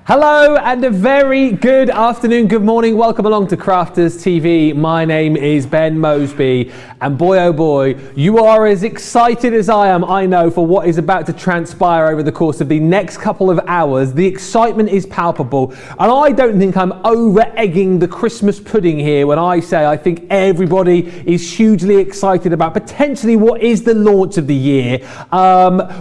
Hello and a very good afternoon, good morning. Welcome along to Crafters TV. My name is Ben Moseby, and boy oh boy, you are as excited as I am, I know, for what is about to transpire over the course of the next couple of hours. The excitement is palpable, and I don't think I'm over-egging the Christmas pudding here when I say I think everybody is hugely excited about potentially what is the launch of the year.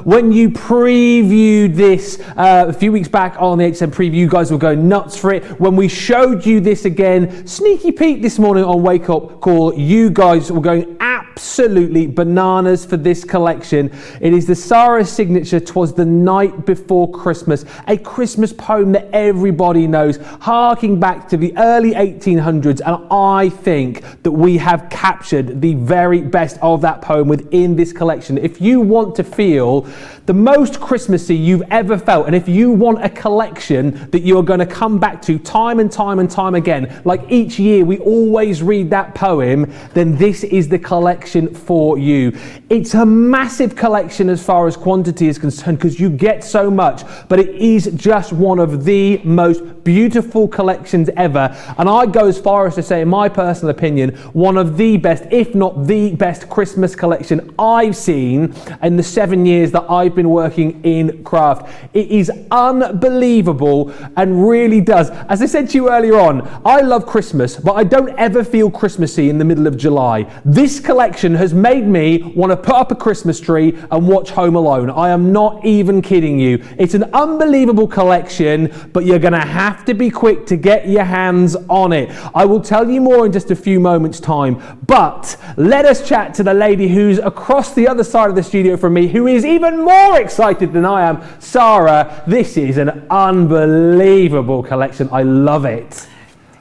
When you previewed this a few weeks back on the HM preview, you guys were going nuts for it. When we showed you this again, sneaky peek this morning on Wake Up Call, you guys were going absolutely bananas for this collection. It is the Sara signature "Twas the Night Before Christmas," a Christmas poem that everybody knows, harking back to the early 1800s, and I think that we have captured the very best of that poem within this collection. If you want to feel the most Christmassy you've ever felt, and if you want a collection that you are going to come back to time and time and time again, like each year we always read that poem, then this is the collection for you. It's a massive collection as far as quantity is concerned, because you get so much, but it is just one of the most beautiful collections ever, and I go as far as to say, in my personal opinion, one of the best, if not the best, Christmas collection I've seen in the 7 years that I've been working in craft. It is unbelievable and really does. As I said to you earlier on, I love Christmas, but I don't ever feel Christmassy in the middle of July. This collection has made me want to put up a Christmas tree and watch Home Alone. I am not even kidding you. It's an unbelievable collection, but you're going to have to be quick to get your hands on it. I will tell you more in just a few moments' time, but let us chat to the lady who's across the other side of the studio from me, who is even more excited than I am. Sara, this is an unbelievable collection. I love it.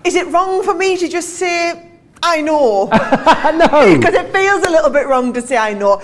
Is it wrong for me to just say, I know? No. Because it feels a little bit wrong to say I know.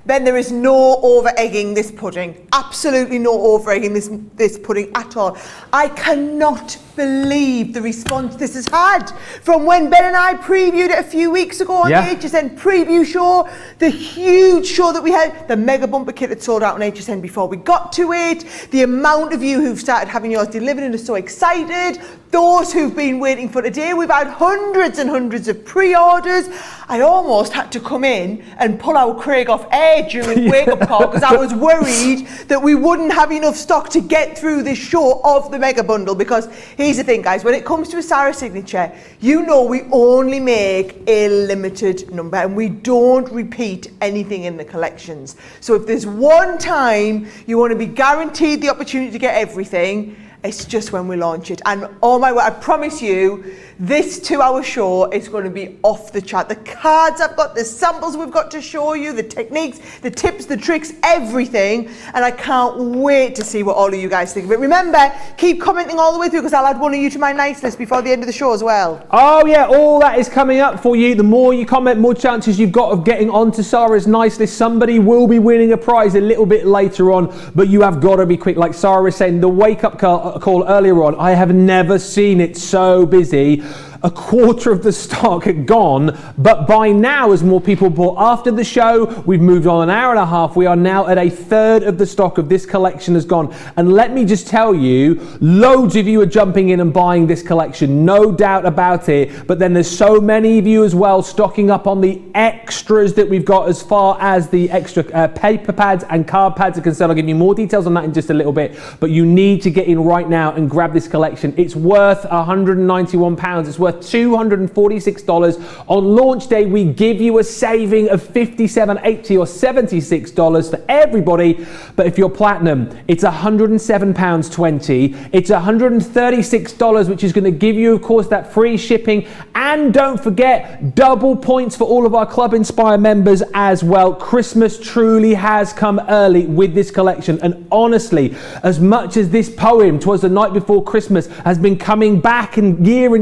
Ben, there is no over-egging this pudding. Absolutely no over-egging this pudding at all. I cannot believe the response this has had from when Ben and I previewed it a few weeks ago on the HSN preview show, the huge show that we had, the mega bumper kit that sold out on HSN before we got to it, the amount of you who've started having yours delivered and are so excited, those who've been waiting for today. We've had hundreds and hundreds of pre-orders. I almost had to come in and pull our Craig off air during Wake Up Call because I was worried that we wouldn't have enough stock to get through this show of the mega bundle. Because here's the thing, guys, when it comes to a Sara signature, you know we only make a limited number and we don't repeat anything in the collections. So if there's one time you want to be guaranteed the opportunity to get everything, it's just when we launch it. And oh my word, I promise you, this 2-hour show is going to be off the chart. The cards I've got, the samples we've got to show you, the techniques, the tips, the tricks, everything. And I can't wait to see what all of you guys think of it. Remember, keep commenting all the way through because I'll add one of you to my nice list before the end of the show as well. Oh yeah, all that is coming up for you. The more you comment, more chances you've got of getting onto Sara's nice list. Somebody will be winning a prize a little bit later on, but you have got to be quick. Like Sara was saying, the wake up call earlier on, I have never seen it so busy. A quarter of the stock had gone, but by now, as more people bought after the show, we've moved on an hour and a half. We are now at a third of the stock of this collection has gone. And let me just tell you, loads of you are jumping in and buying this collection, no doubt about it. But then there's so many of you as well stocking up on the extras that we've got as far as the extra paper pads and card pads are concerned. I'll give you more details on that in just a little bit, but you need to get in right now and grab this collection. It's worth £191. It's worth $246. On launch day, we give you a saving of $57, $80 or $76 for everybody. But if you're platinum, it's £107.20. It's $136, which is going to give you, of course, that free shipping. And don't forget, double points for all of our Club Inspire members as well. Christmas truly has come early with this collection. And honestly, as much as this poem, "Twas the Night Before Christmas," has been coming back and year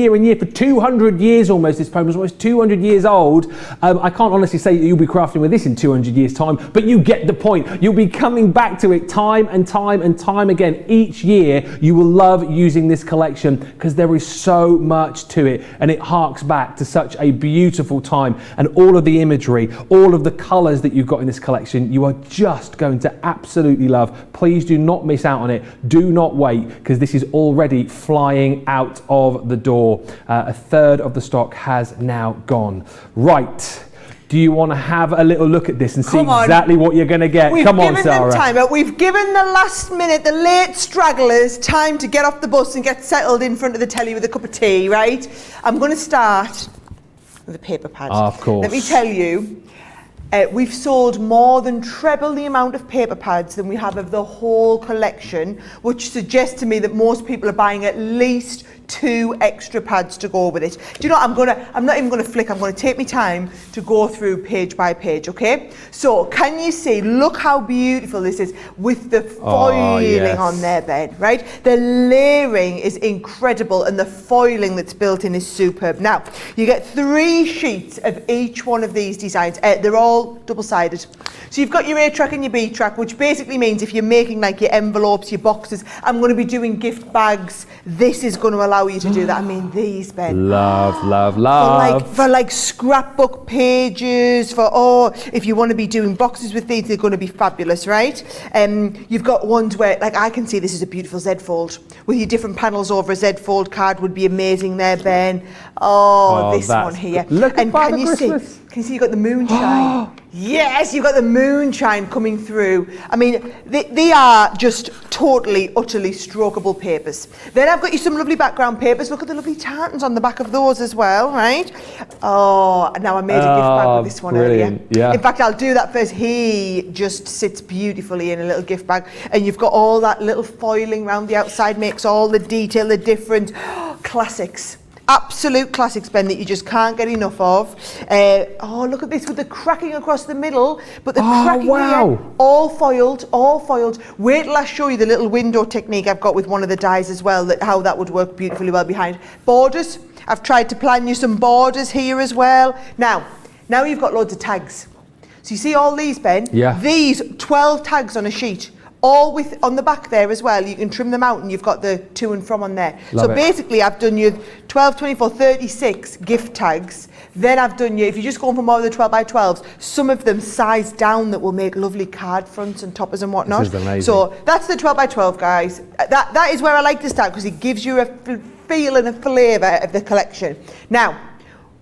year and year for 200 years almost. This poem is almost 200 years old. I can't honestly say that you'll be crafting with this in 200 years time, but you get the point. You'll be coming back to it time and time and time again. Each year you will love using this collection because there is so much to it, and it harks back to such a beautiful time, and all of the imagery, all of the colours that you've got in this collection, you are just going to absolutely love. Please do not miss out on it. Do not wait, because this is already flying out of the door. A third of the stock has now gone. Right. Do you want to have a little look at this and see exactly what you're going to get? Come on, Sarah. We've given the last minute, the late stragglers, time to get off the bus and get settled in front of the telly with a cup of tea, right? I'm going to start with a paper pad. Of course. Let me tell you, we've sold more than treble the amount of paper pads than we have of the whole collection, which suggests to me that most people are buying at least 2 extra pads to go with it. Do you know what, I'm not even going to flick, I'm going to take my time to go through page by page, okay? So, can you see, look how beautiful this is with the foiling on there, Ben, right? The layering is incredible and the foiling that's built in is superb. Now, you get 3 sheets of each one of these designs. They're all double-sided. So you've got your A track and your B track, which basically means if you're making like your envelopes, your boxes, I'm going to be doing gift bags, this is going to allow you to do that. I mean, these, Ben. Love, love, love. For like scrapbook pages, if you want to be doing boxes with these, they're going to be fabulous, right? You've got ones where, like, I can see this is a beautiful Z fold with your different panels over a Z fold card would be amazing there, Ben. This one here. Look at can you see you've got the moonshine? Yes, you've got the moonshine coming through. I mean, they are just totally, utterly strokeable papers. Then I've got you some lovely background papers. Look at the lovely tartans on the back of those as well, right? Oh, now I made a gift bag with this one earlier. Yeah. In fact, I'll do that first. He just sits beautifully in a little gift bag. And you've got all that little foiling around the outside, makes all the detail, the different classics. Absolute classics, Ben, that you just can't get enough of. Look at this with the cracking across the middle, but the cracking here, all foiled. Wait till I show you the little window technique I've got with one of the dies as well, how that would work beautifully well behind. Borders, I've tried to plan you some borders here as well. Now you've got loads of tags. So you see all these, Ben? Yeah. These 12 tags on a sheet. All with on the back there as well. You can trim them out and you've got the to and from on there. So basically I've done you 12, 24, 36 gift tags. Then I've done you, if you're just going for more of the 12 by 12s, some of them sized down that will make lovely card fronts and toppers and whatnot. This is amazing. So that's the 12 by 12, guys. That is where I like to start because it gives you a feel and a flavour of the collection. Now,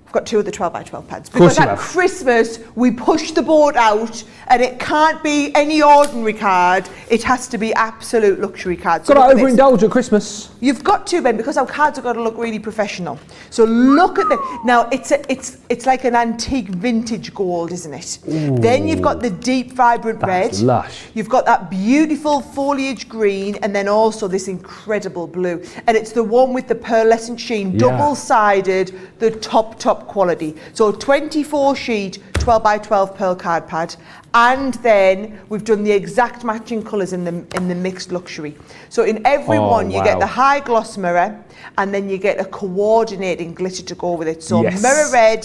I've got 2 of the 12 by 12 pads because at Christmas we push the boat out and it can't be any ordinary card, it has to be absolute luxury cards. Got to overindulge at Christmas. You've got to, Ben, because our cards have got to look really professional. So look at them. Now it's like an antique vintage gold, isn't it? Ooh, then you've got the deep vibrant red. Lush. You've got that beautiful foliage green and then also this incredible blue. And it's the one with the pearlescent sheen, double-sided, the top quality. So 24 sheet 12 by 12 pearl card pad, and then we've done the exact matching colours in the mixed luxury. So in every one you get the high gloss mirror and then you get a coordinating glitter to go with it. So mirror red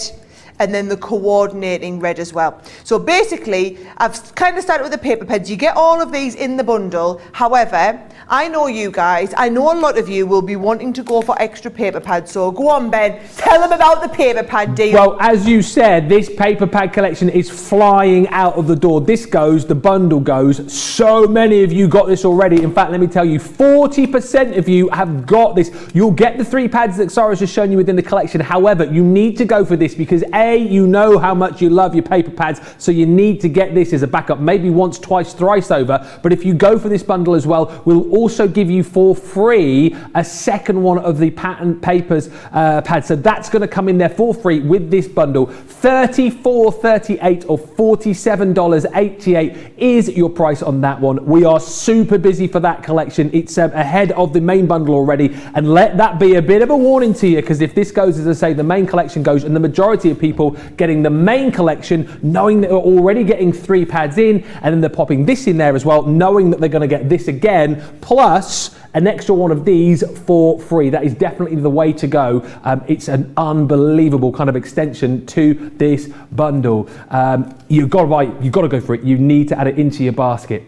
and then the coordinating red as well. So basically I've kind of started with the paper pads. You get all of these in the bundle. However, I know you guys, I know a lot of you will be wanting to go for extra paper pads. So go on, Ben, tell them about the paper pad deal. Well, as you said, this paper pad collection is flying out of the door. This goes, the bundle goes. So many of you got this already. In fact, let me tell you, 40% of you have got this. You'll get the 3 pads that Sara's just shown you within the collection. However, you need to go for this because you know how much you love your paper pads, so you need to get this as a backup, maybe once, twice, thrice over. But if you go for this bundle as well, we'll also give you for free a second one of the pattern papers pads. So that's going to come in there for free with this bundle. $34.38 or $47.88 is your price on that one. We are super busy for that collection. It's ahead of the main bundle already, and let that be a bit of a warning to you, because if this goes, as I say, the main collection goes, and the majority of people people getting the main collection, knowing that they're already getting 3 pads in, and then they're popping this in there as well, knowing that they're going to get this again, plus an extra one of these for free. That is definitely the way to go. It's an unbelievable kind of extension to this bundle. You've got to go for it. You need to add it into your basket.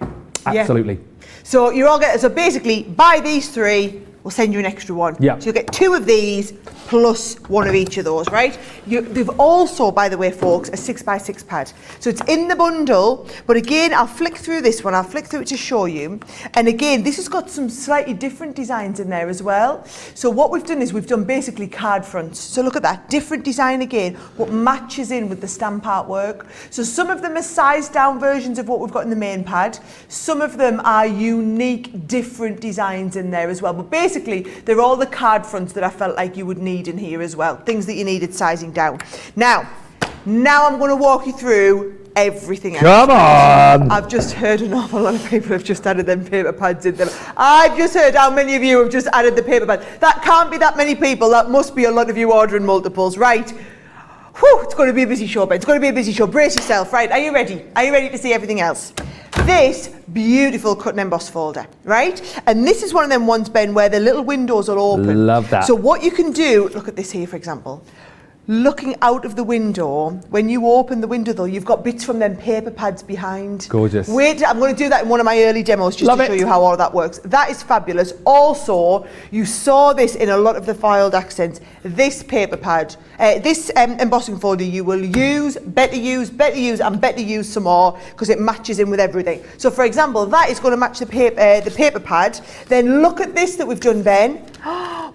Absolutely. Yeah. So you're all getting, so basically buy these 3, we'll send you an extra one. Yeah. So you'll get 2 of these plus 1 of each of those, right? They've also, by the way, folks, a 6x6 pad. So it's in the bundle, but again, I'll flick through this one. I'll flick through it to show you. And again, this has got some slightly different designs in there as well. So what we've done is we've done basically card fronts. So look at that, different design again, what matches in with the stamp artwork. So some of them are sized down versions of what we've got in the main pad. Some of them are unique, different designs in there as well. But basically, they're all the card fronts that I felt like you would need in here as well, things that you needed sizing down. Now I'm going to walk you through everything else. Come on! I've just heard an awful lot of people have just added them paper pads in them. I've just heard how many of you have just added the paper pad. That can't be that many people. That must be a lot of you ordering multiples, right? Whew, it's going to be a busy show, Ben. It's going to be a busy show. Brace yourself, right? Are you ready? Are you ready to see everything else? This beautiful cut and emboss folder, right? And this is one of them ones, Ben, where the little windows will open. Love that. So what you can do, look at this here, for example. Looking out of the window, when you open the window though, you've got bits from them paper pads behind. Gorgeous. Wait, I'm going to do that in one of my early demos just to show you how all of that works. That is fabulous. Also, you saw this in a lot of the filed accents. This paper pad, this embossing folder you will use, better use, and better use some more because it matches in with everything. So for example, that is going to match the paper pad. Then look at this that we've done, Ben.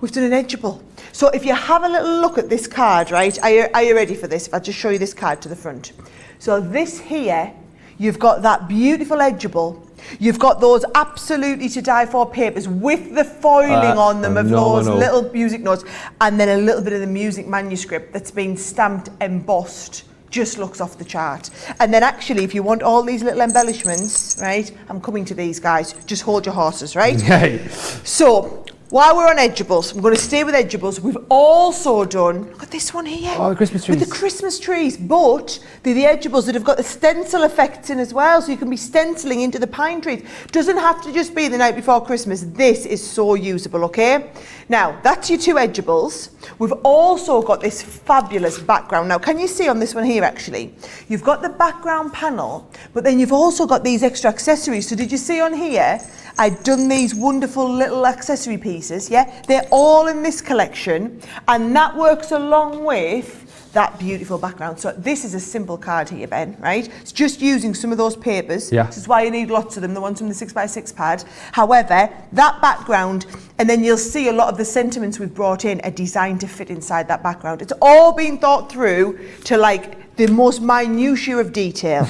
We've done an edgeable. So if you have a little look at this card, right, are you ready for this? If I just show you this card to the front. So this here, you've got that beautiful edgeable. You've got those absolutely to die for papers with the foiling on them of those little music notes, and then a little bit of the music manuscript that's been stamped, embossed. Just looks off the chart. And then actually, if you want all these little embellishments, right, I'm coming to these guys. Just hold your horses, right? Okay. So, while we're on edgeables, I'm going to stay with edgeables. We've also done, look at this one here. Oh, the Christmas trees. With the Christmas trees, but they're the edgeables that have got the stencil effects in as well, so you can be stenciling into the pine trees. Doesn't have to just be the night before Christmas. This is so usable, okay? Now, that's your 2 edgeables. We've also got this fabulous background. Now, can you see on this one here, actually? You've got the background panel, but then you've also got these extra accessories. So did you see on here? I'd done these wonderful little accessory pieces, yeah? They're all in this collection, and that works along with that beautiful background. So this is a simple card here, Ben, right? It's just using some of those papers. Yeah. This is why you need lots of them, the ones from the 6x6 pad. However, that background, and then you'll see a lot of the sentiments we've brought in are designed to fit inside that background. It's all been thought through to like the most minutiae of detail.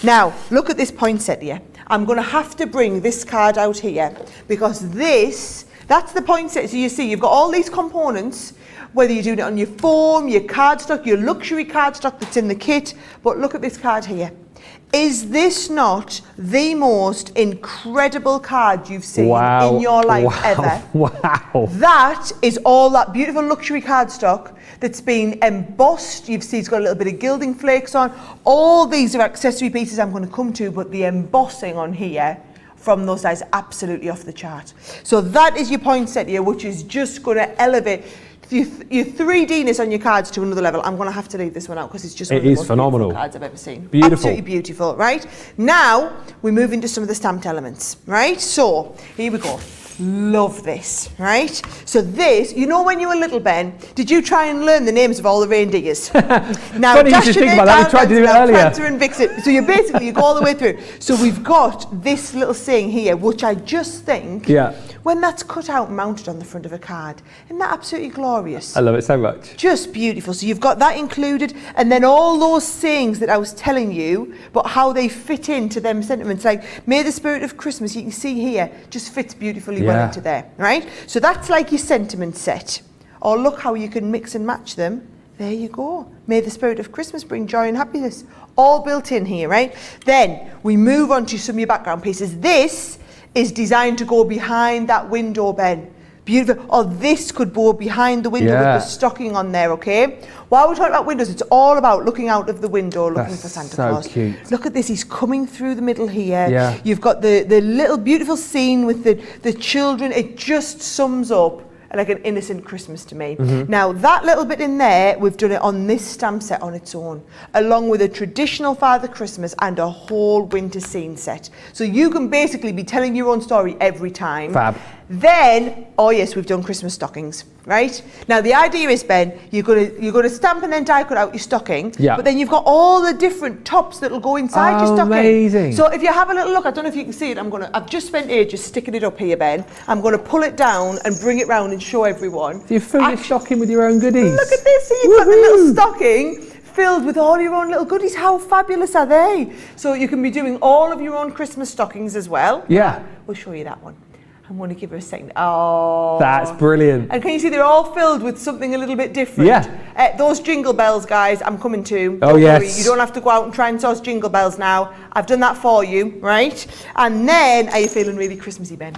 Now, look at this poinsettia here. I'm going to have to bring this card out here because that's the poinsettia. So you see, you've got all these components, whether you're doing it on your foam, your cardstock, your luxury cardstock that's in the kit. But look at this card here. Is this not the most incredible card you've seen in your life ever? Wow. That is all that beautiful luxury cardstock that's been embossed. You've seen it's got a little bit of gilding flakes on. All these are accessory pieces I'm going to come to, but the embossing on here from those guys absolutely off the chart. So that is your poinsettia, which is just going to elevate your 3D-ness on your cards to another level. I'm going to have to leave this one out because it's just one of the most phenomenal. beautiful cards I've ever seen. Beautiful. Absolutely beautiful, right? Now, we move into some of the stamped elements, right? So, here we go. Love this, right? So this, you know when you were little, Ben, did you try and learn the names of all the reindeers? Now, funny you should think about that. We tried to do it earlier. Prancer and Vixen. So you go all the way through. So we've got this little saying here, which I just think, when that's cut out and mounted on the front of a card, isn't that absolutely glorious? I love it so much. Just beautiful. So you've got that included, and then all those sayings that I was telling you, but how they fit into them sentiments, like may the spirit of Christmas, you can see here, just fits beautifully well into there, right? So that's like your sentiment set. Or look how you can mix and match them. There you go. May the spirit of Christmas bring joy and happiness. All built in here, right? Then we move on to some of your background pieces. This is designed to go behind that window, Ben. Beautiful. Or this could go behind the window Yeah. with the stocking on there, okay? While we're talking about windows, it's all about looking out of the window, looking That's for Santa so Claus. cute. Look at this, he's coming through the middle here. Yeah. You've got the little beautiful scene with the children. It just sums up like an innocent Christmas to me. Now, that little bit in there, we've done it on this stamp set on its own, along with a traditional Father Christmas and a whole winter scene set. So you can basically be telling your own story every time. Fab. Then, oh yes, we've done Christmas stockings, right? Now the idea is, Ben, you're gonna stamp and then die cut out your stocking. Yeah. But then you've got all the different tops that'll go inside your stocking. Amazing. So if you have a little look, I don't know if you can see it. I've just spent ages sticking it up here, Ben. I'm gonna pull it down and bring it round and show everyone. Do you fill your stocking with your own goodies? Look at this. So you've got the little stocking filled with all your own little goodies. How fabulous are they? So you can be doing all of your own Christmas stockings as well. Yeah. We'll show you that one. I'm going to give her a second. Oh. That's brilliant. And can you see they're all filled with something a little bit different? Yeah. Those jingle bells, guys, I'm coming to. Oh, Don't yes. worry. You don't have to go out and try and source jingle bells now. I've done that for you, right? And then, are you feeling really Christmassy, Ben?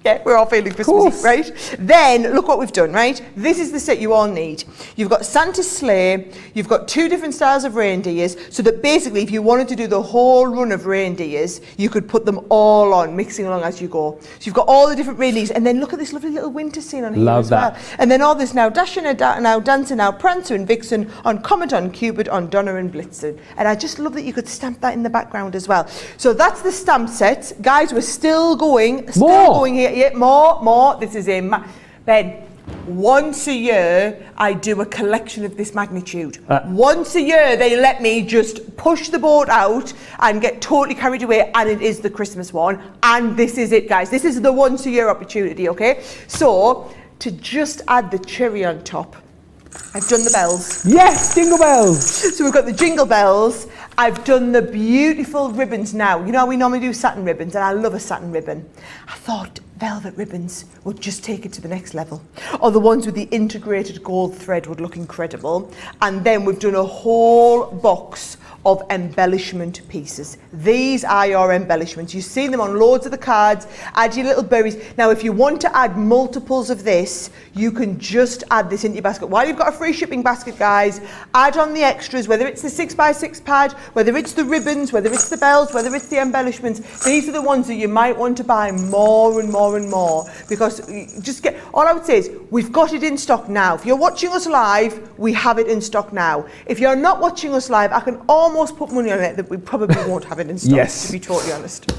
Yeah, we're all feeling Christmassy, right? Then, look what we've done, right? This is the set you all need. You've got Santa's sleigh, you've got 2 different styles of reindeers, so that basically if you wanted to do the whole run of reindeers, you could put them all on, mixing along as you go. So you've got all the different reindeers, and then look at this lovely little winter scene on here Love as that. well. And then all this now Dasher, now Dancer, now Prancer and Vixen, on Comet, on Cupid, on Donner and Blitzen. And I just love that you could stamp that in the background as well. So that's the stamp set. Guys, we're still going here. Yeah, more. This is Ben, once a year I do a collection of this magnitude. Once a year they let me just push the boat out and get totally carried away, and it is the Christmas one. And this is it, guys. This is the once a year opportunity, okay? So, to just add the cherry on top, I've done the bells. Yes, jingle bells. So we've got the jingle bells. I've done the beautiful ribbons now. You know how we normally do satin ribbons, and I love a satin ribbon. I thought velvet ribbons would just take it to the next level. Or the ones with the integrated gold thread would look incredible. And then we've done a whole box of embellishment pieces. These are your embellishments. You see them on loads of the cards. Add your little berries. Now, if you want to add multiples of this, you can just add this into your basket. While you've got a free shipping basket, guys, add on the extras, whether it's the 6x6 pad, whether it's the ribbons, whether it's the bells, whether it's the embellishments. These are the ones that you might want to buy more and more and more, because all I would say is we've got it in stock now. If you're watching us live, we have it in stock now. If you're not watching us live, I can almost put money on it that we probably won't have it in stock, Yes. to be totally honest.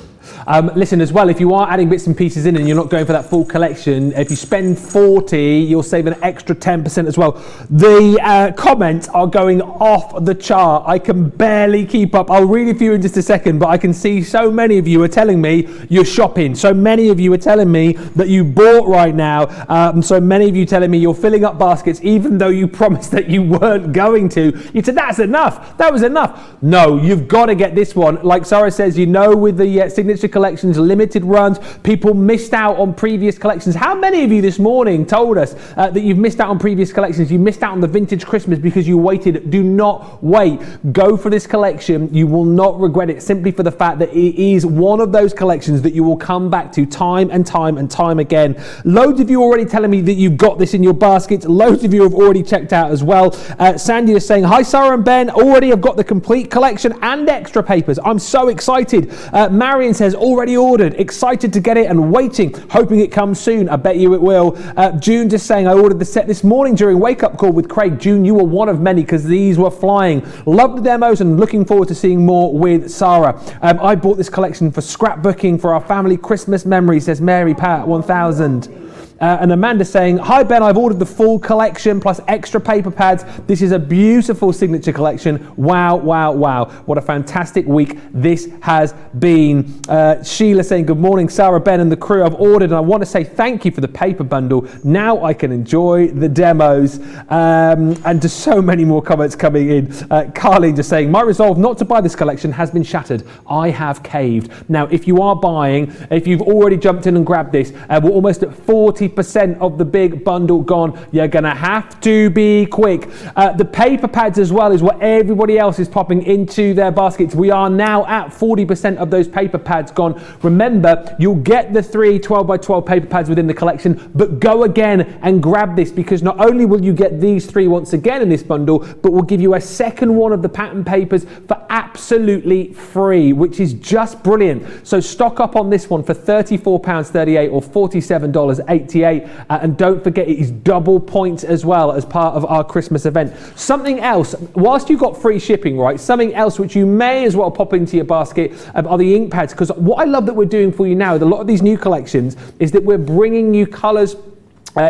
Listen, as well, if you are adding bits and pieces in and you're not going for that full collection, if you spend 40, you'll save an extra 10% as well. The comments are going off the chart. I can barely keep up. I'll read a few in just a second, but I can see so many of you are telling me you're shopping. So many of you are telling me that you bought right now. So many of you telling me you're filling up baskets, even though you promised that you weren't going to. You said, that's enough. That was enough. No, you've got to get this one. Like Sara says, you know, with the signature collections, limited runs, people missed out on previous collections. How many of you this morning told us that you've missed out on previous collections? You missed out on the vintage Christmas because you waited. Do not wait. Go for this collection. You will not regret it, simply for the fact that it is one of those collections that you will come back to time and time and time again. Loads of you already telling me that you've got this in your baskets. Loads of you have already checked out as well. Sandy is saying, hi Sara and Ben, already have got the complete collection and extra papers. I'm so excited. Marion says, already ordered, excited to get it and waiting, hoping it comes soon. I bet you it will. June just saying, I ordered the set this morning during Wake Up Call with Craig. June, you were one of many because these were flying. Love the demos and looking forward to seeing more with Sara. I bought this collection for scrapbooking for our family Christmas memories, says Mary Pat 1000. And Amanda saying, hi Ben, I've ordered the full collection plus extra paper pads. This is a beautiful signature collection. Wow, wow, wow. What a fantastic week this has been. Sheila saying, good morning, Sara, Ben and the crew. I've ordered and I want to say thank you for the paper bundle. Now I can enjoy the demos. And just so many more comments coming in. Carleen just saying, my resolve not to buy this collection has been shattered. I have caved. Now, if you are buying, if you've already jumped in and grabbed this, we're almost at 40% 40% of the big bundle gone. You're going to have to be quick. The paper pads as well is what everybody else is popping into their baskets. We are now at 40% of those paper pads gone. Remember, you'll get the 3 12x12 paper pads within the collection, but go again and grab this, because not only will you get these 3 once again in this bundle, but we'll give you a second one of the pattern papers for absolutely free, which is just brilliant. So stock up on this one for £34.38 or $47.88, and don't forget it is double points as well as part of our Christmas event. Something else, whilst you've got free shipping, right, something else which you may as well pop into your basket are the ink pads, because what I love that we're doing for you now with a lot of these new collections is that we're bringing you colours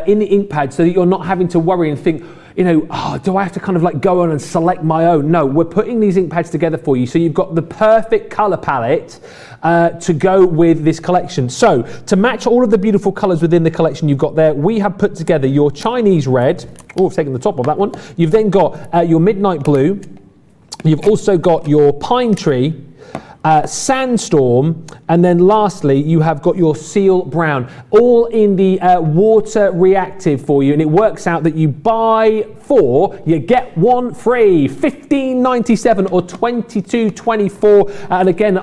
in the ink pad, so that you're not having to worry and think, you know, oh, do I have to kind of like go on and select my own? No, we're putting these ink pads together for you, so you've got the perfect colour palette to go with this collection. So to match all of the beautiful colours within the collection you've got there, we have put together your Chinese red. Oh, I've taken the top of that one. You've then got your midnight blue. You've also got your pine tree, sandstorm, and then lastly you have got your seal brown, all in the water reactive for you, and it works out that you buy 4, you get 1 free, $15.97 or $22.24. And again,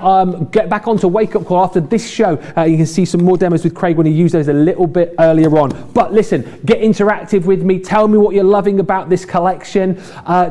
get back onto Wake Up Call after this show. You can see some more demos with Craig when he used those a little bit earlier on. But listen, get interactive with me. Tell me what you're loving about this collection.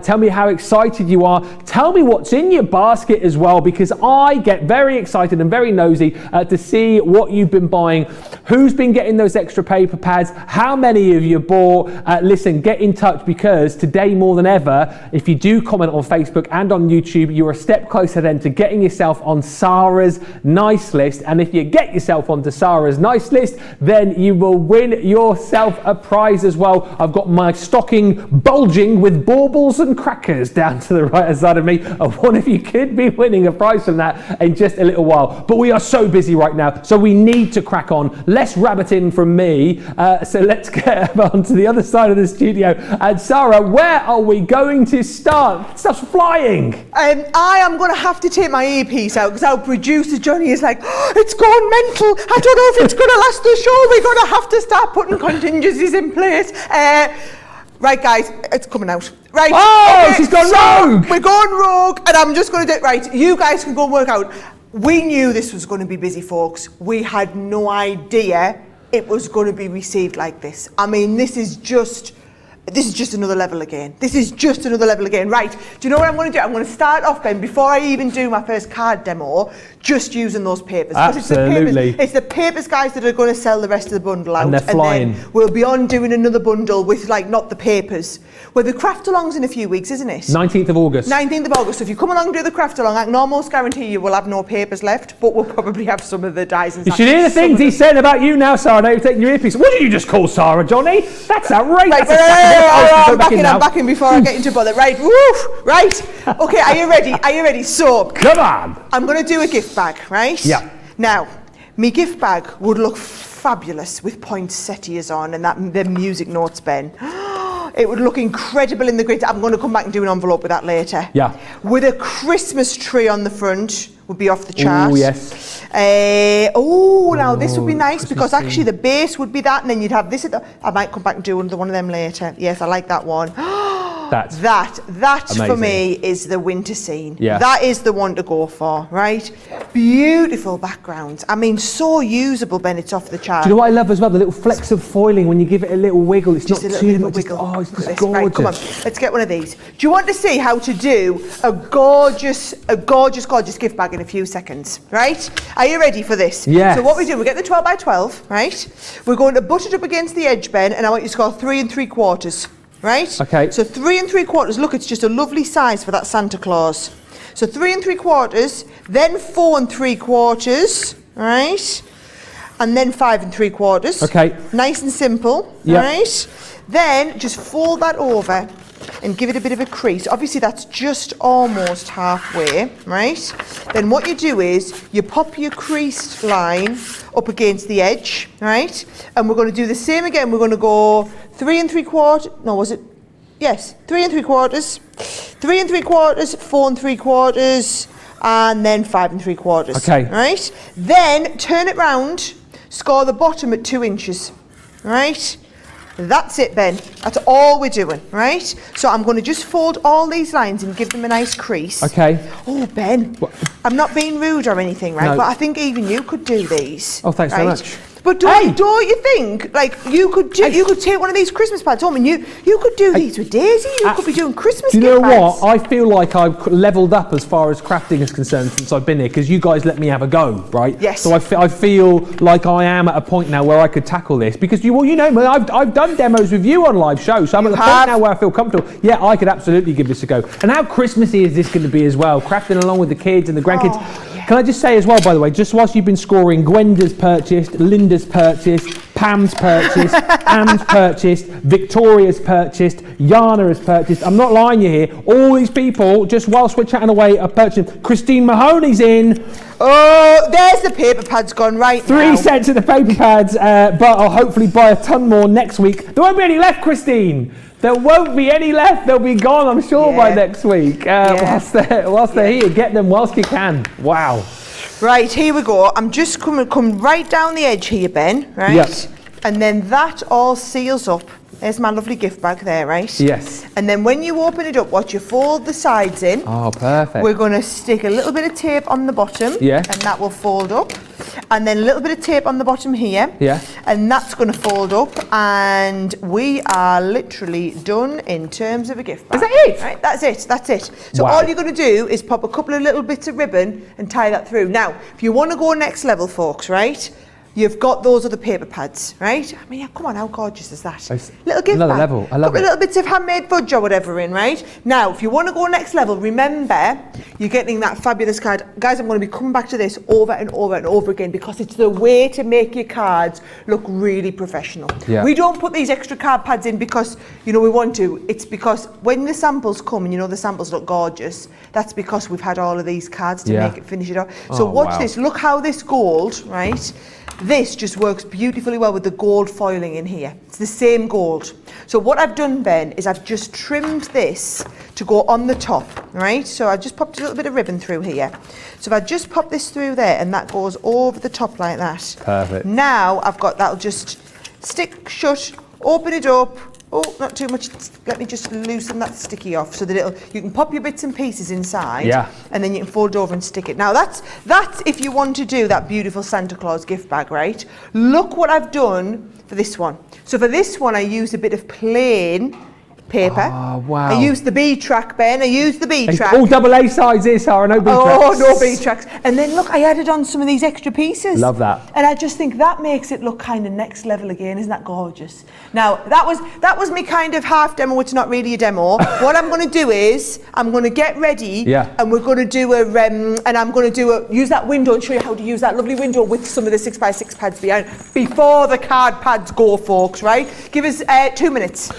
Tell me how excited you are. Tell me what's in your basket as well, because I get very excited and very nosy to see what you've been buying, who's been getting those extra paper pads, how many of you bought. Listen, get in touch, because today more than ever, if you do comment on Facebook and on YouTube, you're a step closer then to getting yourself on Sara's nice list. And if you get yourself onto Sara's nice list, then you will win yourself a prize as well. I've got my stocking bulging with baubles and crackers down to the right hand side of me. One of you could be winning a prize from that in just a little while. But we are so busy right now, so we need to crack on. Less rabbiting from me. So let's get on to the other side of the studio. And Sara, where are we going to start? Stuff's flying. I am going to have to take my earpiece out, because our producer Johnny is like, oh, it's gone mental. I don't know if it's going to last the show. We're going to have to start putting contingencies in place. Right, guys, it's coming out. Right. Oh, okay, she's gone rogue. We're going rogue, and I'm just going to do it. Right, you guys can go and work out. We knew this was going to be busy, folks. We had no idea it was going to be received like this. I mean, this is just another level again. This is just another level again. Right, do you know what I'm going to do? I'm going to start off, Ben, before I even do my first card demo, just using those papers. Absolutely. It's the papers, guys, that are going to sell the rest of the bundle out. And they're flying. Then we'll be on doing another bundle with, like, not the papers. Well, the craft along's in a few weeks, isn't it? 19th of August. 19th of August. So if you come along and do the craft along, I can almost guarantee you we'll have no papers left, but we'll probably have some of the dies and You should hear the things he's saying about you now, Sara. Now you're taking your earpiece. What did you just call Sara, Johnny? That's outrageous. Right, I'm back in before I get into bother. Right, woof, right. Okay, are you ready? Are you ready? So, come on. I'm going to do a gift bag, right? Yeah. Now, my gift bag would look fabulous with poinsettias on and the music notes, Ben. It would look incredible in the grid. I'm going to come back and do an envelope with that later. Yeah. With a Christmas tree on the front, would be off the chart. Oh, yes. Now this would be nice, because actually the base would be that, and then you'd have this at the... I might come back and do another one of them later. Yes, I like that one. That for me is the winter scene. Yeah. That is the one to go for, right? Beautiful backgrounds. I mean, so usable, Ben, it's off the chart. Do you know what I love as well? The little flecks of foiling when you give it a little wiggle. It's just not a too little much. wiggle. It's just gorgeous. Right, come on, let's get one of these. Do you want to see how to do a gorgeous gift bag in a few seconds, right? Are you ready for this? Yes. So what we do, we get the 12x12, right? We're going to butt it up against the edge, Ben, and I want you to score 3 3/4. Right? Okay. So 3 3/4. Look, it's just a lovely size for that Santa Claus. So 3 3/4, then 4 3/4, right? And then 5 3/4. Okay. Nice and simple, yep. Right? Then just fold that over and give it a bit of a crease. Obviously that's just almost halfway, right? Then what you do is you pop your creased line up against the edge, right? And we're going to do the same again. We're going to go 3 3/4. No, was it? Yes, 3 3/4, 3 3/4, 4 3/4, and then 5 3/4. Okay. Right? Then turn it round, score the bottom at 2 inches. right? That's it, Ben. That's all we're doing, right? So I'm going to just fold all these lines and give them a nice crease. Okay. Oh, Ben, What? I'm not being rude or anything, right? No. But I think even you could do these. Oh, thanks right? very much. But don't you think, like, you could take one of these Christmas pads home and you could do these with Daisy. You could be doing Christmas Do you know gift bags. what? I feel like I've leveled up as far as crafting is concerned since I've been here, because you guys let me have a go, right? Yes. So I feel like I am at a point now where I could tackle this, because I've done demos with you on live shows, so I'm at the point now where I feel comfortable. Yeah, I could absolutely give this a go. And how Christmassy is this going to be as well? Crafting along with the kids and the grandkids. Oh, yeah. Can I just say as well, by the way, just whilst you've been scoring, Gwenda's purchased, Linda's purchased, Pam's purchased, Anne's purchased, Victoria's purchased, Yana has purchased. I'm not lying you here. All these people, just whilst we're chatting away, are purchasing. Christine Mahoney's in. Oh, there's the paper pads gone right now. 3 sets of the paper pads, but I'll hopefully buy a ton more next week. There won't be any left, Christine. There won't be any left. They'll be gone, I'm sure, by next week. Whilst they're here, get them whilst you can. Wow. Right, here we go. I'm just come right down the edge here, Ben, right? Yes. And then that all seals up. There's my lovely gift bag there, right? Yes. And then when you open it up, watch you fold the sides in. Oh, perfect. We're going to stick a little bit of tape on the bottom. Yeah. And that will fold up. And then a little bit of tape on the bottom here. Yeah. And that's going to fold up. And we are literally done in terms of a gift bag. Is that it? Right, that's it. That's it. So Wow. all you're going to do is pop a couple of little bits of ribbon and tie that through. Now, if you want to go next level, folks, right? You've got those other paper pads, right? I mean, yeah, come on, how gorgeous is that? It's Little gift another bag. level. I love Couple it. of little bits of handmade fudge or whatever in, right? Now, if you want to go next level, remember, you're getting that fabulous card. Guys, I'm going to be coming back to this over and over and over again because it's the way to make your cards look really professional. Yeah. We don't put these extra card pads in because, we want to. It's because when the samples come and the samples look gorgeous, that's because we've had all of these cards to make it, finish it off. So watch wow. this. Look how this gold, right? This just works beautifully well with the gold foiling in here. It's the same gold. So what I've done, Ben, is I've just trimmed this to go on the top, right? So I just popped a little bit of ribbon through here. So if I just pop this through there and that goes over the top like that. Perfect. Now I've got, that'll just stick shut, open it up. Oh, not too much. Let me just loosen that sticky off so that you can pop your bits and pieces inside. Yeah. And then you can fold it over and stick it. Now that's if you want to do that beautiful Santa Claus gift bag, right? Look what I've done for this one. So for this one, I used a bit of plain paper. Oh, wow. I used the B track, Ben. I used the B track. All AA size here, Sarah, no B tracks. Oh, no B tracks. And then look, I added on some of these extra pieces. Love that. And I just think that makes it look kind of next level again. Isn't that gorgeous? Now, that was me kind of half demo. It's not really a demo. What I'm going to do is I'm going to get ready. Yeah. And we're going to do use that window and show you how to use that lovely window with some of the 6x6 pads behind before the card pads go, folks, right? Give us 2 minutes.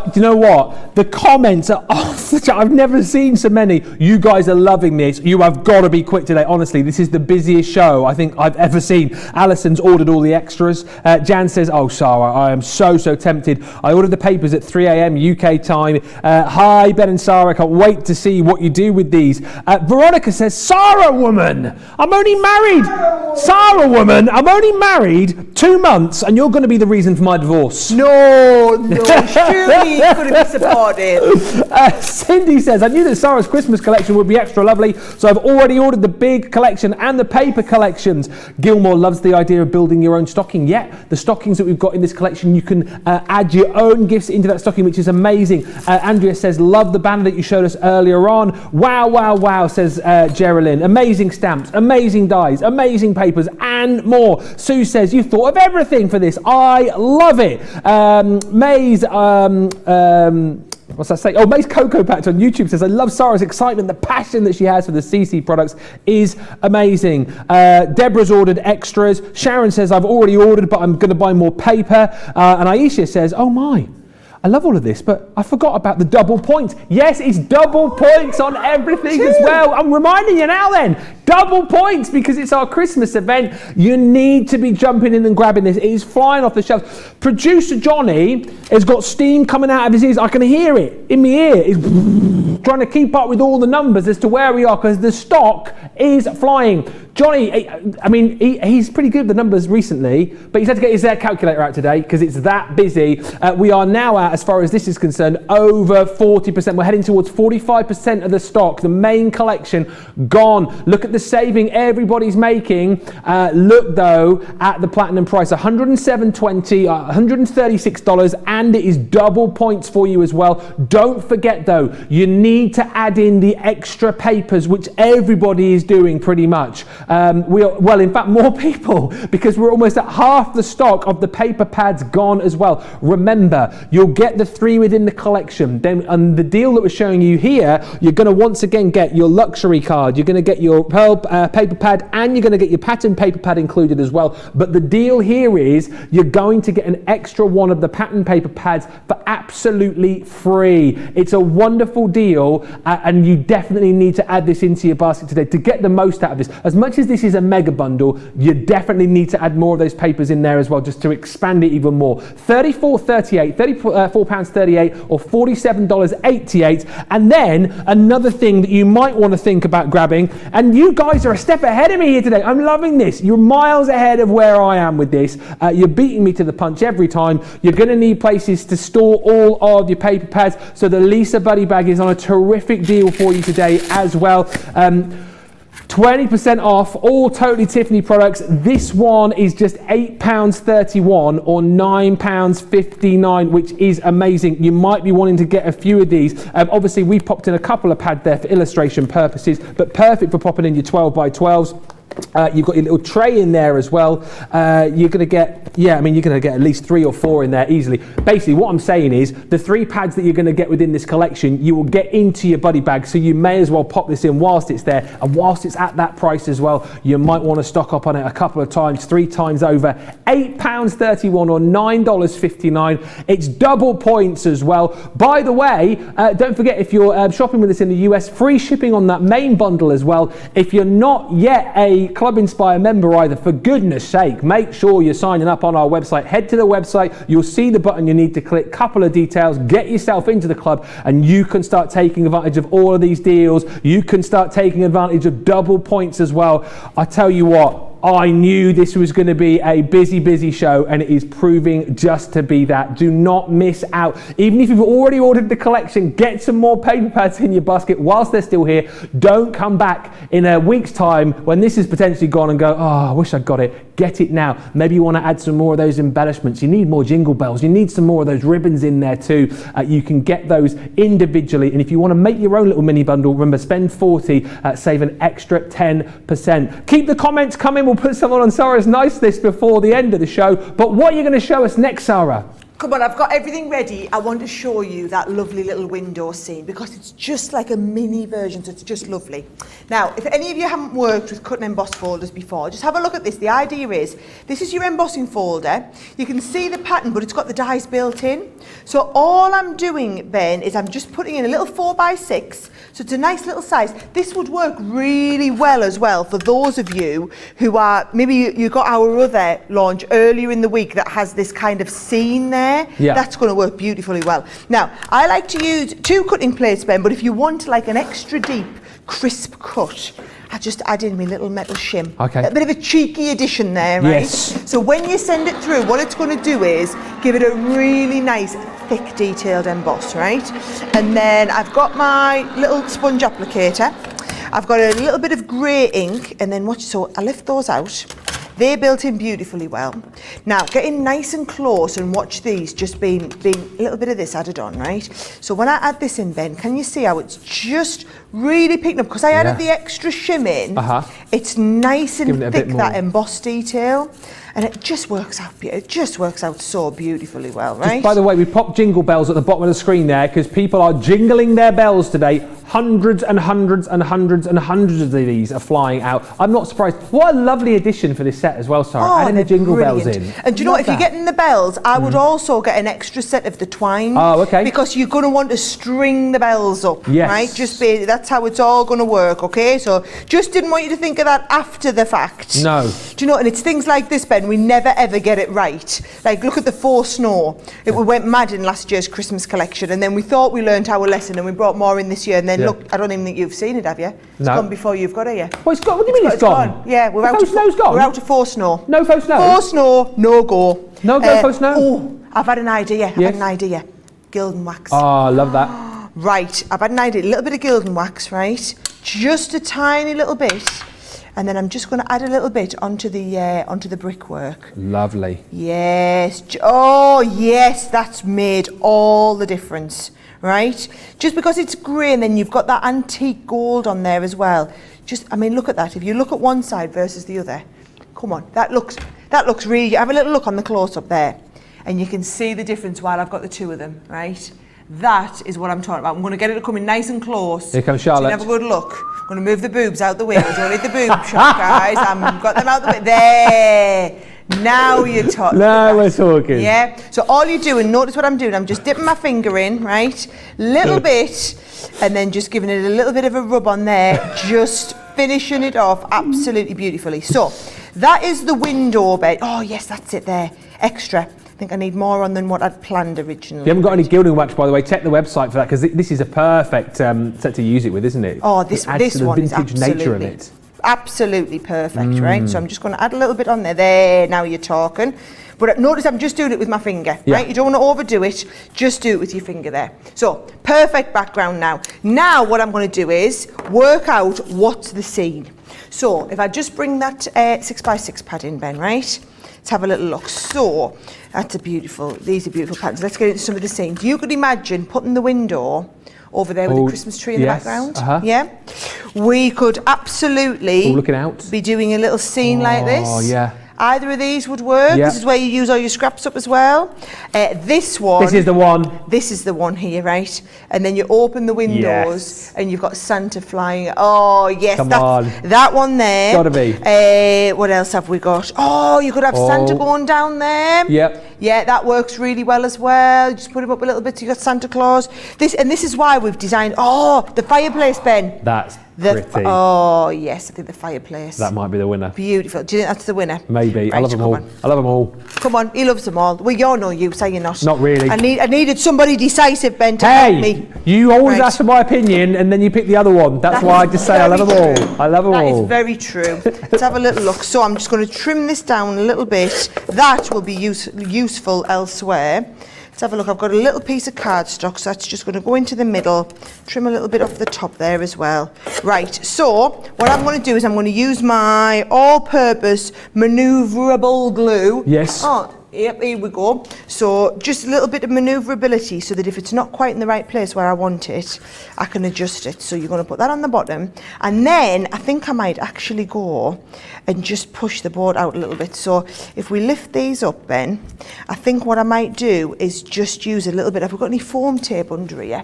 Do you know what? The comments are off the chart. I've never seen so many. You guys are loving this. You have got to be quick today. Honestly, this is the busiest show I think I've ever seen. Alison's ordered all the extras. Jan says, oh, Sarah, I am so tempted. I ordered the papers at 3 a.m. UK time. Hi, Ben and Sarah. Can't wait to see what you do with these. Veronica says, Sarah woman, I'm only married. Sarah woman, I'm only married 2 months and you're going to be the reason for my divorce. No, surely you're going to be supportive. Cindy says, I knew that Sarah's Christmas collection would be extra lovely, so I've already ordered the big collection and the paper collections. Gilmore loves the idea of building your own stocking. Yeah, the stockings that we've got in this collection, you can add your own gifts into that stocking, which is amazing. Andrea says, love the banner that you showed us earlier on. Wow, wow, wow, says Geraldine. Amazing stamps, amazing dies, amazing papers, and more. Sue says, you thought of everything for this. I love it. May's what's that say? Oh, May's Cocoa Patch on YouTube says, I love Sarah's excitement. The passion that she has for the CC products is amazing. Deborah's ordered extras. Sharon says, I've already ordered, but I'm going to buy more paper. And Aisha says, oh my, I love all of this, but I forgot about the double points. Yes, it's double points on everything as well. I'm reminding you now then, double points because it's our Christmas event. You need to be jumping in and grabbing this. It is flying off the shelves. Producer Johnny has got steam coming out of his ears. I can hear it in my ear. He's trying to keep up with all the numbers as to where we are because the stock is flying. Johnny, I mean, he's pretty good with the numbers recently, but he's had to get his calculator out today because it's that busy. We are now at, as far as this is concerned, over 40%. We're heading towards 45% of the stock, the main collection, gone. Look at the saving everybody's making. Look, though, at the platinum price, $107.20, $136, and it is double points for you as well. Don't forget, though, you need to add in the extra papers, which everybody is doing pretty much. Well, in fact, more people, because we're almost at half the stock of the paper pads gone as well. Remember, you'll get the 3 within the collection. Then, on the deal that we're showing you here, you're going to once again get your luxury card. You're going to get your Pearl paper pad, and you're going to get your pattern paper pad included as well. But the deal here is you're going to get an extra one of the pattern paper pads for absolutely free. It's a wonderful deal, and you definitely need to add this into your basket today to get the most out of this. As much as this is a mega bundle, you definitely need to add more of those papers in there as well, just to expand it even more. £34.38 or $47.88. And then another thing that you might want to think about grabbing, and you guys are a step ahead of me here today. I'm loving this. You're miles ahead of where I am with this. You're beating me to the punch every time. You're going to need places to store all of your paper pads. So the Lisa Buddy Bag is on a terrific deal for you today as well. 20% off all Totally Tiffany products. This one is just £8.31 or £9.59, which is amazing. You might be wanting to get a few of these. Obviously, we popped in a couple of pads there for illustration purposes, but perfect for popping in your 12 by 12s. You've got your little tray in there as well. You're going to get, you're going to get at least 3 or 4 in there easily. Basically, what I'm saying is the 3 pads that you're going to get within this collection, you will get into your buddy bag. So you may as well pop this in whilst it's there. And whilst it's at that price as well, you might want to stock up on it a couple of times, 3 times over. £8.31 or $9.59. It's double points as well. By the way, don't forget, if you're shopping with us in the US, free shipping on that main bundle as well. If you're not yet a Club Inspire member either, for goodness sake, make sure you're signing up on our website. Head to the website, you'll see the button you need to click, couple of details, get yourself into the club, and you can start taking advantage of all of these deals. You can start taking advantage of double points as well. I tell you what, I knew this was going to be a busy show, and it is proving just to be that. Do not miss out. Even if you've already ordered the collection, get some more paper pads in your basket whilst they're still here. Don't come back in a week's time when this is potentially gone and go, oh, I wish I'd got it. Get it now. Maybe you want to add some more of those embellishments. You need more jingle bells. You need some more of those ribbons in there too. You can get those individually. And if you want to make your own little mini bundle, remember, spend 40, save an extra 10%. Keep the comments coming. We'll put someone on Sara's nice list before the end of the show. But what are you going to show us next, Sara? Come on, I've got everything ready. I want to show you that lovely little window scene because it's just like a mini version, so it's just lovely. Now, if any of you haven't worked with cut and emboss folders before, just have a look at this. The idea is, this is your embossing folder. You can see the pattern, but it's got the dies built in. So all I'm doing, Ben, is I'm just putting in a little 4x6, so it's a nice little size. This would work really well as well for those of you who are, maybe you got our other launch earlier in the week that has this kind of scene there. Yeah. That's going to work beautifully well. Now, I like to use 2 cutting plates, Ben, but if you want like an extra deep, crisp cut, I just add in my little metal shim. Okay. A bit of a cheeky addition there, right? Yes. So when you send it through, what it's going to do is give it a really nice, thick, detailed emboss, right? And then I've got my little sponge applicator. I've got a little bit of grey ink, and then watch, so I lift those out. They're built in beautifully well. Now, getting nice and close and watch these just being a little bit of this added on, right? So when I add this in, Ben, can you see how it's just really picking up? Because I added the extra shim in, it's nice and thick, that embossed detail. And it just works out. It just works out so beautifully well, right? Just, by the way, we popped jingle bells at the bottom of the screen there because people are jingling their bells today. Hundreds and hundreds and hundreds and hundreds of these are flying out. I'm not surprised. What a lovely addition for this set as well, Sarah. Adding the jingle bells in. And do you know what? If you're getting the bells, I would also get an extra set of the twine. Oh, okay. Because you're going to want to string the bells up, yes. right? That's how it's all going to work, okay? So just didn't want you to think of that after the fact. No. Do you know? And it's things like this, Ben. We never ever get it right. Like, look at the faux snow. We went mad in last year's Christmas collection, and then we thought we learned our lesson, and we brought more in this year. And then look, I don't even think you've seen it, have you? It's gone before you've got it, yeah. Well, it's gone. What do you mean it's gone? Yeah, we're out. Snow's gone. We're out of faux snow. No faux snow. Faux snow, no go. No go faux snow. Oh, I've had an idea. I've had an idea. Gilding wax. Oh, I love that. Right, I've had an idea. A little bit of gilding wax, right? Just a tiny little bit. And then I'm just going to add a little bit onto the brickwork. Lovely. Yes. Oh, yes. That's made all the difference, right? Just because it's grey, and then you've got that antique gold on there as well. I mean, look at that. If you look at one side versus the other, come on, that looks really. Have a little look on the close up there, and you can see the difference while I've got the two of them, right? That is what I'm talking about. I'm going to get it to come in nice and close. Here comes Charlotte. So you have a good look. I'm going to move the boobs out the way. We don't need the boob shot, guys. I've got them out the way. There. Now you're talking. Now we're talking. Yeah. So all you do, and notice what I'm doing, I'm just dipping my finger in, right? Little bit, and then just giving it a little bit of a rub on there, just finishing it off absolutely beautifully. So that is the window bed. Oh, yes, that's it there. Extra. I think I need more on than what I'd planned originally. If you haven't got any gilding wax, by the way, check the website for that, because this is a perfect set to use it with, isn't it? Oh, this one is the vintage nature of it. Absolutely perfect, right? So I'm just going to add a little bit on there. There, now you're talking. But notice I'm just doing it with my finger, right? You don't want to overdo it, just do it with your finger there. So, perfect background now. Now what I'm going to do is work out what's the scene. So, if I just bring that 6x6 pad in, Ben, right? Let's have a little look. So, these are beautiful patterns. Let's get into some of the scenes. You could imagine putting the window over there with the Christmas tree in the background. Yeah. We could absolutely looking out. Be doing a little scene like this. Oh, yeah. Either of these would work. This is where you use all your scraps up as well. This one. This is the one. This is the one here, right? And then you open the windows and you've got Santa flying. Oh, yes. Come on. That one there. Gotta be. What else have we got? Oh, you could have Santa going down there. Yep. Yeah, that works really well as well. You just put him up a little bit so you got Santa Claus. This is why we've designed, the fireplace, Ben. That's pretty. Oh, yes, I think the fireplace. That might be the winner. Beautiful. Do you think that's the winner? Maybe. Right, I love them all. I love them all. Come on, he loves them all. Well, you're no use, are you not? Not really. I needed somebody decisive, Ben, to help me. You always ask for my opinion and then you pick the other one. That's why I just say I love them all. I love them all. That is very true. Let's have a little look. So I'm just going to trim this down a little bit. That will be useful elsewhere. Let's have a look. I've got a little piece of cardstock, so that's just going to go into the middle. Trim a little bit off the top there as well. Right, so what I'm going to do is I'm going to use my all-purpose manoeuvrable glue. Yes. Oh, yep, here we go. So just a little bit of manoeuvrability so that if it's not quite in the right place where I want it, I can adjust it. So you're going to put that on the bottom. And then I think I might actually go and just push the board out a little bit. So if we lift these up, Ben, I think what I might do is just use a little bit. Have we got any foam tape under here?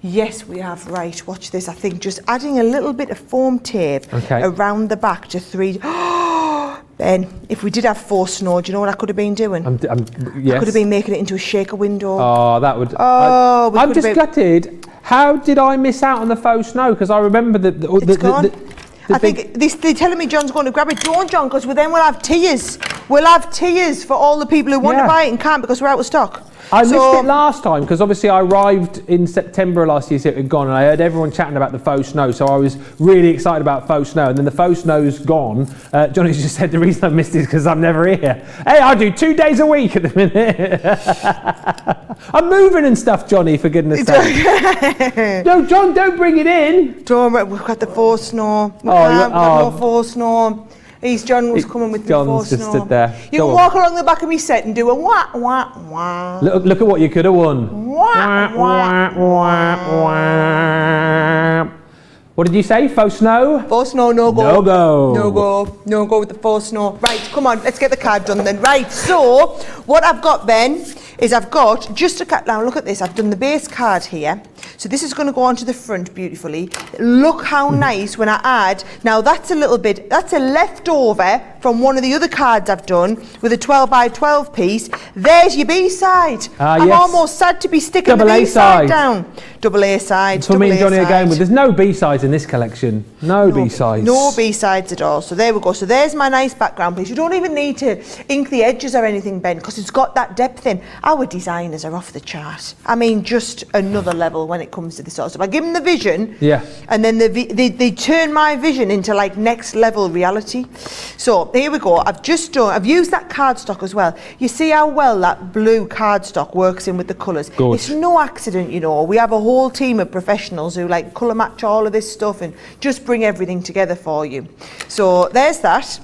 Yes, we have. Right, watch this. I think just adding a little bit of foam tape around the back to 3D. Ben, if we did have faux snow, do you know what I could have been doing? I could have been making it into a shaker window. Oh, that would... I'm just gutted. How did I miss out on the faux snow? Because I remember it's gone. I think they're telling me John's going to grab it. Don't, John, because then we'll have tiers. We'll have tiers for all the people who want to buy it and can't because we're out of stock. I missed it last time because obviously I arrived in September last year, so it had gone, and I heard everyone chatting about the faux snow, so I was really excited about faux snow, and then the faux snow's gone. Johnny's just said the reason I missed it is because I'm never here. Hey, I do 2 days a week at the minute. I'm moving and stuff, Johnny, for goodness sake. No, John, don't bring it in. Don't worry, we've got the faux snow. We've got no faux snow. John was coming with the faux snow. John's just stood there. You can walk along the back of me set and do a wah, wah, wah. Look at what you could have won. Wah, wah, wah. What did you say? Faux snow? Faux snow, no go. No go. No go. No go with the faux snow. Right, come on, let's get the card done then. Right, so what I've got, Ben, is I've got just a card. Now look at this. I've done the base card here. So this is going to go onto the front beautifully. Look how nice when I add. Now that's a little bit, that's a leftover from one of the other cards I've done with a 12 by 12 piece. There's your B-side. I'm almost sad to be sticking Double the B-side A-side. down. Double A-side. So me and Johnny are going with, there's no B-sides in this collection. No B-sides. No B-sides at all. So there we go. So there's my nice background piece. You don't even need to ink the edges or anything, Ben, because it's got that depth in. Our designers are off the chart. I mean, just another level when it comes to this sort of stuff. I give them the vision, and then they turn my vision into like next level reality. So here we go. I've used that cardstock as well. You see how well that blue cardstock works in with the colours. It's no accident, you know. We have a whole team of professionals who like colour match all of this stuff and just bring everything together for you. So there's that.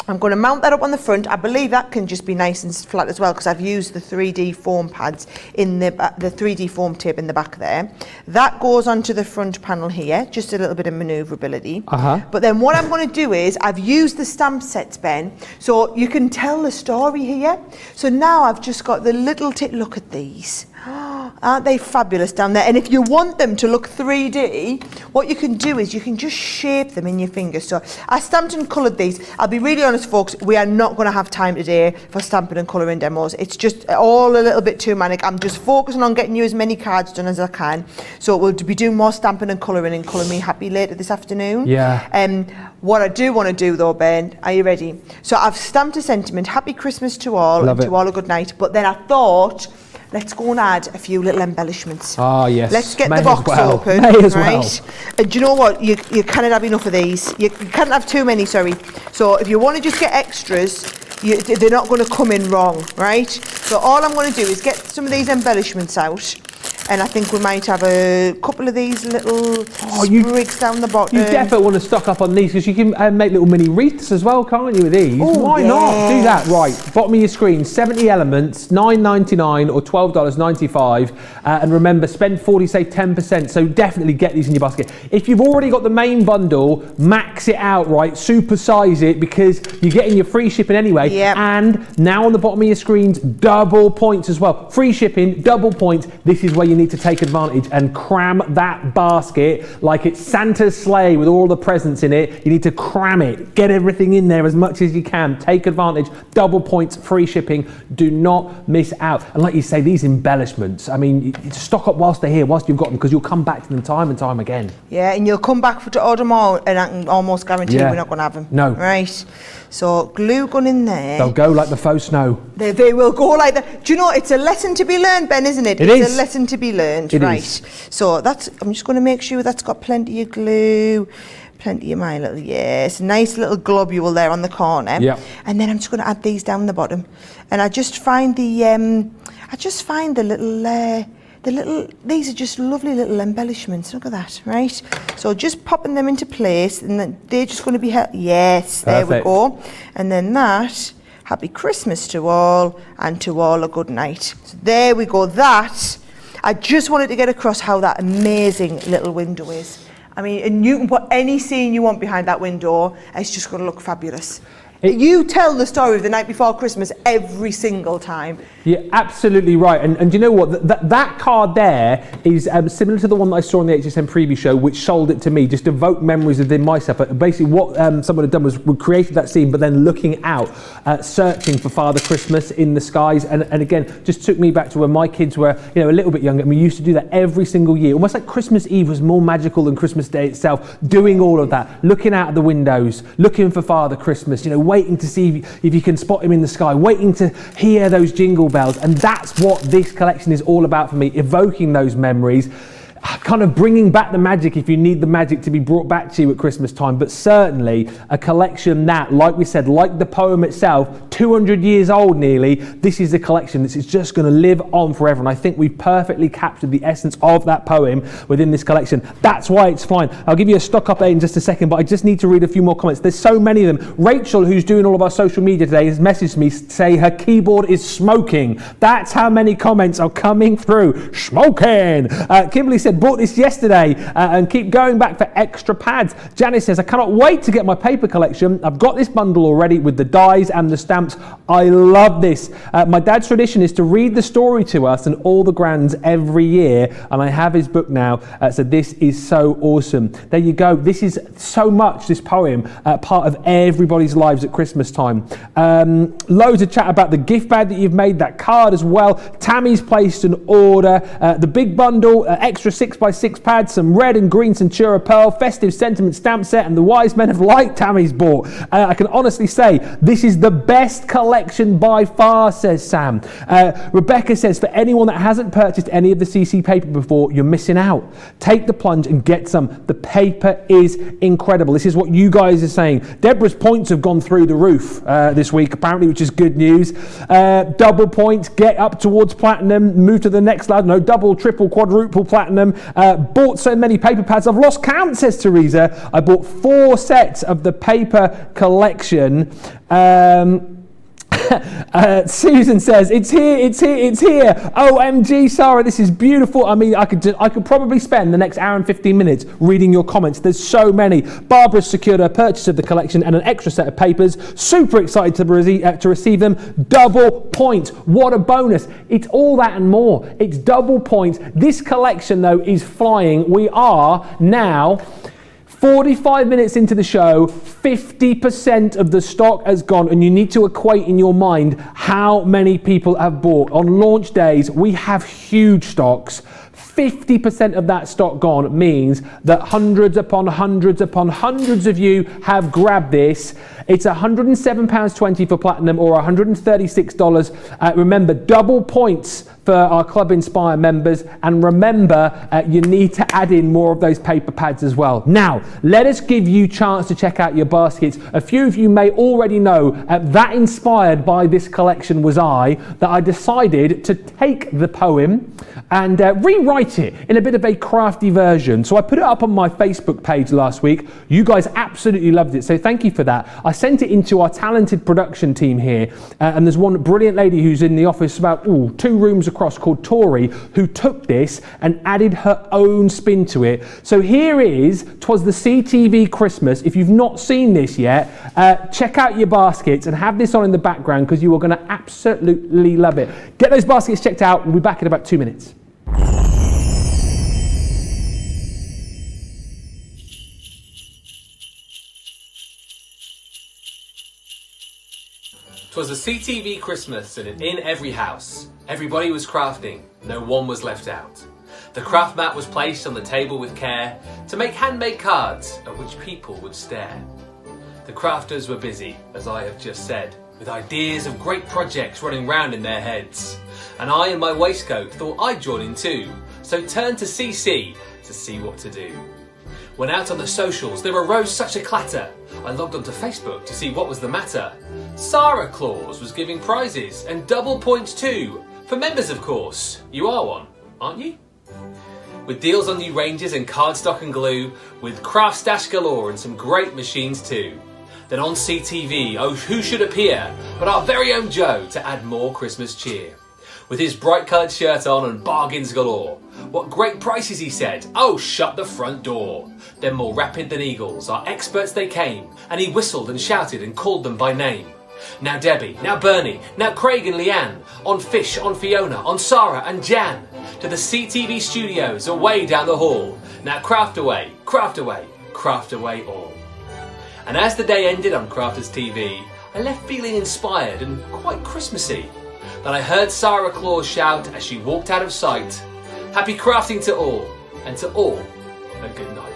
I'm going to mount that up on the front. I believe that can just be nice and flat as well because I've used the 3D foam pads in the 3D foam tape in the back there. That goes onto the front panel here, just a little bit of manoeuvrability. But then what I'm going to do is I've used the stamp sets, Ben, so you can tell the story here. So now I've just got the little look at these. Aren't they fabulous down there? And if you want them to look 3D, what you can do is you can just shape them in your fingers. So I stamped and coloured these. I'll be really honest, folks, we are not going to have time today for stamping and colouring demos. It's just all a little bit too manic. I'm just focusing on getting you as many cards done as I can. So we'll be doing more stamping and colouring and Colour Me Happy later this afternoon. What I do want to do though, Ben, are you ready? So I've stamped a sentiment, Happy Christmas to all, and to all a good night. But then I thought, let's go and add a few little embellishments. Yes. Let's get the box open. Right? And do you know what? You cannot have enough of these. You can't have too many, sorry. So if you want to just get extras, they're not going to come in wrong, right? So all I'm going to do is get some of these embellishments out. And I think we might have a couple of these little sprigs down the bottom. You definitely want to stock up on these because you can make little mini wreaths as well, can't you, with these? Why not? Do that. Right, bottom of your screen, 70 elements, $9.99 or $12.95. And remember, spend 40, save 10%. So definitely get these in your basket. If you've already got the main bundle, max it out, right? Supersize it because you're getting your free shipping anyway. And now on the bottom of your screens, double points as well. Free shipping, double points. This is where you need to take advantage and cram that basket like it's Santa's sleigh with all the presents in it. You need to cram it, get everything in there as much as you can. Take advantage, double points, free shipping. Do not miss out. And like you say, these embellishments, I mean, you stock up whilst they're here, whilst you've got them, because you'll come back to them time and time again. And you'll come back to order more, and I can almost guarantee we're not going to have them. No. Right. So glue gun in there. They'll go like the faux snow. They will go like that. Do you know, it's a lesson to be learned, Ben, isn't it? It's a lesson to be learned, right? So I'm just going to make sure that's got plenty of glue, plenty of my little, it's a nice little globule there on the corner. And then I'm just going to add these down the bottom. And I just find the little, these are just lovely little embellishments. Look at that, right? So just popping them into place, and then they're just going to be, there we go. And then that, Happy Christmas to all, and to all a good night. So there we go. That, I just wanted to get across how that amazing little window is. I mean, and you can put any scene you want behind that window, and it's just going to look fabulous. You tell the story of the night before Christmas every single time. You're absolutely right. And you know what? That card there is similar to the one that I saw on the HSN preview show, which sold it to me, just evoked memories within myself. But basically what someone had done was we created that scene, but then looking out, searching for Father Christmas in the skies. And again, just took me back to when my kids were, a little bit younger. And we used to do that every single year. Almost like Christmas Eve was more magical than Christmas Day itself, doing all of that, looking out of the windows, looking for Father Christmas, waiting to see if you can spot him in the sky, waiting to hear those jingle bells. And that's what this collection is all about for me, evoking those memories, kind of bringing back the magic if you need the magic to be brought back to you at Christmas time. But certainly a collection that, like we said, like the poem itself, 200 years old nearly. This is the collection. This is just going to live on forever. And I think we've perfectly captured the essence of that poem within this collection. That's why it's flying. I'll give you a stock update in just a second, but I just need to read a few more comments. There's so many of them. Rachel, who's doing all of our social media today, has messaged me to say her keyboard is smoking. That's how many comments are coming through. Smoking! Kimberly said, bought this yesterday and keep going back for extra pads. Janice says, I cannot wait to get my paper collection. I've got this bundle already with the dies and the stamps. I love this. My dad's tradition is to read the story to us and all the grands every year, and I have his book now, so this is so awesome. There you go. This is so much, this poem, part of everybody's lives at Christmas time. Loads of chat about the gift bag that you've made, that card as well. Tammy's placed an order. The big bundle, extra 6x6 pads, some red and green Centura Pearl, festive sentiment stamp set, and the wise men of light Tammy's bought. I can honestly say this is the best collection by far, says Sam. Rebecca says, for anyone that hasn't purchased any of the CC paper before, you're missing out. Take the plunge and get some. The paper is incredible. This is what you guys are saying. Deborah's points have gone through the roof this week, apparently, which is good news. Double points, get up towards platinum, move to the next level. No, double, triple, quadruple platinum. Bought so many paper pads, I've lost count, says Teresa. I bought 4 sets of the paper collection. Susan says, it's here. OMG, Sarah, this is beautiful. I mean, I could probably spend the next hour and 15 minutes reading your comments. There's so many. Barbara's secured her purchase of the collection and an extra set of papers. Super excited to receive them. Double points. What a bonus. It's all that and more. It's double points. This collection, though, is flying. We are now 45 minutes into the show, 50% of the stock has gone, and you need to equate in your mind how many people have bought. On launch days, we have huge stocks. 50% of that stock gone means that hundreds upon hundreds upon hundreds of you have grabbed this. It's £107.20 for platinum or $136. Remember, double points for our Club Inspire members, and remember, you need to add in more of those paper pads as well. Now, let us give you a chance to check out your baskets. A few of you may already know that inspired by this collection was that I decided to take the poem and rewrite it in a bit of a crafty version. So I put it up on my Facebook page last week. You guys absolutely loved it, so thank you for that. I sent it into our talented production team here, and there's one brilliant lady who's in the office about 2 rooms across called Tori, who took this and added her own spin to it. So here is Twas the CTV Christmas. If you've not seen this yet, check out your baskets and have this on in the background, because you are going to absolutely love it. Get those baskets checked out. We'll be back in about 2 minutes. Twas a CTV Christmas, and in every house, everybody was crafting, no one was left out. The craft mat was placed on the table with care to make handmade cards at which people would stare. The crafters were busy, as I have just said, with ideas of great projects running round in their heads. And I in my waistcoat thought I'd join in too, so turned to CC to see what to do. When out on the socials there arose such a clatter, I logged onto Facebook to see what was the matter. Sara Claus was giving prizes, and double points too. For members, of course. You are one, aren't you? With deals on new ranges and cardstock and glue, with craft stash galore and some great machines too. Then on CTV, oh who should appear but our very own Joe to add more Christmas cheer. With his bright coloured shirt on and bargains galore. What great prices, he said, oh shut the front door. Then more rapid than eagles, our experts they came, and he whistled and shouted and called them by name. Now Debbie, now Bernie, now Craig and Leanne, on Fish, on Fiona, on Sarah and Jan, to the CTV studios away down the hall. Now craft away, craft away, craft away all. And as the day ended on Crafters TV, I left feeling inspired and quite Christmassy. Then I heard Sara Claus shout as she walked out of sight, happy crafting to all, and to all a good night.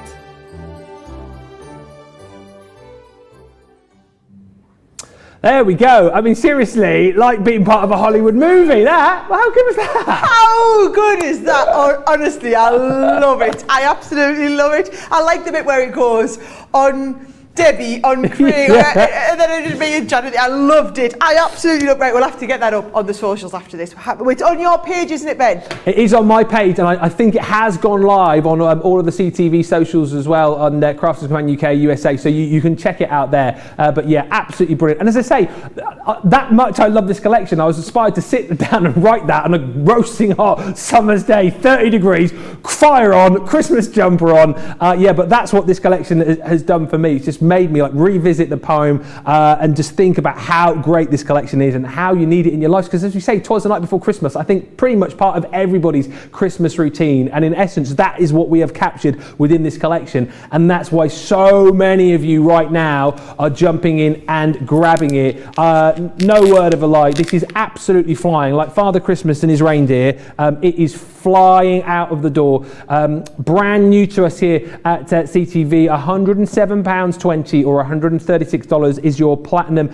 There we go. I mean, seriously, like being part of a Hollywood movie, that. Well, how good was that? How good is that? Honestly, I love it. I absolutely love it. I like the bit where it goes on Debbie on Craig, and then it was me and Janet. I loved it. I absolutely loved it. Right, we'll have to get that up on the socials after this. It's on your page, isn't it, Ben? It is on my page, and I think it has gone live on all of the CTV socials as well on Crafters Command UK USA, so you can check it out there. But yeah, absolutely brilliant. And as I say, that much I love this collection. I was inspired to sit down and write that on a roasting hot summer's day, 30 degrees, fire on, Christmas jumper on. Yeah, but that's what this collection has done for me. It's just made me like revisit the poem and just think about how great this collection is and how you need it in your life. Because as we say, Twas the Night Before Christmas, I think pretty much part of everybody's Christmas routine. And in essence, that is what we have captured within this collection. And that's why so many of you right now are jumping in and grabbing it. No word of a lie. This is absolutely flying. Like Father Christmas and his reindeer, it is flying out of the door. Brand new to us here at CTV, £107.20 or $136 is your platinum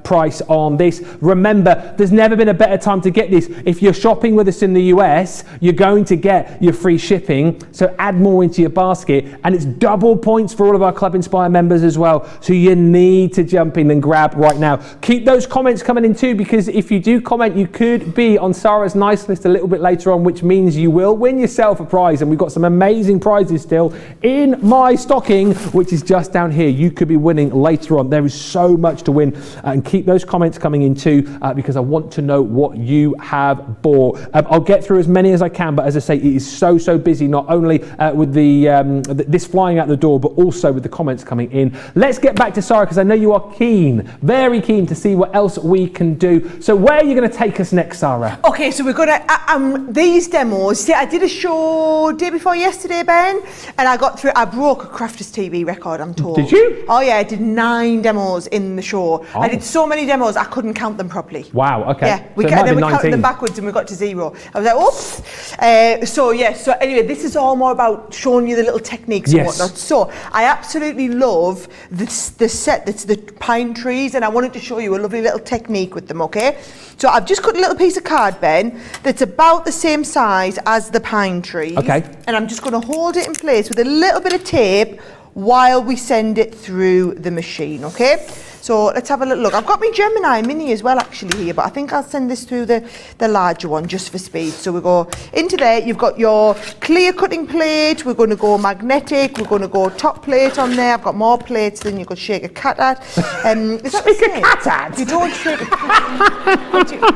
price on this. Remember, there's never been a better time to get this. If you're shopping with us in the US, you're going to get your free shipping, so add more into your basket, and it's double points for all of our Club Inspire members as well, so you need to jump in and grab right now. Keep those comments coming in too, because if you do comment, you could be on Sara's nice list a little bit later on, which means you will win yourself a prize, and we've got some amazing prizes still in my stocking, which is just down here. You could be winning later on. There is so much to win, and keep those comments coming in too, because I want to know what you have bought. I'll get through as many as I can, but as I say, it is so busy, not only with this flying out the door, but also with the comments coming in. Let's get back to Sara, because I know you are keen, very keen to see what else we can do. So where are you going to take us next, Sara? Okay, so we're going to, these demos, see, I did a show day before yesterday, Ben, and I broke a Crafters TV record, I'm told. Did you? Oh yeah, I did 9 demos in the show. Oh. I did so many demos, I couldn't count them properly. Wow, okay. Yeah, and then we counted them backwards and we got to 0. I was like, oops. So anyway, this is all more about showing you the little techniques and whatnot. So I absolutely love the set that's the pine trees, and I wanted to show you a lovely little technique with them, okay? So I've just cut a little piece of card, Ben, that's about the same size as the pine trees. Okay. And I'm just going to hold it in place with a little bit of tape while we send it through the machine, okay? So let's have a little look. I've got my Gemini Mini as well actually here, but I think I'll send this through the larger one just for speed. So we go into there, you've got your clear cutting plate, we're going to go magnetic, we're going to go top plate on there. I've got more plates than you could shake a cat at. Is that shake a cat at? You don't shake a cat.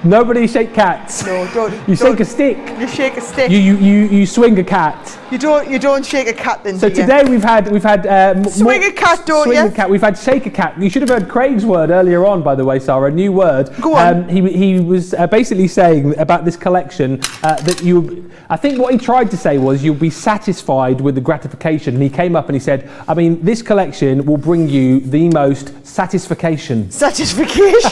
Nobody shake cats. No, don't. You shake a stick. You shake a stick. You swing a cat. You don't shake a cat then. So today we've had swing a cat, don't you? Swing a cat. We've had shake a cat. You should have heard Craig's word earlier on, by the way, Sara. A new word. Go on. He was basically saying about this collection that I think what he tried to say was you'll be satisfied with the gratification. And he came up and he said, I mean, this collection will bring you the most satisfaction. Satisfaction.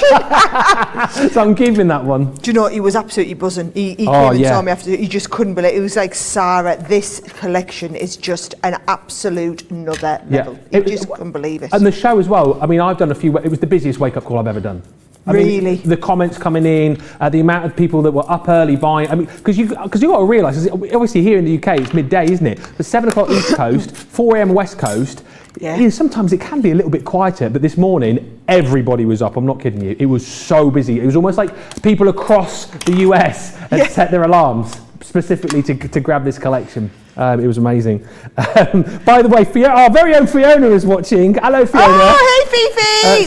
So I'm keeping that one. Do you know, he was absolutely buzzing. He came and saw me after. He just couldn't believe it. It was like, Sara, this collection is just an absolute another level. He just couldn't believe it. And the show as well. I mean, I've done a few. It was the busiest wake-up call I've ever done. I mean, the comments coming in, the amount of people that were up early buying. I mean, because you got to realise, obviously here in the UK it's midday, isn't it? But 7 o'clock East Coast, 4 a.m. West Coast. Yeah. You know, sometimes it can be a little bit quieter, but this morning everybody was up. I'm not kidding you. It was so busy. It was almost like people across the US had set their alarms specifically to grab this collection. It was amazing. By the way, our very own Fiona is watching. Hello, Fiona. Oh, hey,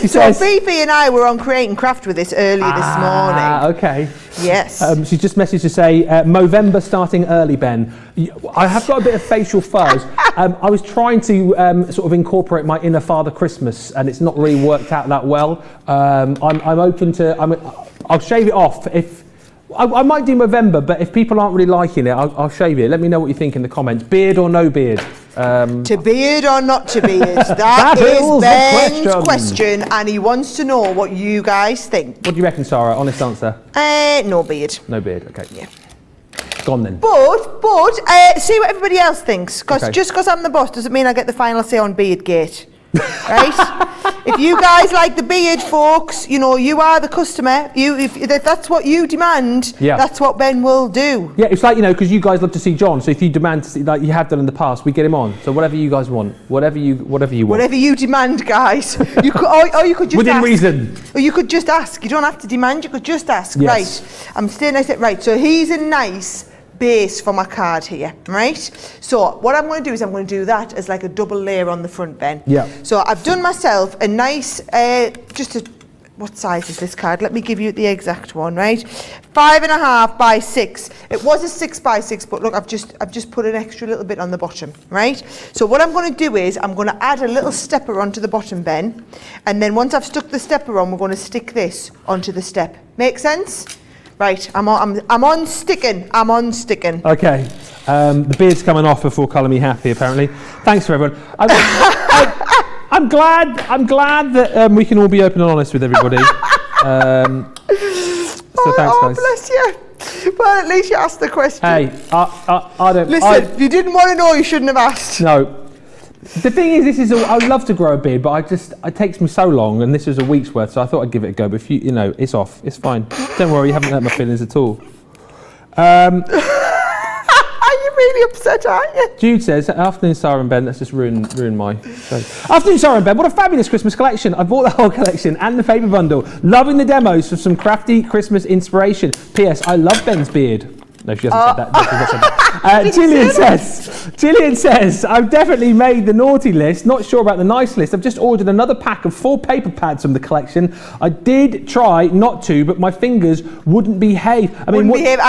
Fifi. So Fifi and I were on Create and Craft with this early this morning. Okay. Yes. She just messaged to say, Movember starting early, Ben. I have got a bit of facial fuzz. I was trying to sort of incorporate my inner Father Christmas, and it's not really worked out that well. I'm open to. I'll shave it off if. I might do November, but if people aren't really liking it, I'll shave it. Let me know what you think in the comments. Beard or no beard? To beard or not to beard? That is Ben's question, and he wants to know what you guys think. What do you reckon, Sara? Honest answer? No beard. No beard, okay. Yeah. Gone then. But see what everybody else thinks. Just because I'm the boss doesn't mean I get the final say on Beardgate. Right? If you guys like the beard, folks, you know, you are the customer. If that's what you demand, that's what Ben will do. Yeah, it's like, you know, because you guys love to see John, so if you demand to see, like you have done in the past, we get him on. So whatever you guys want, whatever you want. Whatever you demand, guys. You could, or you could just within ask. reason. Or you could just ask. You don't have to demand. You could just ask. Yes. Right. I'm staying nice. Right. So he's a nice base for my card here, right? So what I'm going to do is I'm going to do that as like a double layer on the front, Ben. Yeah. So I've done myself a nice, what size is this card? Let me give you the exact one, right? 5.5 by 6. It was a 6 by 6, but look, I've just put an extra little bit on the bottom, right? So what I'm going to do is I'm going to add a little stepper onto the bottom, Ben, and then once I've stuck the stepper on, we're going to stick this onto the step. Make sense? Right, I'm on sticking. Okay, the beard's coming off before colour me happy, apparently. Thanks for everyone. I'm glad that we can all be open and honest with everybody. So thanks, guys. Bless you. Well, at least you asked the question. Hey, I don't... Listen, if you didn't want to know, you shouldn't have asked. No. The thing is, I would love to grow a beard, but it takes me so long, and this was a week's worth, so I thought I'd give it a go. But if you know, it's off. It's fine. Don't worry, you haven't hurt my feelings at all. Are you really upset, aren't you? Jude says, afternoon, Sara and Ben. Let's just ruin my show. Afternoon, Sara and Ben. What a fabulous Christmas collection. I bought the whole collection and the paper bundle. Loving the demos for some crafty Christmas inspiration. P.S. I love Ben's beard. No, she hasn't said that. No, she's not said that. Gillian says, I've definitely made the naughty list. Not sure about the nice list. I've just ordered another pack of 4 paper pads from the collection. I did try not to, but my fingers wouldn't behave. I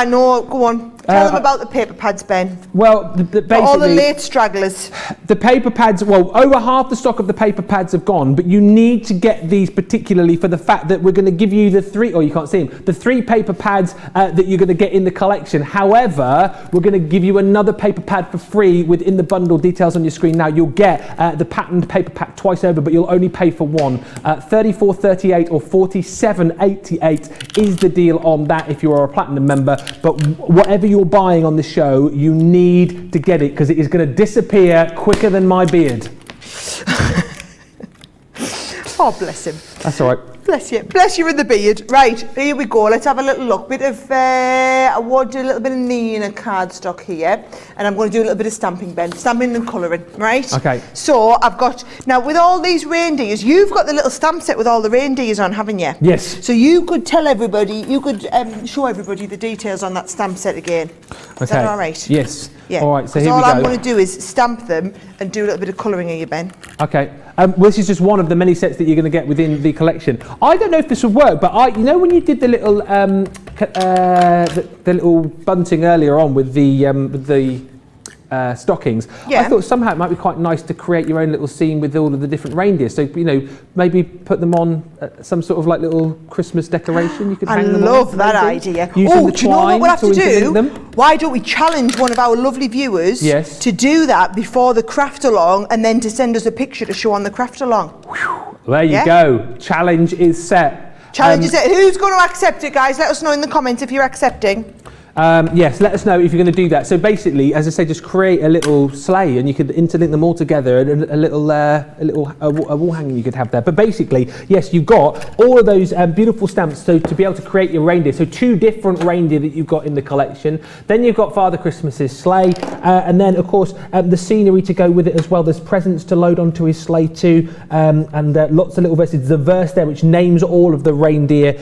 know. Go on. Tell them about the paper pads, Ben. Well, basically... all the late stragglers. The paper pads, well, over half the stock of the paper pads have gone, but you need to get these particularly for the fact that we're going to give you the 3 paper pads that you're going to get in the collection. However, we're going to give you another paper pad for free within the bundle. Details on your screen now. You'll get the patterned paper pack twice over, but you'll only pay for one. $34.38 or $47.88 is the deal on that if you are a platinum member. But whatever you're buying on the show, you need to get it because it is going to disappear quicker than my beard. Oh, bless him. That's all right. Bless you with the beard. Right, here we go. Let's have a little look. I want to do a little bit of Nina cardstock here, and I'm going to do a little bit of stamping, Ben. Stamping and colouring, right? Okay. So I've got, now with all these reindeers, you've got the little stamp set with all the reindeers on, haven't you? Yes. So you could tell everybody, you could show everybody the details on that stamp set again. Is that all right? Yes. Yeah. All right, so here we go. All I'm going to do is stamp them and do a little bit of colouring here, Ben. Okay. Well, this is just one of the many sets that you're going to get within the collection. I don't know if this will work, but you know when you did the little the little bunting earlier on with the stockings, yeah. I thought somehow it might be quite nice to create your own little scene with all of the different reindeer. So, you know, maybe put them on some sort of like little Christmas decoration. You could hang them on. I love that idea. Do you know what we'll have to do? Why don't we challenge one of our lovely viewers to do that before the craft along, and then to send us a picture to show on the craft along? There you go. Challenge is set. Challenge is set. Who's going to accept it, guys? Let us know in the comments if you're accepting. Yes, let us know if you're going to do that. So basically, as I say, just create a little sleigh, and you could interlink them all together, and a little wall hanging you could have there. But basically, yes, you've got all of those beautiful stamps to be able to create your reindeer. So 2 different reindeer that you've got in the collection. Then you've got Father Christmas's sleigh, and then of course the scenery to go with it as well. There's presents to load onto his sleigh too, and lots of little verses. The verse there which names all of the reindeer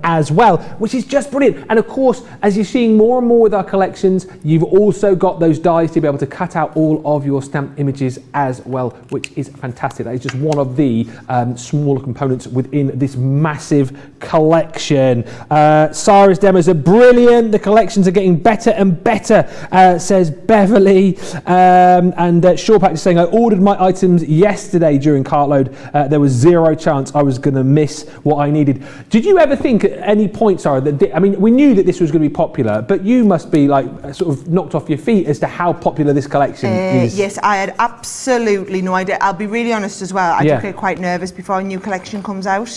as well, which is just brilliant. And of course, as you're seeing more and more with our collections, you've also got those dies to be able to cut out all of your stamped images as well, which is fantastic. That is just one of the smaller components within this massive collection. Sara's demos are brilliant. The collections are getting better and better, says Beverly. And Shawpack is saying, I ordered my items yesterday during cartload. There was 0 chance I was going to miss what I needed. Did you ever think at any point, Sara, that I mean, we knew that this was going to be popular, but you must be like sort of knocked off your feet as to how popular this collection is. Yes, I had absolutely no idea. I'll be really honest as well. I do get quite nervous before a new collection comes out.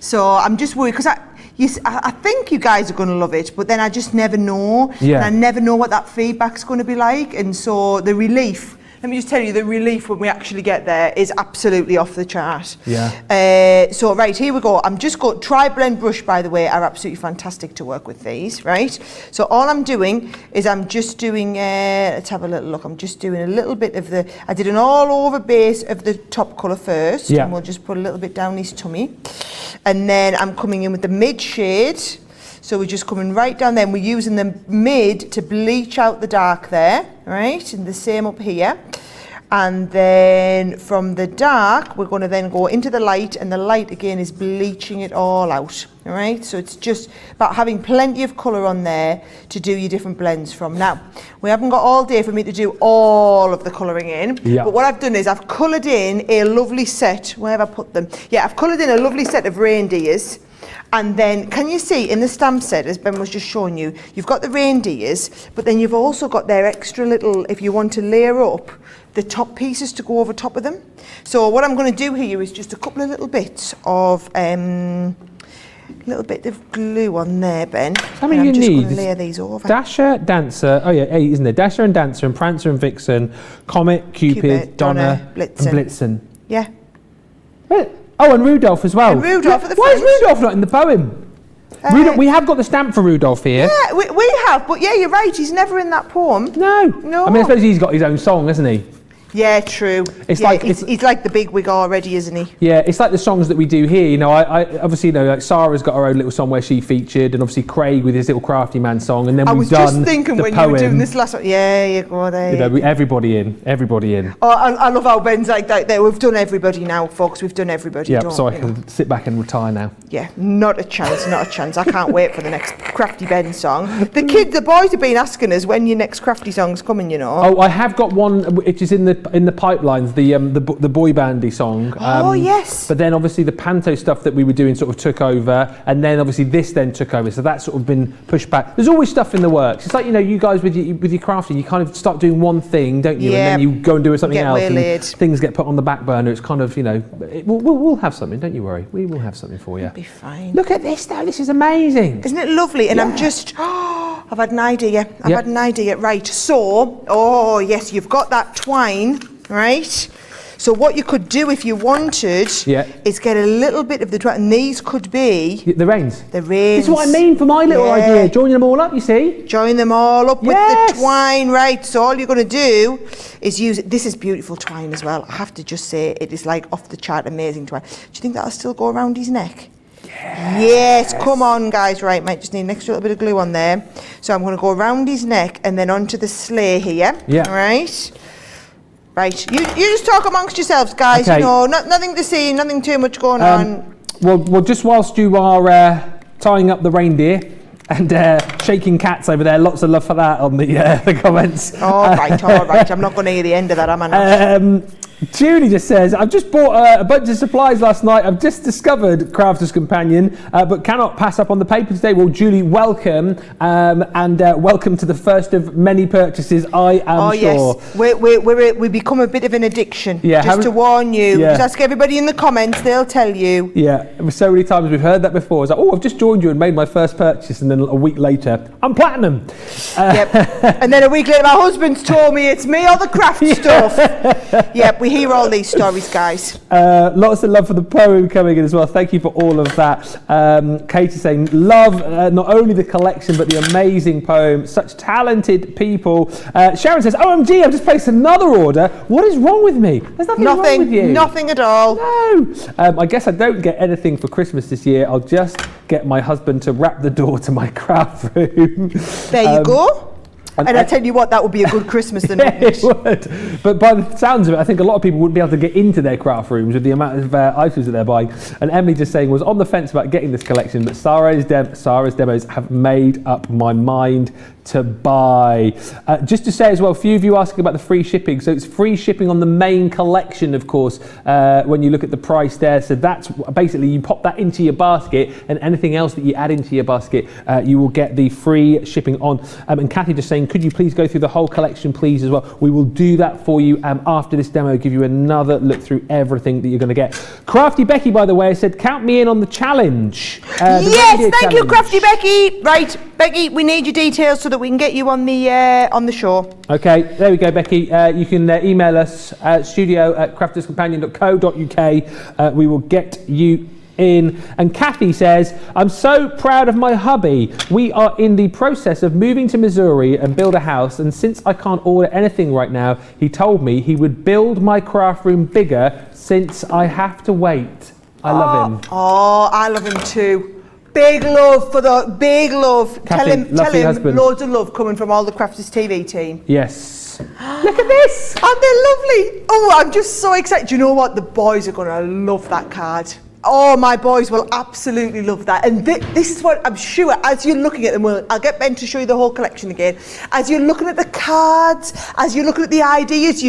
So I'm just worried because I think you guys are going to love it, but then I just never know. Yeah. And I never know what that feedback's going to be like. And so the relief let me just tell you, the relief when we actually get there is absolutely off the chart. Yeah. So right, here we go. I'm just going, tri-blend brush, by the way, are absolutely fantastic to work with these, right? So all I'm doing is I'm just doing, let's have a little look. I'm just doing a little bit of I did an all over base of the top colour first. Yeah. And we'll just put a little bit down his tummy. And then I'm coming in with the mid shade. So we're just coming right down there, and we're using the mid to bleach out the dark there, right? And the same up here. And then from the dark, we're going to then go into the light, and the light again is bleaching it all out, all right? So it's just about having plenty of colour on there to do your different blends from. Now, we haven't got all day for me to do all of the colouring in, but what I've done is I've coloured in a lovely set, where have I put them? Yeah, I've coloured in a lovely set of reindeers. And then, can you see in the stamp set, as Ben was just showing you, you've got the reindeers, but then you've also got their extra little, if you want to layer up the top pieces to go over top of them. So what I'm going to do here is just a couple of little bits of glue on there, Ben. How many I'm you just need? going to layer these over. Dasher, Dancer, oh yeah, 8, isn't there? Dasher and Dancer and Prancer and Vixen, Comet, Cupid, Donna, Blitzen. and Blitzen. Yeah. Wait. Oh, and Rudolph as well. And Rudolph at the Why is front. Rudolph not in the poem? We have got the stamp for Rudolph here. Yeah, we have, but yeah, you're right, he's never in that poem. No. I mean, I suppose he's got his own song, hasn't he? Yeah, true. It's yeah, like he's like the big wig already, isn't he? Yeah, it's like the songs that we do here. You know, I obviously, you know, like Sarah's got her own little song where she featured, and obviously Craig with his little Crafty Man song, and then we've done just thinking the when poem. you were doing this last one. Yeah, you go there. You know, everybody in. Oh, I love how Ben's like that. There, we've done everybody now, folks. We've done everybody. Yeah, so I can sit back and retire now. Yeah, not a chance. I can't wait for the next Crafty Ben song. The boys have been asking us when your next Crafty song's coming. You know. Oh, I have got one which is in the pipeline. The boy bandy song. Oh yes. But then obviously the panto stuff that we were doing sort of took over, and then obviously this then took over. So that's sort of been pushed back. There's always stuff in the works. It's like, you know, you guys with your crafting, you kind of start doing one thing, don't you? Yeah. And then you go and do something else. Waylaid. And things get put on the back burner. It's kind of, you know, we'll have something. Don't you worry. We will have something for you. It'll be fine. Look at this though. This is amazing. Isn't it lovely? And I'm just. I've had an idea. I've had an idea. Right. So. Oh yes, you've got that twine. Right. So what you could do if you wanted is get a little bit of the twine, and these could be the reins. The reins. This is what I mean for my little idea. Join them all up, you see. Join them all up with the twine, right? So all you're going to do is use it. This is beautiful twine as well. I have to just say, it is like off the chart, amazing twine. Do you think that'll still go around his neck? Yes, come on guys, right, might just need an extra little bit of glue on there. So I'm going to go around his neck and then onto the sleigh here. Yeah. Right. Right, you just talk amongst yourselves, guys. Okay. You know, nothing to see, nothing too much going on. Well, just whilst you are tying up the reindeer and shaking cats over there, lots of love for that on the comments. All right. I'm not going to hear the end of that, am I not? Julie just says, I've just bought a bunch of supplies last night. I've just discovered Crafter's Companion, but cannot pass up on the paper today. Well, Julie, welcome, and welcome to the first of many purchases, I am sure. Yes, we become a bit of an addiction. Yeah, just to warn you. Just ask everybody in the comments, they'll tell you. Yeah, so many times we've heard that before. It's like, oh, I've just joined you and made my first purchase, and then a week later, I'm platinum. Yep. And then a week later, my husband's told me it's me or the craft stuff. Yep, we hear all these stories, guys. Lots of love for the poem coming in as well. Thank you for all of that. Kate is saying, love not only the collection, but the amazing poem. Such talented people. Sharon says, OMG, I've just placed another order. What is wrong with me? There's nothing wrong with you. Nothing at all. No. I guess I don't get anything for Christmas this year. I'll just get my husband to wrap the door to my craft room. There you go. And I tell you what, that would be a good Christmas then, wouldn't it? It would. But by the sounds of it, I think a lot of people wouldn't be able to get into their craft rooms with the amount of items that they're buying. And Emily just saying, was on the fence about getting this collection, but Sarah's demos have made up my mind to buy. Just to say as well, a few of you asking about the free shipping. So it's free shipping on the main collection, of course, when you look at the price there. So that's basically, you pop that into your basket, and anything else that you add into your basket, you will get the free shipping on. And Kathy just saying, could you please go through the whole collection, please, as well? We will do that for you after this demo, give you another look through everything that you're going to get. Crafty Becky, by the way, said, count me in on the challenge. Yes, thank you, Crafty Becky. Right, Becky, we need your details so that we can get you on the show. Okay, there we go, Becky. You can email us studio@crafterscompanion.co.uk. We will get you in. And Kathy says, I'm so proud of my hubby. We are in the process of moving to Missouri and build a house, and since I can't order anything right now, he told me he would build my craft room bigger since I have to wait. I love him. Oh, I love him too. Big love for the big love. Kathy, tell him husband. Loads of love coming from all the Crafters TV team. Yes. Look at this. Aren't they lovely? Oh, I'm just so excited. Do you know what? The boys are going to love that card. Oh, my boys will absolutely love that. And this is what I'm sure, as you're looking at them, I'll get Ben to show you the whole collection again. As you're looking at the cards, as you're looking at the ideas,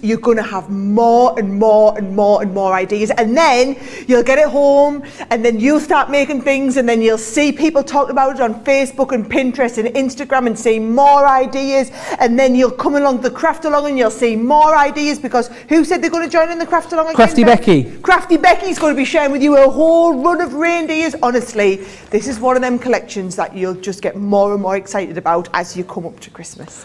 you're going to have more and more and more and more ideas. And then you'll get it home, and then you'll start making things, and then you'll see people talking about it on Facebook and Pinterest and Instagram and see more ideas. And then you'll come along the craft along and you'll see more ideas, because who said they're going to join in the craft along again? Crafty Becky. Crafty Becky's going to be sharing with you a whole run of reindeers. Honestly, this is one of them collections that you'll just get more and more excited about as you come up to Christmas.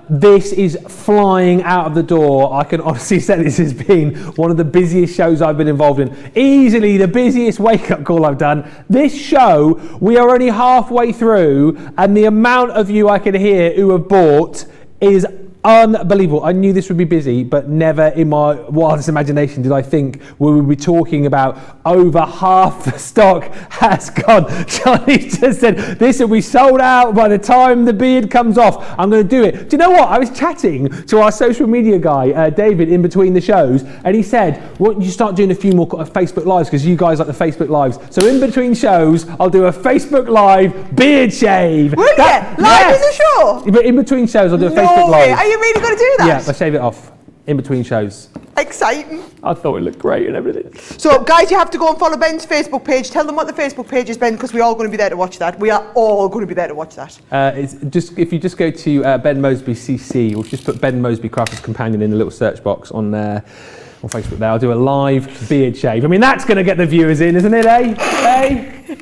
This is flying out of the door. I can honestly say this has been one of the busiest shows I've been involved in. Easily the busiest wake-up call I've done. This show, we are only halfway through, and the amount of you I can hear who have bought is unbelievable. I knew this would be busy, but never in my wildest imagination did I think we would be talking about over half the stock has gone. Johnny just said this will be sold out by the time the beard comes off. I'm going to do it. Do you know what? I was chatting to our social media guy, David, in between the shows, and he said, why don't you start doing a few more Facebook Lives, because you guys like the Facebook Lives. So in between shows, I'll do a Facebook Live beard shave. Will you? Live in the show? But in between shows, I'll do a Facebook way. Live. Are you really going to do that? Yeah, I shave it off in between shows. Exciting. I thought it looked great and everything. So, guys, you have to go and follow Ben's Facebook page. Tell them what the Facebook page is, Ben, because we're all going to be there to watch that. We are all going to be there to watch that. It's just if you just go to Ben Moseby CC, or just put Ben Moseby Crafters Companion in the little search box on Facebook there. I'll do a live beard shave. I mean, that's going to get the viewers in, isn't it, eh?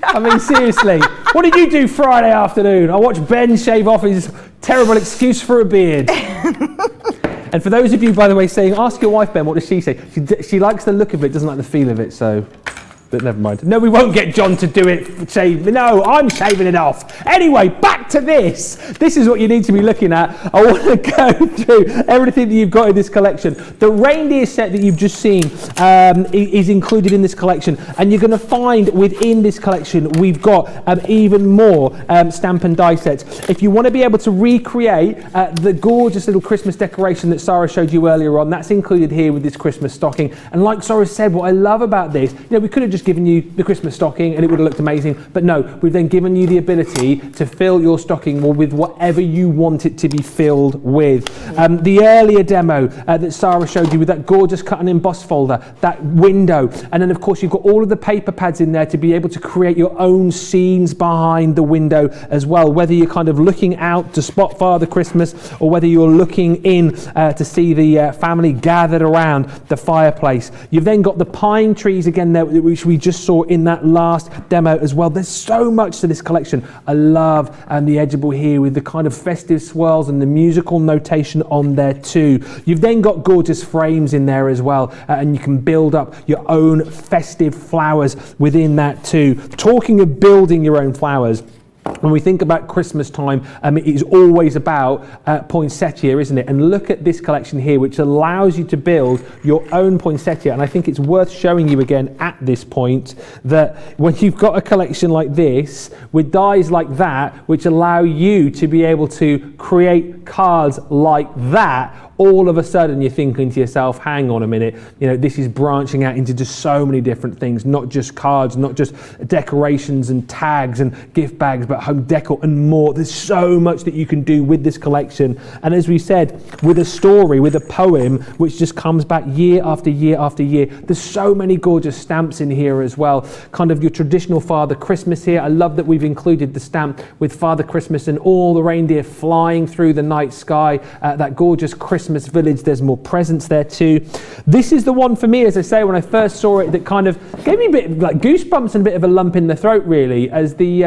I mean, seriously. What did you do Friday afternoon? I watched Ben shave off his terrible excuse for a beard. And for those of you, by the way, saying, ask your wife, Ben, what does she say? She likes the look of it, doesn't like the feel of it, so... But never mind. No, we won't get John to do it. No, I'm shaving it off. Anyway, back to this. This is what you need to be looking at. I want to go through everything that you've got in this collection. The reindeer set that you've just seen is included in this collection. And you're going to find within this collection, we've got even more stamp and die sets. If you want to be able to recreate the gorgeous little Christmas decoration that Sara showed you earlier on, that's included here with this Christmas stocking. And like Sara said, what I love about this, we could have just given you the Christmas stocking and it would have looked amazing, but no, we've then given you the ability to fill your stocking with whatever you want it to be filled with. The earlier demo that Sara showed you with that gorgeous cut and emboss folder, that window, and then of course you've got all of the paper pads in there to be able to create your own scenes behind the window as well, whether you're kind of looking out to spot Father Christmas or whether you're looking in to see the family gathered around the fireplace. You've then got the pine trees again there, which we just saw in that last demo as well. There's so much to this collection. I love the edgeable here with the kind of festive swirls and the musical notation on there too. You've then got gorgeous frames in there as well, and you can build up your own festive flowers within that too. Talking of building your own flowers, when we think about Christmas time, it is always about poinsettia, isn't it? And look at this collection here, which allows you to build your own poinsettia. And I think it's worth showing you again at this point that when you've got a collection like this, with dies like that, which allow you to be able to create cards like that, all of a sudden you're thinking to yourself, hang on a minute, this is branching out into just so many different things, not just cards, not just decorations and tags and gift bags, but home decor and more. There's so much that you can do with this collection. And as we said, with a story, with a poem, which just comes back year after year after year. There's so many gorgeous stamps in here as well. Kind of your traditional Father Christmas here. I love that we've included the stamp with Father Christmas and all the reindeer flying through the night sky. That gorgeous Christmas village. There's more presents there too. This is the one for me, as I say, when I first saw it, that kind of gave me a bit of like goosebumps and a bit of a lump in the throat, really, as the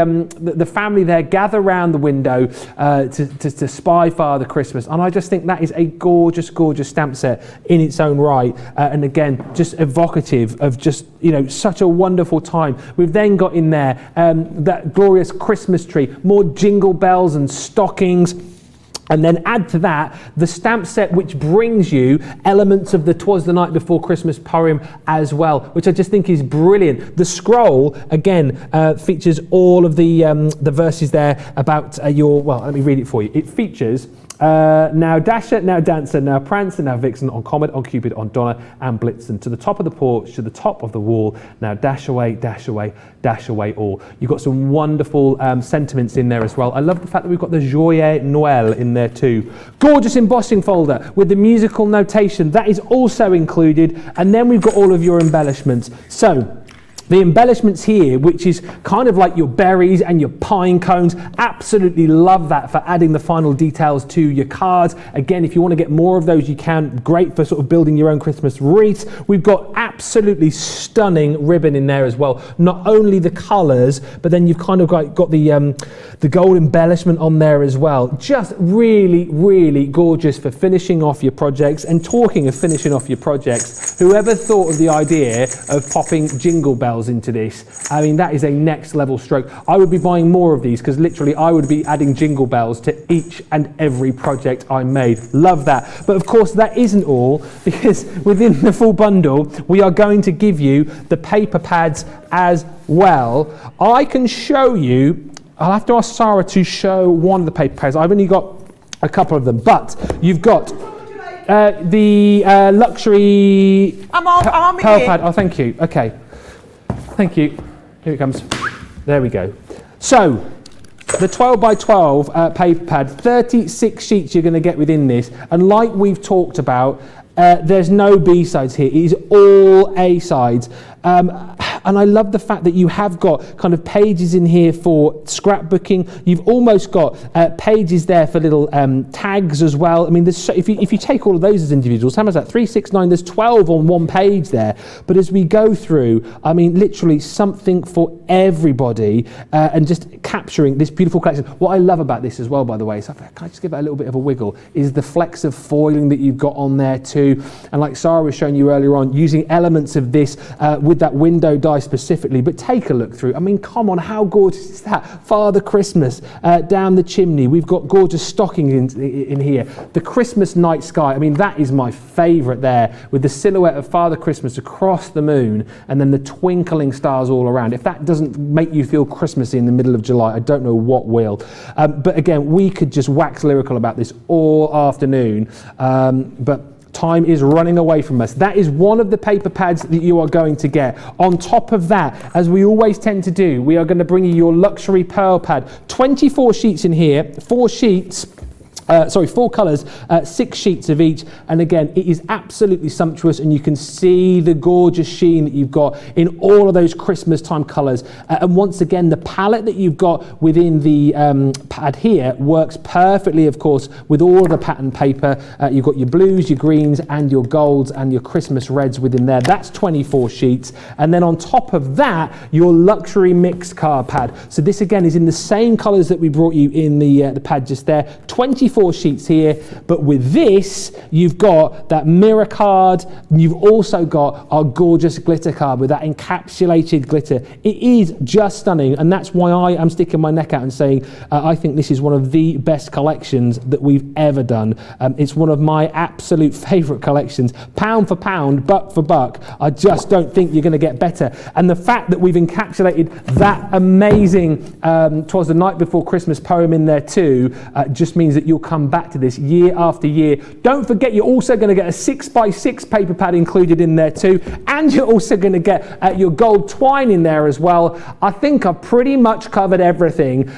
family there gather around the window to spy Father Christmas. And I just think that is a gorgeous, gorgeous stamp set in its own right. And again, just evocative of just, such a wonderful time. We've then got in there that glorious Christmas tree, more jingle bells and stockings. And then add to that the stamp set, which brings you elements of the "Twas the Night Before Christmas" poem as well, which I just think is brilliant. The scroll again features all of the verses there about let me read it for you. It features now Dasher, now Dancer, now Prancer, now Vixen, on Comet, on Cupid, on Donna and Blitzen. To the top of the porch, to the top of the wall, now dash away, dash away, dash away all. You've got some wonderful sentiments in there as well. I love the fact that we've got the Joyeux Noël in there too. Gorgeous embossing folder with the musical notation. That is also included. And then we've got all of your embellishments. So, the embellishments here, which is kind of like your berries and your pine cones, absolutely love that for adding the final details to your cards. Again, if you want to get more of those, you can. Great for sort of building your own Christmas wreaths. We've got absolutely stunning ribbon in there as well. Not only the colours, but then you've kind of got the gold embellishment on there as well. Just really, really gorgeous for finishing off your projects. And talking of finishing off your projects, whoever thought of the idea of popping jingle bells into this? I mean, that is a next level stroke. I would be buying more of these because literally I would be adding jingle bells to each and every project I made. Love that. But of course that isn't all, because within the full bundle we are going to give you the paper pads as well. I can show you, I'll have to ask Sara to show one of the paper pads. I've only got a couple of them, but you've got the luxury I'm pearl pad. Oh, thank you. Okay. Thank you. Here it comes. There we go. So, the 12 by 12 paper pad, 36 sheets you're going to get within this. And like we've talked about, there's no B-sides here. It is all A-sides. And I love the fact that you have got kind of pages in here for scrapbooking. You've almost got pages there for little tags as well. I mean, there's if you take all of those as individuals, how much is that? 3, 6, 9, there's 12 on one page there. But as we go through, I mean, literally something for everybody, and just capturing this beautiful collection. What I love about this as well, by the way, so can I just give it a little bit of a wiggle, is the flecks of foiling that you've got on there too. And like Sara was showing you earlier on, using elements of this with that window die specifically, but take a look through. I mean, come on, how gorgeous is that? Father Christmas down the chimney. We've got gorgeous stockings in here. The Christmas night sky, I mean, that is my favourite there, with the silhouette of Father Christmas across the moon and then the twinkling stars all around. If that doesn't make you feel Christmassy in the middle of July, I don't know what will. But again, we could just wax lyrical about this all afternoon, but time is running away from us. That is one of the paper pads that you are going to get. On top of that, as we always tend to do, we are going to bring you your luxury pearl pad. 24 sheets in here, 4 sheets. 4 colours, 6 sheets of each, and again it is absolutely sumptuous, and you can see the gorgeous sheen that you've got in all of those Christmas time colours, and once again the palette that you've got within the pad here works perfectly, of course, with all of the pattern paper. You've got your blues, your greens and your golds and your Christmas reds within there. That's 24 sheets, and then on top of that your luxury mixed card pad. So this again is in the same colours that we brought you in the pad just there. 24 sheets here, but with this you've got that mirror card. You've also got our gorgeous glitter card with that encapsulated glitter. It is just stunning, and that's why I am sticking my neck out and saying I think this is one of the best collections that we've ever done. It's one of my absolute favourite collections, pound for pound, buck for buck. I just don't think you're going to get better, and the fact that we've encapsulated that amazing "Twas the Night Before Christmas" poem in there too just means that you'll come back to this year after year. Don't forget, you're also going to get a 6x6 paper pad included in there too, and you're also going to get your gold twine in there as well. I think I've pretty much covered everything.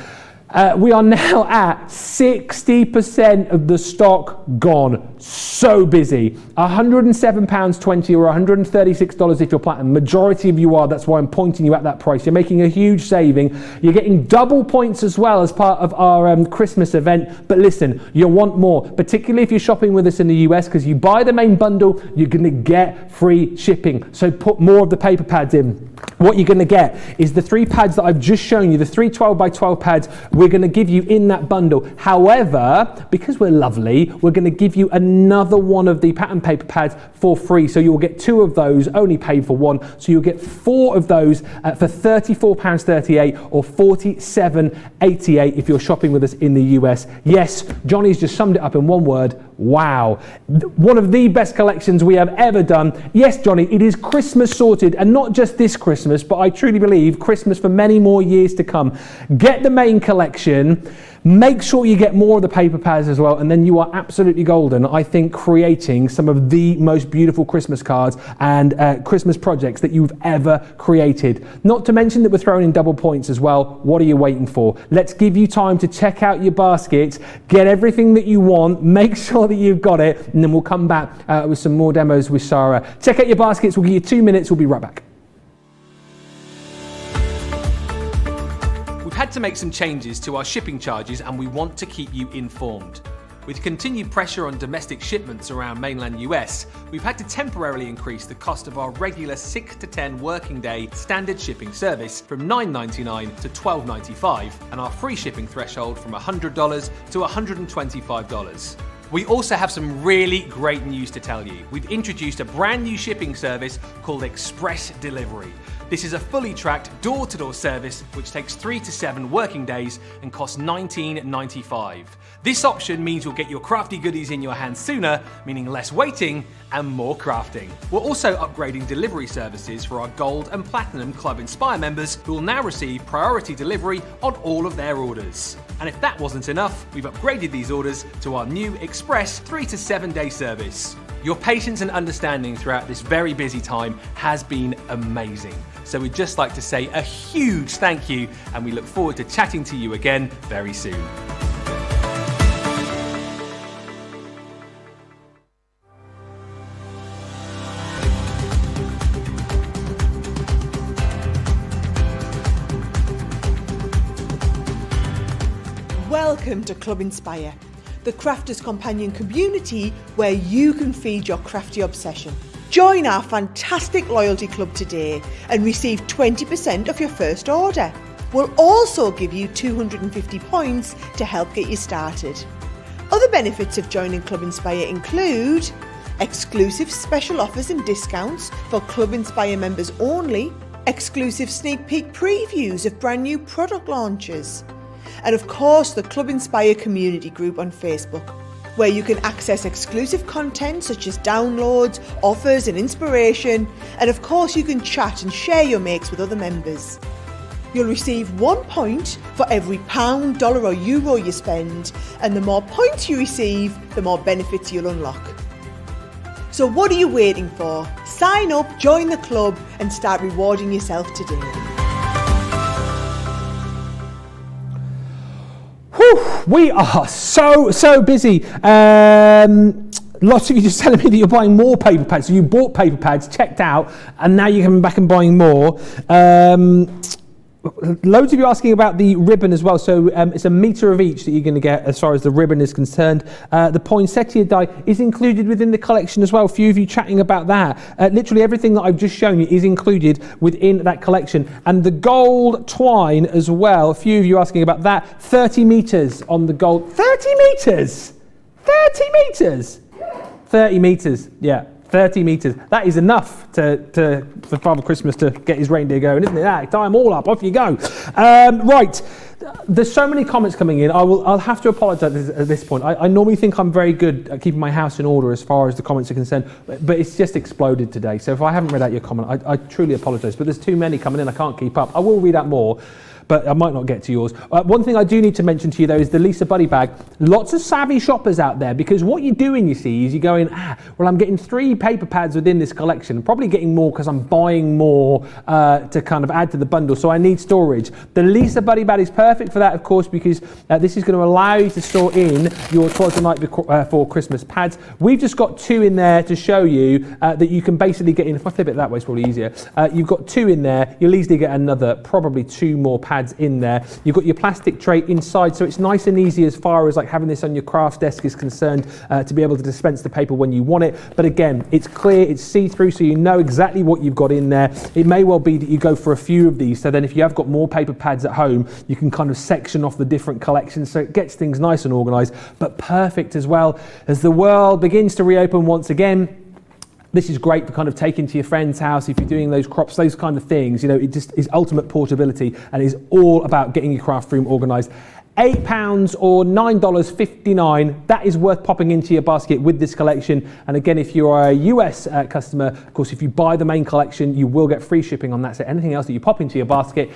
We are now at 60% of the stock gone. So busy. £107.20 or $136 if you're platinum. Majority of you are. That's why I'm pointing you at that price. You're making a huge saving. You're getting double points as well as part of our Christmas event. But listen, you'll want more, particularly if you're shopping with us in the US, because you buy the main bundle, you're going to get free shipping. So put more of the paper pads in. What you're going to get is the 3 pads that I've just shown you, the 3 12x12 pads we're going to give you in that bundle. However, because we're lovely, we're going to give you another one of the pattern paper pads for free. So you'll get 2 of those, only paid for 1. So you'll get 4 of those for £34.38 or $47.88 if you're shopping with us in the US. Yes, Johnny's just summed it up in one word. Wow. One of the best collections we have ever done. Yes, Johnny, it is Christmas sorted, and not just this Christmas, but I truly believe Christmas for many more years to come. Get the main collection. Make sure you get more of the paper pads as well, and then you are absolutely golden, I think, creating some of the most beautiful Christmas cards and Christmas projects that you've ever created. Not to mention that we're throwing in double points as well. What are you waiting for? Let's give you time to check out your baskets, get everything that you want, make sure that you've got it, and then we'll come back with some more demos with Sara. Check out your baskets. We'll give you 2 minutes. We'll be right back. We've had to make some changes to our shipping charges, and we want to keep you informed. With continued pressure on domestic shipments around mainland US, we've had to temporarily increase the cost of our regular 6 to 10 working day standard shipping service from $9.99 to $12.95, and our free shipping threshold from $100 to $125. We also have some really great news to tell you. We've introduced a brand new shipping service called Express Delivery. This is a fully tracked door-to-door service which takes 3 to 7 working days and costs $19.95. This option means you'll get your crafty goodies in your hands sooner, meaning less waiting and more crafting. We're also upgrading delivery services for our Gold and Platinum Club Inspire members, who will now receive priority delivery on all of their orders. And if that wasn't enough, we've upgraded these orders to our new Express 3 to 7 day service. Your patience and understanding throughout this very busy time has been amazing. So we'd just like to say a huge thank you, and we look forward to chatting to you again very soon. Welcome to Club Inspire, the crafters companion community where you can feed your crafty obsession. Join our fantastic loyalty club today and receive 20% off your first order. We'll also give you 250 points to help get you started. Other benefits of joining Club Inspire include exclusive special offers and discounts for Club Inspire members only, exclusive sneak peek previews of brand new product launches, and of course the Club Inspire community group on Facebook, where you can access exclusive content such as downloads, offers and inspiration, and of course you can chat and share your makes with other members. You'll receive 1 point for every £1, dollar or euro you spend, and the more points you receive, the more benefits you'll unlock. So what are you waiting for? Sign up, join the club and start rewarding yourself today. We are so busy. Lots of you just telling me that you're buying more paper pads. So you bought paper pads, checked out, and now you're coming back and buying more. Loads of you asking about the ribbon as well. So it's a metre of each that you're going to get as far as the ribbon is concerned. The poinsettia die is included within the collection as well. A few of you chatting about that. Literally everything that I've just shown you is included within that collection. And the gold twine as well. A few of you asking about that. 30 metres on the gold. 30 metres? 30 metres? 30 metres, yeah. 30 metres. That is enough for Father Christmas to get his reindeer going, isn't it? Tie them all up, off you go. Right, there's so many comments coming in. I'll have to apologise at this point. I normally think I'm very good at keeping my house in order as far as the comments are concerned, but it's just exploded today. So if I haven't read out your comment, I truly apologise. But there's too many coming in, I can't keep up. I will read out more. but I might not get to yours. One thing I do need to mention to you though is the Lisa Buddy bag. Lots of savvy shoppers out there, because what you're doing, you see, is you're going, well, I'm getting 3 paper pads within this collection. I'm probably getting more because I'm buying more to kind of add to the bundle, so I need storage. The Lisa Buddy bag is perfect for that, of course, because this is going to allow you to store in your Twas the Night Before Christmas pads. We've just got 2 in there to show you that you can basically get in. If I flip it that way, it's probably easier. You've got 2 in there. You'll easily get another, probably 2 more pads in there. You've got your plastic tray inside, so it's nice and easy as far as like having this on your craft desk is concerned, to be able to dispense the paper when you want it. But again, it's clear, it's see-through, so you know exactly what you've got in there. It may well be that you go for a few of these, so then if you have got more paper pads at home, you can kind of section off the different collections, so it gets things nice and organised, but perfect as well as the world begins to reopen once again. This is great for kind of taking to your friend's house if you're doing those crops, those kind of things. You know, it just is ultimate portability and is all about getting your craft room organised. £8 or $9.59, that is worth popping into your basket with this collection. And again, if you are a US customer, of course, if you buy the main collection, you will get free shipping on that. So anything else that you pop into your basket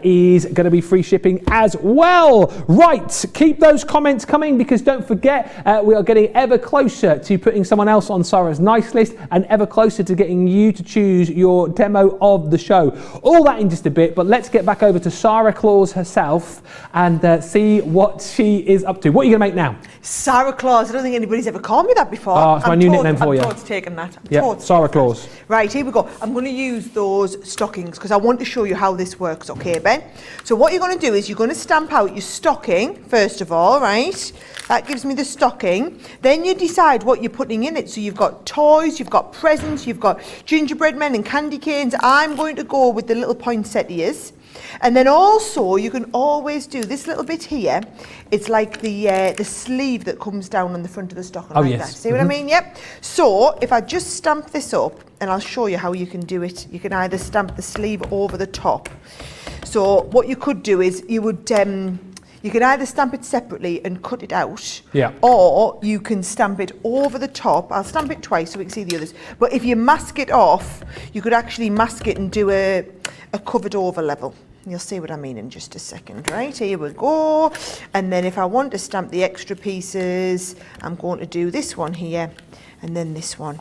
is going to be free shipping as well. Right, keep those comments coming, because don't forget, we are getting ever closer to putting someone else on Sara's nice list and ever closer to getting you to choose your demo of the show. All that in just a bit, but let's get back over to Sara Claus herself and see what she is up to. What are you going to make now? Sara Claus. I don't think anybody's ever called me that before. Oh, it's my new nickname for you. I'm totally taking that. Yeah, Sara Claus. Right, here we go. I'm going to use those stockings because I want to show you how this works, okay, Ben? So what you're going to do is you're going to stamp out your stocking, first of all, right? That gives me the stocking. Then you decide what you're putting in it. So you've got toys, you've got presents, you've got gingerbread men and candy canes. I'm going to go with the little poinsettias. And then also you can always do this little bit here. It's like the sleeve that comes down on the front of the stocking, like that. See what I mean? Yep. So if I just stamp this up, and I'll show you how you can do it. You can either stamp the sleeve over the top. So what you could do is you would you can either stamp it separately and cut it out, or you can stamp it over the top. I'll stamp it twice so we can see the others. But if you mask it off, you could actually mask it and do a covered over level. You'll see what I mean in just a second, right? Here we go. And then if I want to stamp the extra pieces, I'm going to do this one here and then this one.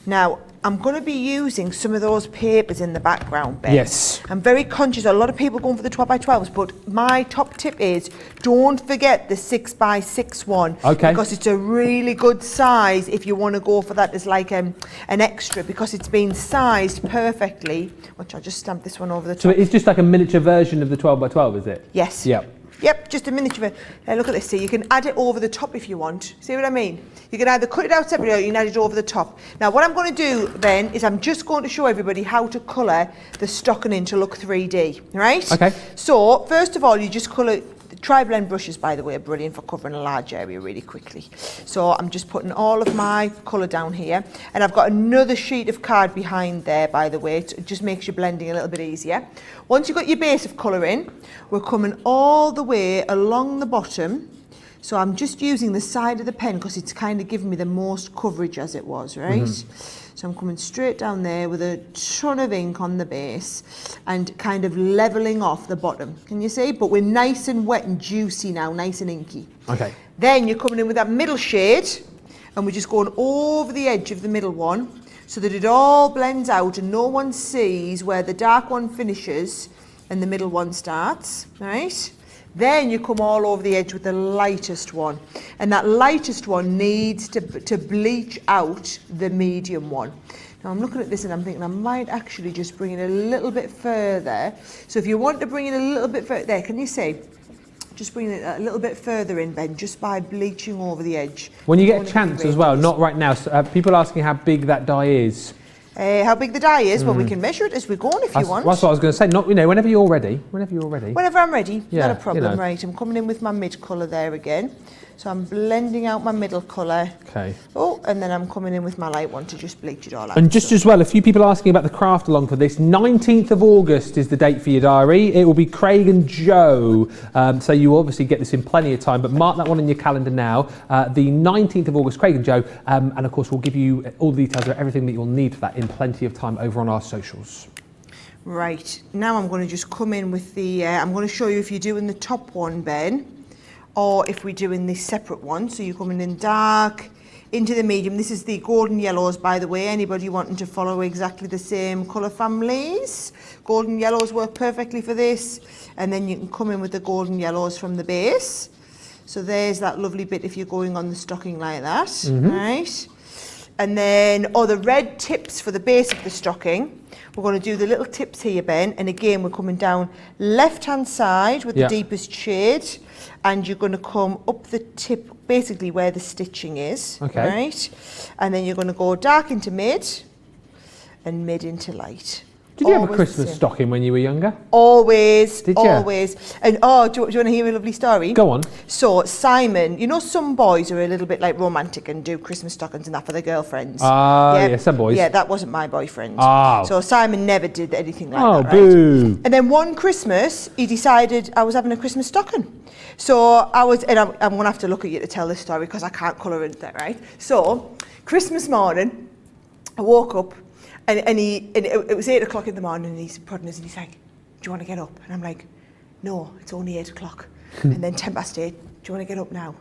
Now, I'm going to be using some of those papers in the background, Ben. Yes. I'm very conscious. A lot of people going for the 12x12s, but my top tip is don't forget the 6x6 one. Okay. Because it's a really good size if you want to go for that as like an extra, because it's been sized perfectly. Watch, I'll just stamp this one over the top. So it's just like a miniature version of the 12x12, is it? Yes. Yep. Yep, just a miniature. Look at this. See, you can add it over the top if you want. See what I mean? You can either cut it out separately or you can add it over the top. Now, what I'm going to do then is I'm just going to show everybody how to colour the stocking in to look 3D, right? Okay. So, first of all, you just colour. Tri-blend brushes, by the way, are brilliant for covering a large area really quickly. So I'm just putting all of my colour down here. And I've got another sheet of card behind there, by the way. It just makes your blending a little bit easier. Once you've got your base of colour in, we're coming all the way along the bottom. So I'm just using the side of the pen because it's kind of giving me the most coverage as it was, right? So I'm coming straight down there with a ton of ink on the base and kind of levelling off the bottom. Can you see? But we're nice and wet and juicy now, nice and inky. Okay. Then you're coming in with that middle shade and we're just going over the edge of the middle one so that it all blends out and no one sees where the dark one finishes and the middle one starts, right? Then you come all over the edge with the lightest one. And that lightest one needs to bleach out the medium one. Now I'm looking at this and I'm thinking I might actually just bring it a little bit further. So if you want to bring it a little bit further, there, can you see? Just bring it a little bit further in, Ben, just by bleaching over the edge. When you get a chance as well, not right now, so, people asking how big that die is. How big the die is? Well, we can measure it as we go on if you want. That's what I was going to say. Not, whenever you're ready. Whenever you're ready. Whenever I'm ready, yeah, not a problem. Right, I'm coming in with my mid colour there again. So I'm blending out my middle colour. Okay. Oh, and then I'm coming in with my light one to just bleach it all out. And just as well, a few people asking about the craft along for this. 19th of August is the date for your diary. It will be Craig and Joe. So you obviously get this in plenty of time, but mark that one in your calendar now. The 19th of August, Craig and Joe. And of course, we'll give you all the details of everything that you'll need for that in plenty of time over on our socials. Right, now I'm going to just come in with the, I'm going to show you if you're doing the top one, Ben, or if we're doing the separate one. So you're coming in dark, into the medium. This is the golden yellows, by the way. Anybody wanting to follow exactly the same colour families? Golden yellows work perfectly for this. And then you can come in with the golden yellows from the base. So there's that lovely bit if you're going on the stocking like that, right? And then, the red tips for the base of the stocking. We're going to do the little tips here, Ben, and again we're coming down left-hand side with the deepest shade, and you're going to come up the tip, basically where the stitching is, right? And then you're going to go dark into mid, and mid into light. Did you have a Christmas stocking when you were younger? Always, Did you? always. And do you want to hear a lovely story? Go on. So Simon, you know some boys are a little bit like romantic and do Christmas stockings and that for their girlfriends. Yeah, some boys. Yeah, that wasn't my boyfriend. Oh. So Simon never did anything like that, right? Boo. And then one Christmas, he decided I was having a Christmas stocking. So I'm going to have to look at you to tell this story because I can't colour into that, right? So Christmas morning, I woke up, and it was 8 o'clock in the morning, and he's prodding us and he's like, do you want to get up? And I'm like, no, it's only 8 o'clock. And then 10 past 8, do you want to get up now?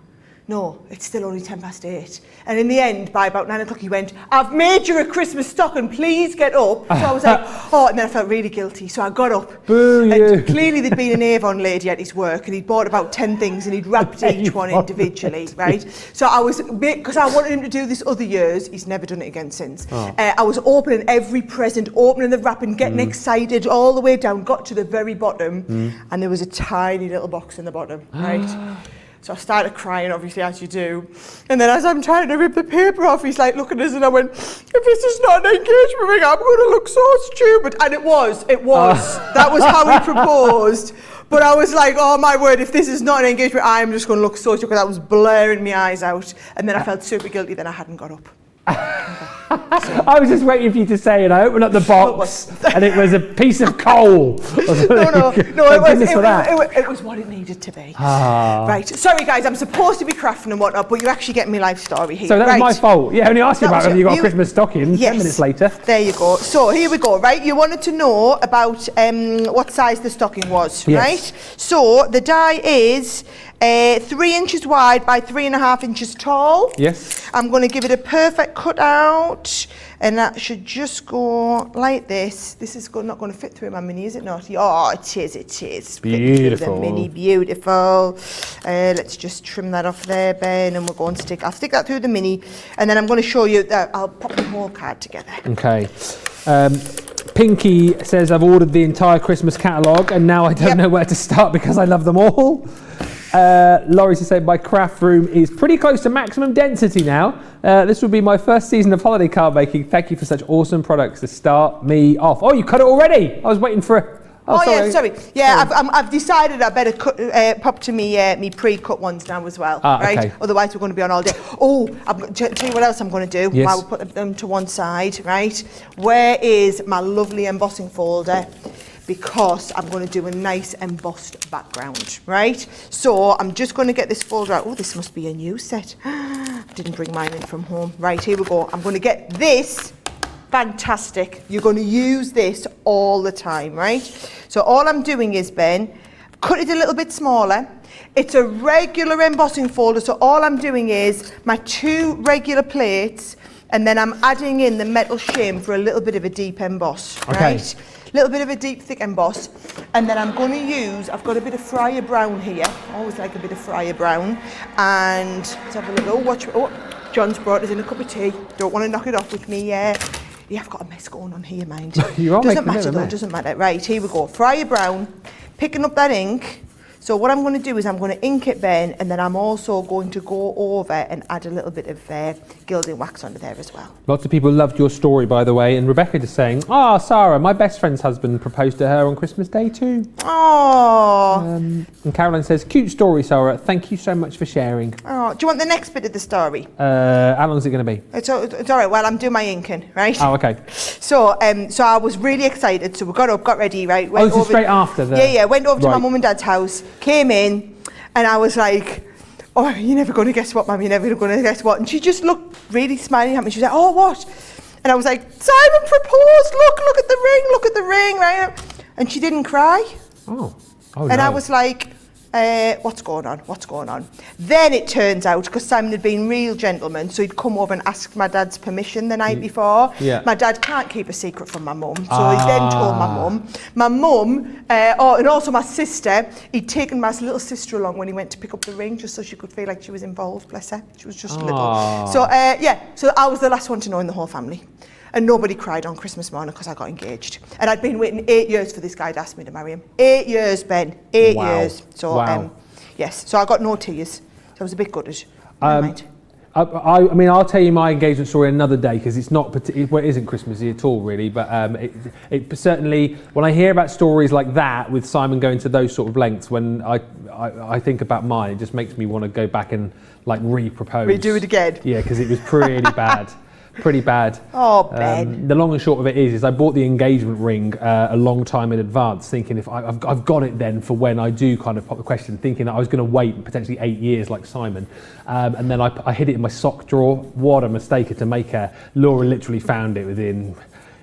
No, it's still only 10 past 8. And in the end, by about 9 o'clock, he went, I've made you a Christmas stocking, please get up. So I was like, and then I felt really guilty. So I got up. Boo you. And clearly there'd been an Avon lady at his work, and he'd bought about 10 things, and he'd wrapped each one individually, right? So I was, because I wanted him to do this other years, he's never done it again since. I was opening every present, opening the wrapping, getting excited all the way down, got to the very bottom, and there was a tiny little box in the bottom, right? So I started crying, obviously, as you do. And then as I'm trying to rip the paper off, he's like looking at us, and I went, if this is not an engagement ring, I'm going to look so stupid. And it was. That was how he proposed. But I was like, oh my word, if this is not an engagement, I'm just going to look so stupid. That was blaring my eyes out. And then I felt super guilty, then I hadn't got up. I was just waiting for you to say, and I opened up the box, and it was a piece of coal. No, it was what it needed to be. Right, sorry guys, I'm supposed to be crafting and whatnot, but you're actually getting me life story here. So that was my fault. Yeah, only asked you about whether you got a Christmas stocking. Yes. 10 minutes later. There you go. So here we go, right? You wanted to know about what size the stocking was, right? So the die is 3 inches wide by 3.5 inches tall. Yes. I'm going to give it a perfect cut out, and that should just go like this. This is not going to fit through my mini, is it not? Oh, it is. Beautiful. The mini, beautiful. Let's just trim that off there, Ben, and we're going to I'll stick that through the mini, and then I'm going to show you that I'll pop the whole card together. Okay. Pinky says, I've ordered the entire Christmas catalogue, and now I don't know where to start because I love them all. Laurie to say my craft room is pretty close to maximum density now. This will be my first season of holiday card making. Thank you for such awesome products to start me off. Oh, you cut it already? I was waiting for it. Sorry. Yeah, I've decided I better pop to me pre-cut ones now as well, right? Okay. Otherwise we're going to be on all day. Oh, tell you what else I'm going to do. Yes. While we put them to one side, right? Where is my lovely embossing folder? Because I'm going to do a nice embossed background, right? So I'm just going to get this folder out. Oh, this must be a new set. I didn't bring mine in from home. Right, here we go. I'm going to get this. Fantastic. You're going to use this all the time, right? So all I'm doing is, Ben, cut it a little bit smaller. It's a regular embossing folder, so all I'm doing is my 2 regular plates, and then I'm adding in the metal shim for a little bit of a deep emboss, right? Little bit of a deep, thick emboss. And then I'm going to use, I've got a bit of Fryer Brown here. I always like a bit of Fryer Brown. And let's have a little, John's brought us in a cup of tea. Don't want to knock it off with me. Yeah, I've got a mess going on here, mind. Doesn't matter though, doesn't matter. Right, here we go. Fryer Brown, picking up that ink. So what I'm going to do is I'm going to ink it, Ben, and then I'm also going to go over and add a little bit of gilding wax under there as well. Lots of people loved your story, by the way, and Rebecca just saying, Sarah, my best friend's husband proposed to her on Christmas Day too. Oh. And Caroline says, cute story, Sarah. Thank you so much for sharing. Oh, do you want the next bit of the story? How long is it going to be? It's all right. Well, I'm doing my inking, right? Oh, okay. So I was really excited. So we got up, got ready, right? This is straight after the... Yeah. Went over to my mum and dad's house, came in, and I was like, oh, you're never going to guess what, Mum, you're never going to guess what. And she just looked really smiling at me. She was like, oh, what? And I was like, Simon proposed, look at the ring, right? And she didn't cry. Oh And no. I was like, what's going on? Then it turns out, because Simon had been real gentleman, so he'd come over and asked my dad's permission the night before. Yeah. My dad can't keep a secret from my mum, so he then told my mum. My mum, and also my sister, he'd taken my little sister along when he went to pick up the ring, just so she could feel like she was involved, bless her. She was just little. So, so I was the last one to know in the whole family. And nobody cried on Christmas morning because I got engaged. And I'd been waiting 8 years for this guy to ask me to marry him. 8 years, Ben. 8 years. So, yes. So I got no tears. So I was a bit gutted. Never mind. I mean, I'll tell you my engagement story another day because it's not, well, it isn't Christmassy at all, really. But it certainly, when I hear about stories like that with Simon going to those sort of lengths, when I think about mine, it just makes me want to go back and like re-propose. Redo it again. Yeah, because it was pretty bad. Pretty bad. Oh, Ben. The long and short of it is I bought the engagement ring a long time in advance, thinking if I've got it then for when I do kind of pop the question, thinking that I was going to wait potentially 8 years like Simon. And then I hid it in my sock drawer. What a mistake to make her. Laura literally found it within,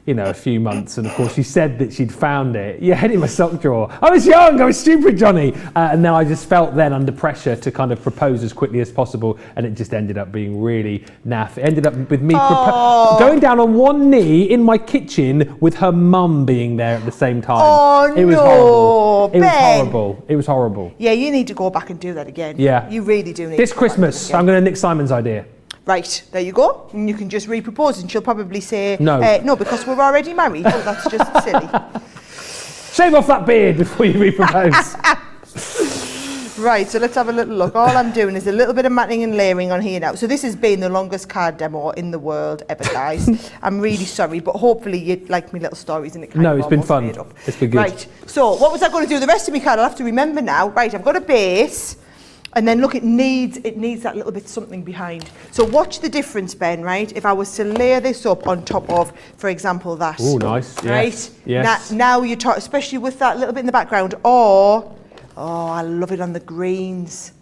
a few months. And of course she said that she'd found it. Yeah, hid it in my sock drawer. I was young, I was stupid, Johnny. And then I just felt then under pressure to kind of propose as quickly as possible. And it just ended up being really naff. It ended up with me going down on one knee in my kitchen with her mum being there at the same time. Oh, it was no, horrible. It Ben. was horrible. It was horrible. Yeah, you need to go back and do that again. Yeah. You really do need This to go back and do Christmas, it again. I'm going to nick Simon's idea. Right, there you go. And you can just re-propose and she'll probably say, No. No, because we're already married, so that's just silly. Shave off that beard before you re-propose. Right, so let's have a little look. All I'm doing is a little bit of matting and layering on here now. So this has been the longest card demo in the world ever, guys. I'm really sorry, but hopefully you like me little stories and it kind No, of it's been almost fun. made up. It's been good. Right, so what was I going to do? The rest of my card I'll have to remember now. Right, I've got a base. And then look, it needs that little bit something behind. So watch the difference, Ben, right? If I was to layer this up on top of, for example, that. Oh, nice. Right? Yes. Now you're talking, especially with that little bit in the background, or, I love it on the greens.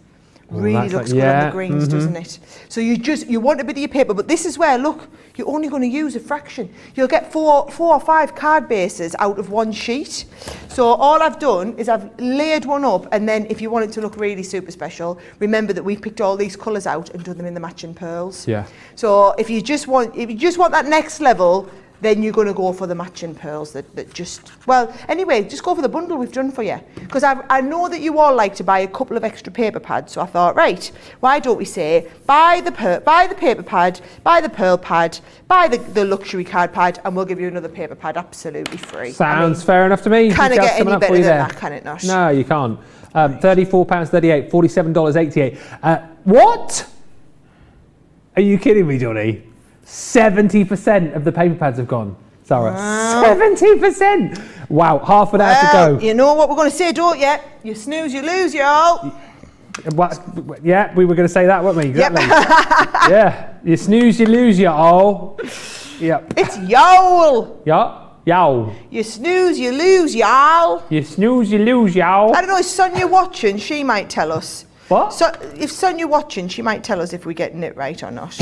Really looks good on the greens, doesn't it? So you want a bit of your paper, but this is where, look, you're only going to use a fraction. You'll get four or five card bases out of one sheet. So all I've done is I've layered one up, and then if you want it to look really super special, remember that we've picked all these colours out and done them in the matching pearls. Yeah. So if you just want that next level, then you're going to go for the matching pearls that just, well, anyway, just go for the bundle we've done for you. Because I know that you all like to buy a couple of extra paper pads, so I thought, right, why don't we say, buy the paper pad, buy the pearl pad, buy the luxury card pad, and we'll give you another paper pad absolutely free. Sounds fair enough to me. Can it Details get coming any up better for you than there. that, can it not? No, you can't. £34.38, $47.88. What? Are you kidding me, Johnny? 70% of the paper pads have gone, Sarah. 70%! Wow, half an hour to go. You know what we're going to say, don't you? You snooze, you lose, y'all. Yeah, we were going to say that, weren't we? Exactly. Yeah, you snooze, you lose, y'all. Yeah. It's yowl. Yeah, yow. You snooze, you lose, y'all. You snooze, you lose, y'all. I don't know, is Sonia watching? She might tell us. What? So if Sonia watching, she might tell us if we're getting it right or not.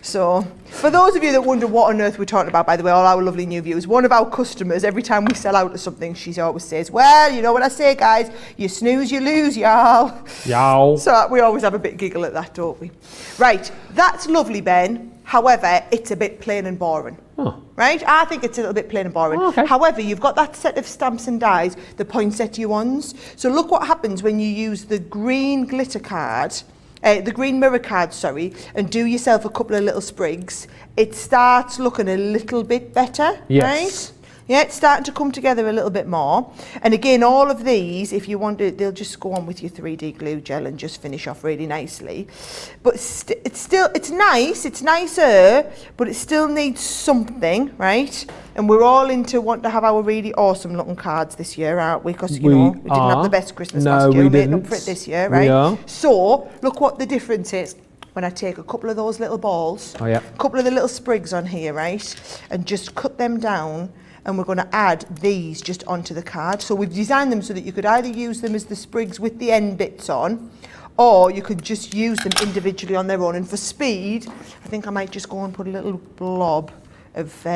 So, for those of you that wonder what on earth we're talking about, by the way, all our lovely new viewers, one of our customers, every time we sell out of something, she always says, well, you know what I say, guys, you snooze, you lose, y'all. Yow. So we always have a bit giggle at that, don't we? Right, that's lovely, Ben. However, it's a bit plain and boring. Oh. Right? I think it's a little bit plain and boring. Oh, okay. However, you've got that set of stamps and dies, the poinsettia ones. So look what happens when you use the green glitter card, the green mirror card, sorry, and do yourself a couple of little sprigs. It starts looking a little bit better, Yes. right? Yeah, it's starting to come together a little bit more. And again, all of these, if you want to, they'll just go on with your 3D glue gel and just finish off really nicely. But it's nice, it's nicer, but it still needs something, right? And we're all into wanting to have our really awesome looking cards this year, aren't we? Because, we didn't have the best Christmas last year. we We're making up didn't. for it this year, We right? are. So, look what the difference is. When I take a couple of those little balls, Oh, yeah. a couple of the little sprigs on here, right? And just cut them down, and we're going to add these just onto the card. So we've designed them so that you could either use them as the sprigs with the end bits on, or you could just use them individually on their own. And for speed, I think I might just go and put a little blob of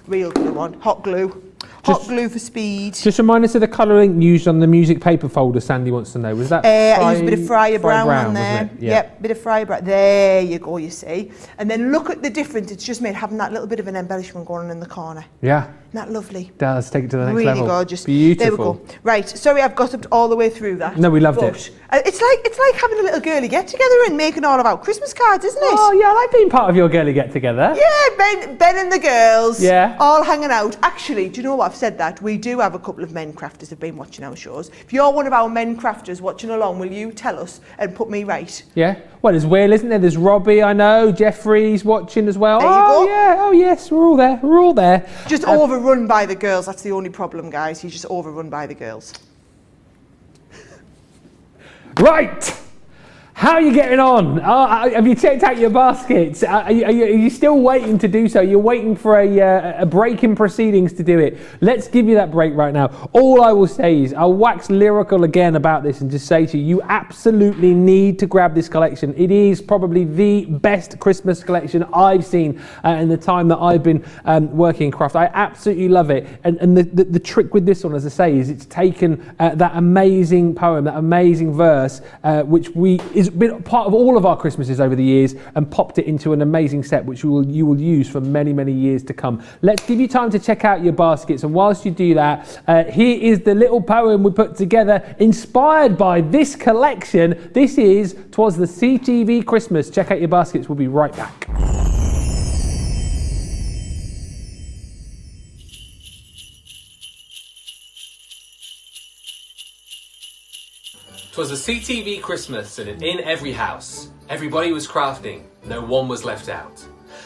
real glue on, hot glue. Hot glue for speed. Just remind us of the colouring used on the music paper folder. Sandy wants to know. Was that? I used a bit of Fryer Brown on there. Wasn't it? Yeah. Yep, bit of Fryer Brown. There you go. You see, and then look at the difference it's just made having that little bit of an embellishment going on in the corner. Yeah. Isn't that lovely? Does take it to the next really level. Gorgeous. Beautiful. There we go. Right. Sorry, I've gossiped all the way through that. No, we loved but it. It's like having a little girly get together and making all of our Christmas cards, isn't it? Oh yeah, I like being part of your girly get together. Yeah, Ben and the girls. Yeah. All hanging out. Actually, do you know what? I've said that. We do have a couple of men crafters who've been watching our shows. If you're one of our men crafters watching along, will you tell us and put me right? Yeah. Well, there's Will, isn't there? There's Robbie, I know. Jeffrey's watching as well. There you oh go. Yeah. Oh yes, we're all there. We're all there. Just overrun by the girls. That's the only problem, guys. He's just overrun by the girls. Right. How are you getting on? Have you checked out your baskets? Are you still waiting to do so? You're waiting for a break in proceedings to do it. Let's give you that break right now. All I will say is I'll wax lyrical again about this and just say to you, you absolutely need to grab this collection. It is probably the best Christmas collection I've seen in the time that I've been working in craft. I absolutely love it. And the trick with this one, as I say, is it's taken that amazing poem, that amazing verse, which has been part of all of our Christmases over the years, and popped it into an amazing set which you will use for many, many years to come. Let's give you time to check out your baskets, and whilst you do that, here is the little poem we put together inspired by this collection. This is Twas the CTV Christmas. Check out your baskets. We'll be right back. 'Twas a CTV Christmas, and in every house, everybody was crafting, no one was left out.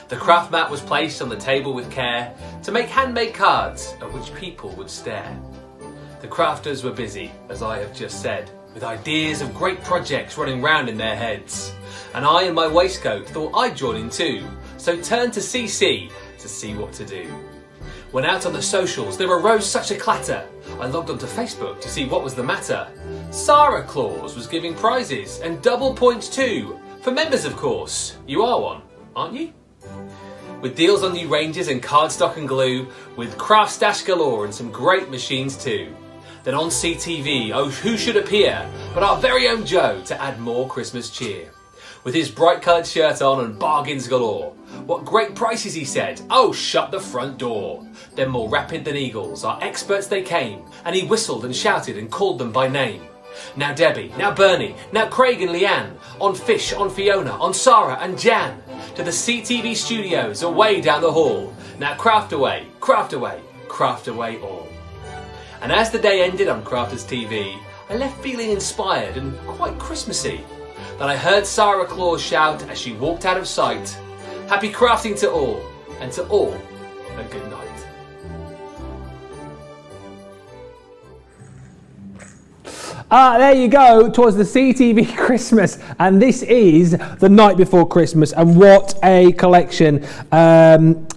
The craft mat was placed on the table with care to make handmade cards at which people would stare. The crafters were busy, as I have just said, with ideas of great projects running round in their heads. And I in my waistcoat thought I'd join in too, so turned to CC to see what to do. When out on the socials there arose such a clatter, I logged onto Facebook to see what was the matter. Sara Claus was giving prizes and double points too, for members of course. You are one, aren't you? With deals on new ranges and cardstock and glue, with craft stash galore and some great machines too. Then on CTV, oh who should appear but our very own Joe to add more Christmas cheer. With his bright coloured shirt on and bargains galore. What great prices he said, oh shut the front door. Then more rapid than eagles, our experts they came, and he whistled and shouted and called them by name. Now Debbie, now Bernie, now Craig and Leanne, on Fish, on Fiona, on Sarah and Jan, to the CTV studios away down the hall. Now craft away, craft away, craft away all. And as the day ended on Crafters TV, I left feeling inspired and quite Christmassy. Then I heard Sara Claus shout as she walked out of sight, happy crafting to all, and to all a good night. There you go. 'Twas the CTV Christmas, and this is the night before Christmas. And what a collection!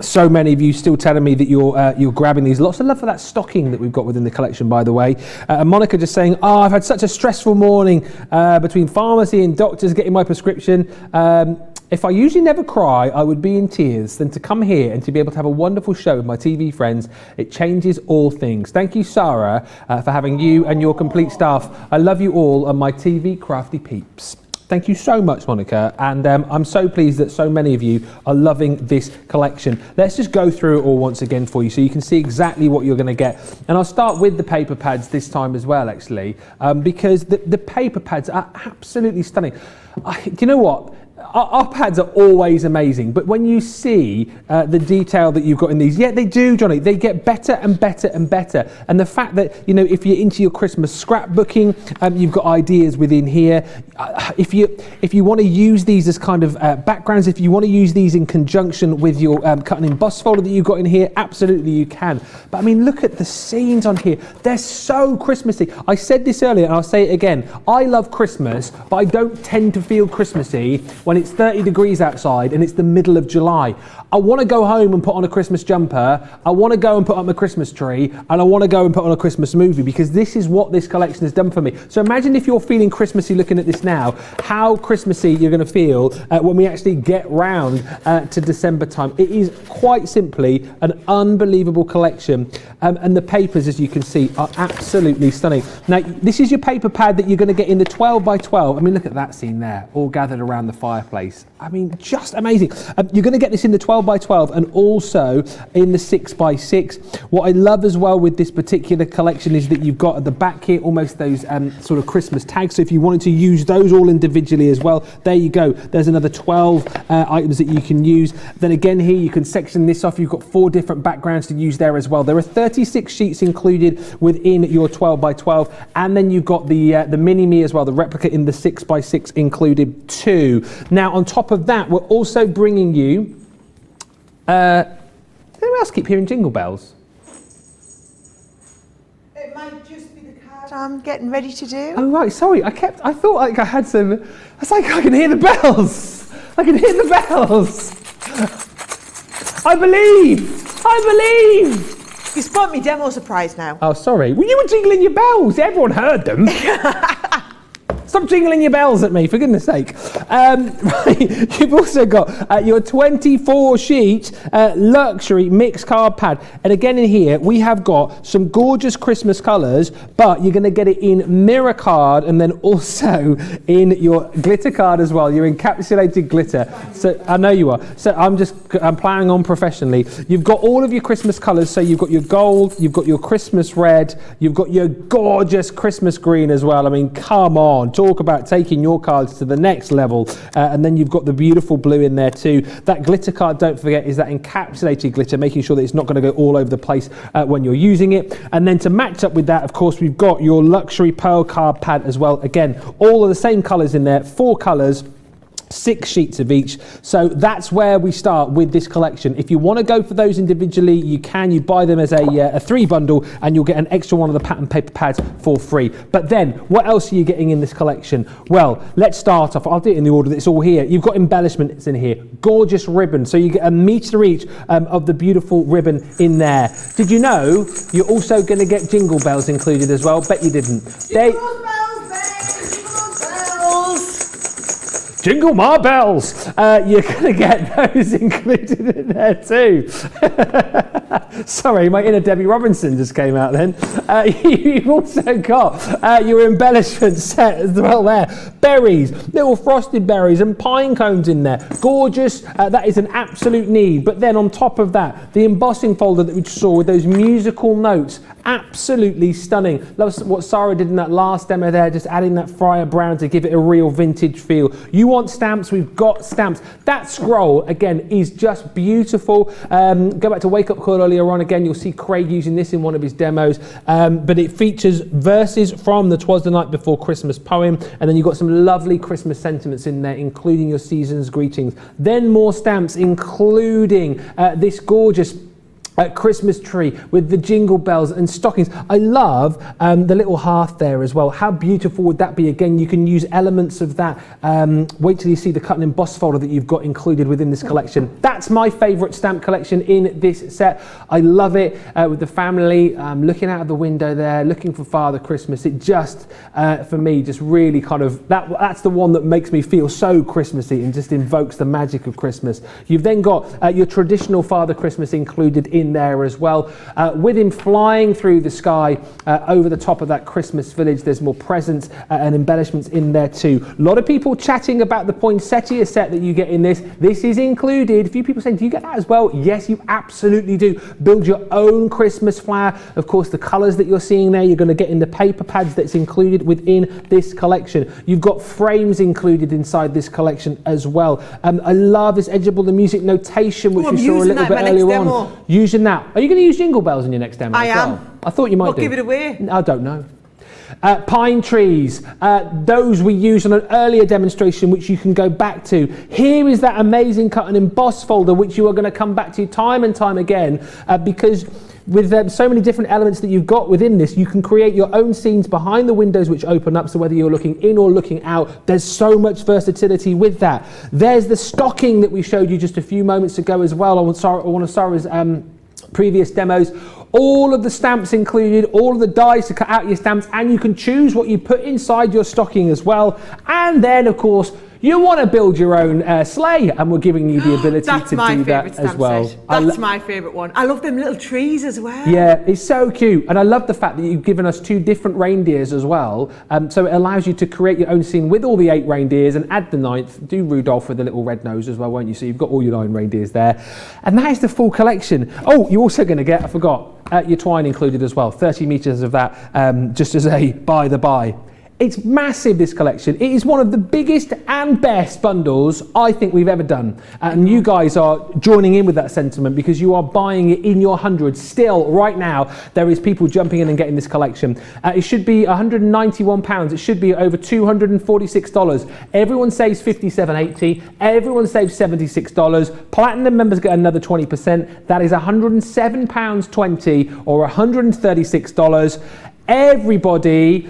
So many of you still telling me that you're grabbing these. Lots of love for that stocking that we've got within the collection, by the way. And Monica just saying, I've had such a stressful morning between pharmacy and doctors getting my prescription. If I usually never cry, I would be in tears. Then to come here and to be able to have a wonderful show with my TV friends, it changes all things. Thank you, Sarah, for having you and your complete staff. I love you all and my TV crafty peeps. Thank you so much, Monica, and I'm so pleased that so many of you are loving this collection. Let's just go through it all once again for you so you can see exactly what you're going to get. And I'll start with the paper pads this time as well, actually, because the paper pads are absolutely stunning. Do you know what? Our pads are always amazing, but when you see the detail that you've got in these, yeah, they do, Johnny. They get better and better and better. And the fact that, you know, if you're into your Christmas scrapbooking, you've got ideas within here. If you want to use these as kind of backgrounds, if you want to use these in conjunction with your cut and emboss folder that you've got in here, absolutely you can. But I mean, look at the scenes on here. They're so Christmassy. I said this earlier and I'll say it again. I love Christmas, but I don't tend to feel Christmassy when it's 30 degrees outside and it's the middle of July. I want to go home and put on a Christmas jumper. I want to go and put up my Christmas tree, and I want to go and put on a Christmas movie, because this is what this collection has done for me. So imagine if you're feeling Christmassy looking at this now, how Christmassy you're going to feel when we actually get round to December time. It is quite simply an unbelievable collection, and the papers, as you can see, are absolutely stunning. Now, this is your paper pad that you're going to get in the 12 by 12. I mean, look at that scene there, all gathered around the fireplace. I mean, just amazing. You're going to get this in the 12 by 12 and also in the 6 by 6. What I love as well with this particular collection is that you've got at the back here almost those sort of Christmas tags. So if you wanted to use those all individually as well, there you go. There's another 12 items that you can use. Then again here, you can section this off. You've got 4 different backgrounds to use there as well. There are 36 sheets included within your 12 by 12. And then you've got the mini-me as well, the replica in the 6 by 6 included too. Now, on top of that, we're also bringing you, anyone else keep hearing jingle bells? It might just be the card I'm getting ready to do. Oh right, sorry, I thought like I had some, it's like I can hear the bells. I can hear the bells. I believe. You spoilt me demo surprise now. Oh, sorry. Well, you were jingling your bells. Everyone heard them. Stop jingling your bells at me, for goodness sake. Right, you've also got your 24-sheet luxury mixed card pad. And again in here, we have got some gorgeous Christmas colours, but you're going to get it in mirror card and then also in your glitter card as well, your encapsulated glitter. So I know you are. So I'm planning on professionally. You've got all of your Christmas colours. So you've got your gold, you've got your Christmas red, you've got your gorgeous Christmas green as well. I mean, come on. Talk about taking your cards to the next level. And then you've got the beautiful blue in there too. That glitter card, don't forget, is that encapsulated glitter, making sure that it's not going to go all over the place when you're using it. And then to match up with that, of course, we've got your luxury pearl card pad as well. Again, all of the same colours in there, 4 colours. 6 sheets of each. So that's where we start with this collection. If you want to go for those individually, you can. You buy them as a 3 bundle and you'll get an extra one of the pattern paper pads for free. But then what else are you getting in this collection? Well, let's start off. I'll do it in the order that's all here. You've got embellishments in here, gorgeous ribbon. So you get 1 metre each of the beautiful ribbon in there. Did you know you're also going to get jingle bells included as well? Bet you didn't. Jingle my bells! You're going to get those included in there too. Sorry, my inner Debbie Robinson just came out then. You've also got your embellishment set as well there. Berries, little frosted berries and pine cones in there. Gorgeous, that is an absolute need. But then on top of that, the embossing folder that we saw with those musical notes, absolutely stunning. Love what Sara did in that last demo there, just adding that Friar Brown to give it a real vintage feel. You want stamps? We've got stamps. That scroll, again, is just beautiful. Go back to Wake Up Call earlier on. Again, you'll see Craig using this in one of his demos. But it features verses from the Twas the Night Before Christmas poem. And then you've got some lovely Christmas sentiments in there, including your season's greetings. Then more stamps, including this gorgeous Christmas tree with the jingle bells and stockings. I love the little hearth there as well. How beautiful would that be? Again, you can use elements of that. Wait till you see the cut and emboss folder that you've got included within this collection. That's my favourite stamp collection in this set. I love it with the family looking out of the window there, looking for Father Christmas. It just, for me, just really kind of, that's the one that makes me feel so Christmassy and just invokes the magic of Christmas. You've then got your traditional Father Christmas included in there as well, with him flying through the sky over the top of that Christmas village. There's more presents and embellishments in there too. A lot of people chatting about the poinsettia set that you get in this. This is included. A few people saying, do you get that as well? Yes, you absolutely do. Build your own Christmas flower. Of course, the colours that you're seeing there, you're going to get in the paper pads that's included within this collection. You've got frames included inside this collection as well. I love this edgeable, the music notation, which we saw a little bit earlier on. Using that. Are you going to use jingle bells in your next demo? I am. Well? I thought you might do. Give it away. I don't know. Pine trees, those we used on an earlier demonstration, which you can go back to. Here is that amazing cut and emboss folder, which you are going to come back to time and time again, because with so many different elements that you've got within this, you can create your own scenes behind the windows which open up, so whether you're looking in or looking out, there's so much versatility with that. There's the stocking that we showed you just a few moments ago as well on one of Sara's previous demos. All of the stamps included, all of the dies to cut out your stamps, and you can choose what you put inside your stocking as well. And then, of course, you want to build your own sleigh, and we're giving you the ability to do that as well. That's my favourite one. I love them little trees as well. Yeah, it's so cute. And I love the fact that you've given us 2 different reindeers as well. So it allows you to create your own scene with all the 8 reindeers and add the 9th. Do Rudolph with the little red nose as well, won't you? So you've got all your 9 reindeers there. And that is the full collection. Oh, you're also going to get, I forgot, your twine included as well. 30 metres of that, just as a by the by. It's massive, this collection. It is one of the biggest and best bundles I think we've ever done. And you guys are joining in with that sentiment, because you are buying it in your hundreds. Still, right now, there is people jumping in and getting this collection. It should be £191. It should be over $246. Everyone saves $57.80. Everyone saves $76. Platinum members get another 20%. That is £107.20 or $136. Everybody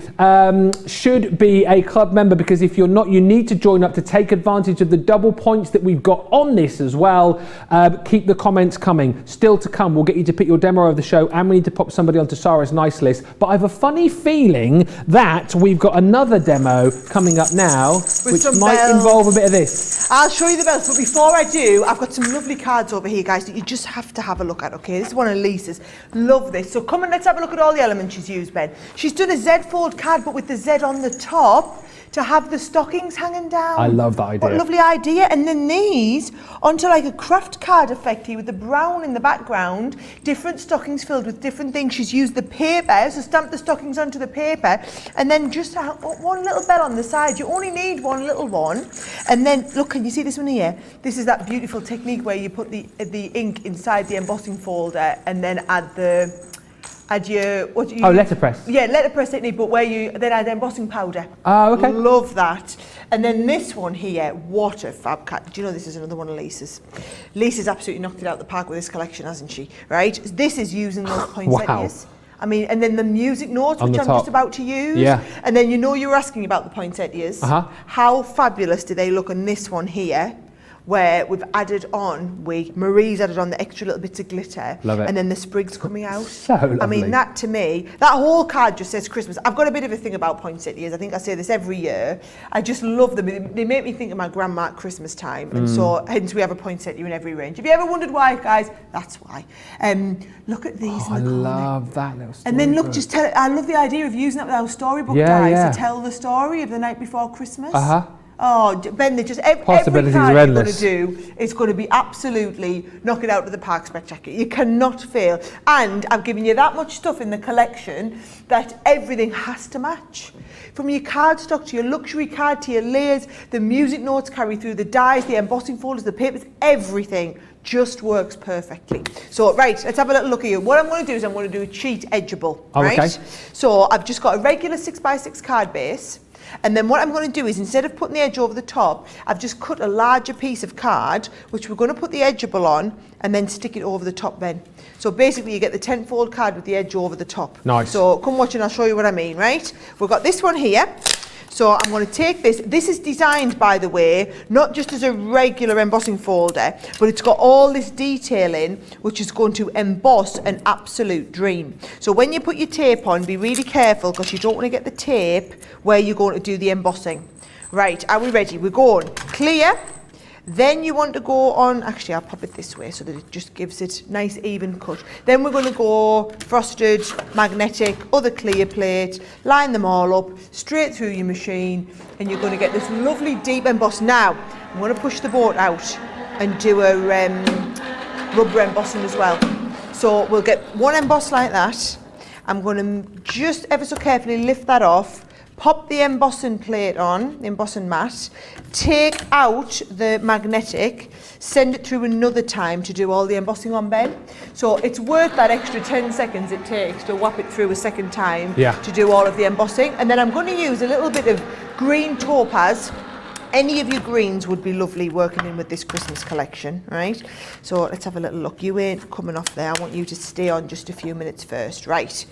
should be a club member, because if you're not, you need to join up to take advantage of the double points that we've got on this as well. Keep the comments coming. Still to come, we'll get you to pick your demo of the show, and we need to pop somebody onto Sara's nice list. But I have a funny feeling that we've got another demo coming up now, which might involve a bit of this. I'll show you the bells, but before I do, I've got some lovely cards over here, guys, that you just have to have a look at, okay? This is one of Lisa's. Love this. So come on, let's have a look at all the elements she's used, Ben. She's done a Z fold card, but with the Z on the top to have the stockings hanging down. I love that idea. What a lovely idea. And then these onto like a craft card effect here with the brown in the background, different stockings filled with different things. She's used the paper, so stamp the stockings onto the paper, and then just one little bell on the side. You only need one little one. And then, look, can you see this one here? This is that beautiful technique where you put the ink inside the embossing folder and then add your letterpress. Yeah, letterpress technique, but where you then add embossing powder. Oh, okay. Love that. And then this one here, what a fab card. Do you know this is another one of Lisa's? Lisa's absolutely knocked it out the park with this collection, hasn't she? Right? This is using those poinsettias. I mean, and then the music notes, which I'm just about to use. Yeah. And then you were asking about the poinsettias. How fabulous do they look on this one here? Where we've added on, Marie's added on the extra little bits of glitter. Love it. And then the sprigs coming out. So lovely. I mean, that to me, that whole card just says Christmas. I've got a bit of a thing about poinsettias. I think I say this every year. I just love them. They make me think of my grandma at Christmas time. And so, hence we have a poinsettia in every range. Have you ever wondered why, guys? That's why. Look at these in the corner. I love that little story. And then look, I love the idea of using that with our storybook dies to tell the story of the night before Christmas. Oh, Ben, every card you're going to do is going to be absolutely knock it out of the park spectacular. You cannot fail. And I've given you that much stuff in the collection that everything has to match. From your cardstock to your luxury card to your layers, the music notes carry through, the dies, the embossing folders, the papers, everything just works perfectly. So, right, let's have a little look at you. What I'm going to do is I'm going to do a cheat edgeable, right? Okay. So I've just got a regular 6x6 card base. And then what I'm going to do is, instead of putting the edge over the top, I've just cut a larger piece of card, which we're going to put the edgeable on and then stick it over the top then. So basically you get the 10-fold card with the edge over the top. Nice. So come watch and I'll show you what I mean, right? We've got this one here. So I'm going to take this. This is designed, by the way, not just as a regular embossing folder, but it's got all this detail in, which is going to emboss an absolute dream. So when you put your tape on, be really careful, because you don't want to get the tape where you're going to do the embossing. Right, are we ready? We're going clear. Then you want to go on, actually I'll pop it this way so that it just gives it nice even cut. Then we're going to go frosted, magnetic, other clear plate, line them all up, straight through your machine, and you're going to get this lovely deep emboss. Now, I'm going to push the board out and do a rubber embossing as well. So we'll get one emboss like that. I'm going to just ever so carefully lift that off, pop the embossing plate on, the embossing mat, take out the magnetic, send it through another time to do all the embossing on, Ben. So it's worth that extra 10 seconds it takes to whap it through a second time to do all of the embossing. And then I'm going to use a little bit of green topaz. Any of your greens would be lovely working in with this Christmas collection, right? So let's have a little look. You ain't coming off there. I want you to stay on just a few minutes first, right?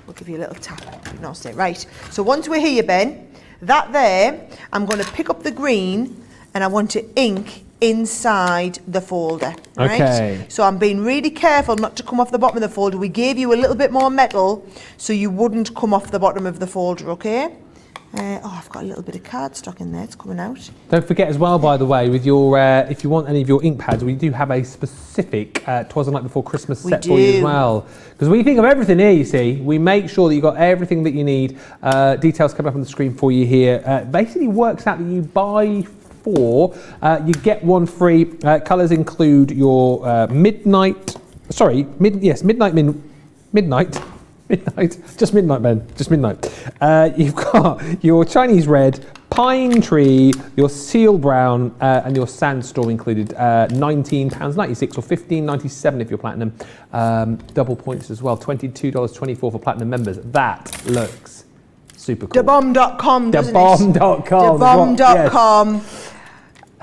We'll give you a little tap. No, stay. Right. So once we're here, Ben, that there, I'm going to pick up the green and I want to ink inside the folder, right? Okay. So I'm being really careful not to come off the bottom of the folder. We gave you a little bit more metal so you wouldn't come off the bottom of the folder, okay? I've got a little bit of cardstock in there. It's coming out. Don't forget as well, by the way, with your if you want any of your ink pads, we do have a specific Twas the Night Before Christmas set for you as well. Because we think of everything here, you see. We make sure that you've got everything that you need. Details coming up on the screen for you here. Basically works out that you buy 4, you get 1 free. Colours include your midnight, just midnight, Ben, just midnight. You've got your Chinese red, pine tree, your seal brown, and your sandstorm included. £19.96 or $15.97 if you're platinum. Double points as well, $22.24 for platinum members. That looks super cool. Debomb.com, doesn't it? Debomb.com. Debomb.com. Yes.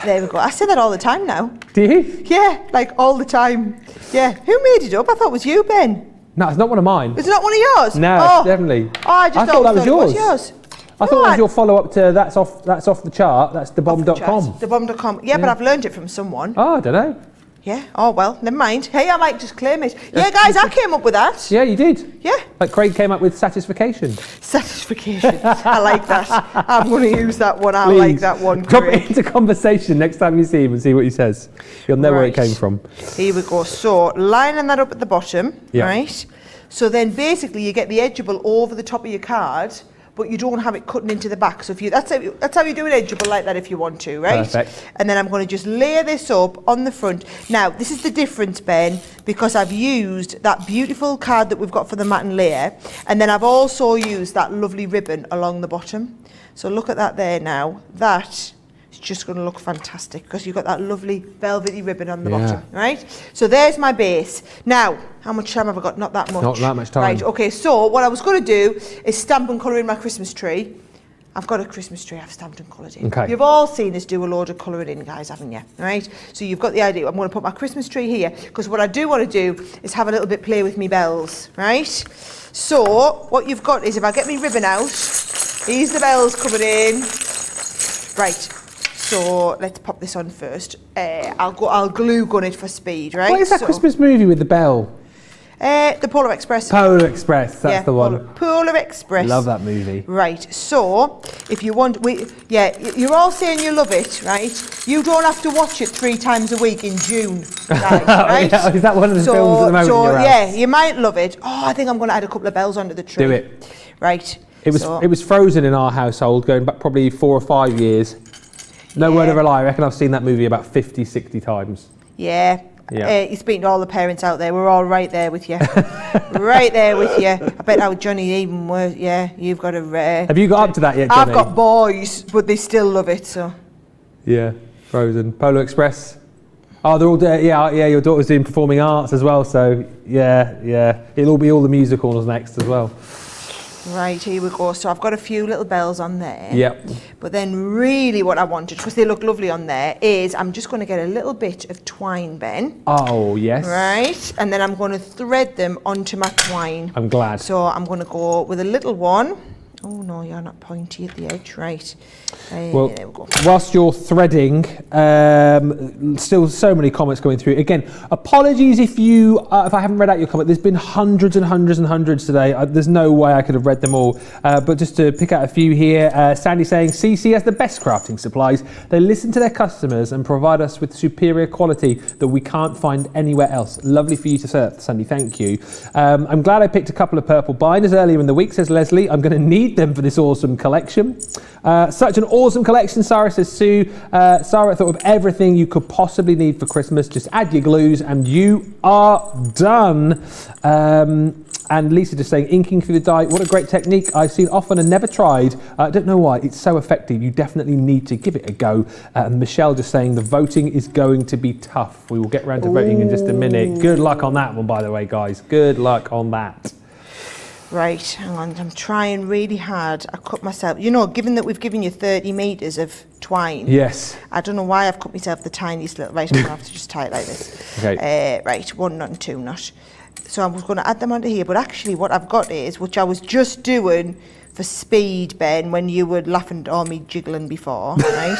There we go. I say that all the time now. Do you? Yeah, like all the time. Yeah. Who made it up? I thought it was you, Ben. No, it's not one of mine. It's not one of yours? No, definitely. Oh, I thought that was yours. I thought that was your follow-up to that's off the chart. That's debomb.com. Debomb.com. Yeah, but I've learned it from someone. Oh, I don't know. Yeah. Oh, well, never mind. Hey, I might just claim it. Yeah, guys, I came up with that. Yeah, you did. Yeah. Like Craig came up with satisfaction. Satisfaction. I like that. I'm going to use that one. Please. I like that one. Drop it into conversation next time you see him and see what he says. You'll know where it came from. Here we go. So, lining that up at the bottom, right? So then basically you get the edgeable over the top of your card, but you don't have it cutting into the back. So if you that's how you do it edgeable like that if you want to, right? Perfect. And then I'm going to just layer this up on the front. Now, this is the difference, Ben, because I've used that beautiful card that we've got for the matte layer, and then I've also used that lovely ribbon along the bottom. So look at that there now. That is just going to look fantastic because you've got that lovely velvety ribbon on the bottom, right? So there's my base. Now, how much time have I got? Not that much. Not that much time. Right, okay, so what I was going to do is stamp and colour in my Christmas tree. I've got a Christmas tree I've stamped and coloured in. Okay. You've all seen us do a load of colouring in, guys, haven't you? Right? So you've got the idea. I'm going to put my Christmas tree here because what I do want to do is have a little bit play with me bells, right? So what you've got is if I get my ribbon out, here's the bells coming in. Right. So let's pop this on first. I'll glue gun it for speed, right? What is that Christmas movie with the bell? The Polar Express. Polar Express, that's the one. Polar Express. Love that movie. Right, so if you want, you're all saying you love it, right? You don't have to watch it 3 times a week in June, guys, right? Is that one of the films at the moment in your house? Yeah, you might love it. Oh, I think I'm going to add a couple of bells onto the tree. Do it. Right. It was frozen in our household going back probably 4 or 5 years. No word of a lie, I reckon I've seen that movie about 50, 60 times. Yeah. You're speaking to all the parents out there. We're all right there with you. Right there with you. I bet how Johnny even worse. Yeah, you've got a rare. Have you got up to that yet, Johnny? I've got boys, but they still love it, so. Yeah, Frozen. Polar Express. Oh, they're all there. Yeah, your daughter's doing performing arts as well, so yeah. It'll be all the musicals next as well. Right, here we go. So I've got a few little bells on there. Yep. But then really what I wanted, because they look lovely on there, is I'm just going to get a little bit of twine, Ben. Oh, yes. Right, and then I'm going to thread them onto my twine. I'm glad. So I'm going to go with a little one. Oh no, you're not pointy at the edge, right. Well, there we go. Whilst you're threading, still so many comments going through. Again, apologies if I haven't read out your comment. There's been hundreds and hundreds and hundreds today. There's no way I could have read them all. But just to pick out a few here, Sandy saying, CC has the best crafting supplies. They listen to their customers and provide us with superior quality that we can't find anywhere else. Lovely for you to say that, Sandy, thank you. I'm glad I picked a couple of purple binders earlier in the week, says Leslie. I'm going to need need them for this awesome collection. Such an awesome collection, Sarah, says Sue. Sarah, I thought of everything you could possibly need for Christmas. Just add your glues and you are done. And Lisa just saying, inking through the die, what a great technique. I've seen often and never tried. I don't know why, it's so effective. You definitely need to give it a go. And Michelle just saying, the voting is going to be tough. We will get round to voting in just a minute. Good luck on that one, by the way, guys. Good luck on that. Right, hang on, I'm trying really hard. I cut myself, you know, given that we've given you 30 metres of twine. Yes. I don't know why I've cut myself the tiniest little, right, I'm going to have to just tie it like this. Okay. Right, 1 knot and 2 knot. So I was going to add them onto here, but actually what I've got is, which I was just doing for speed, Ben, when you were laughing at me jiggling before, right?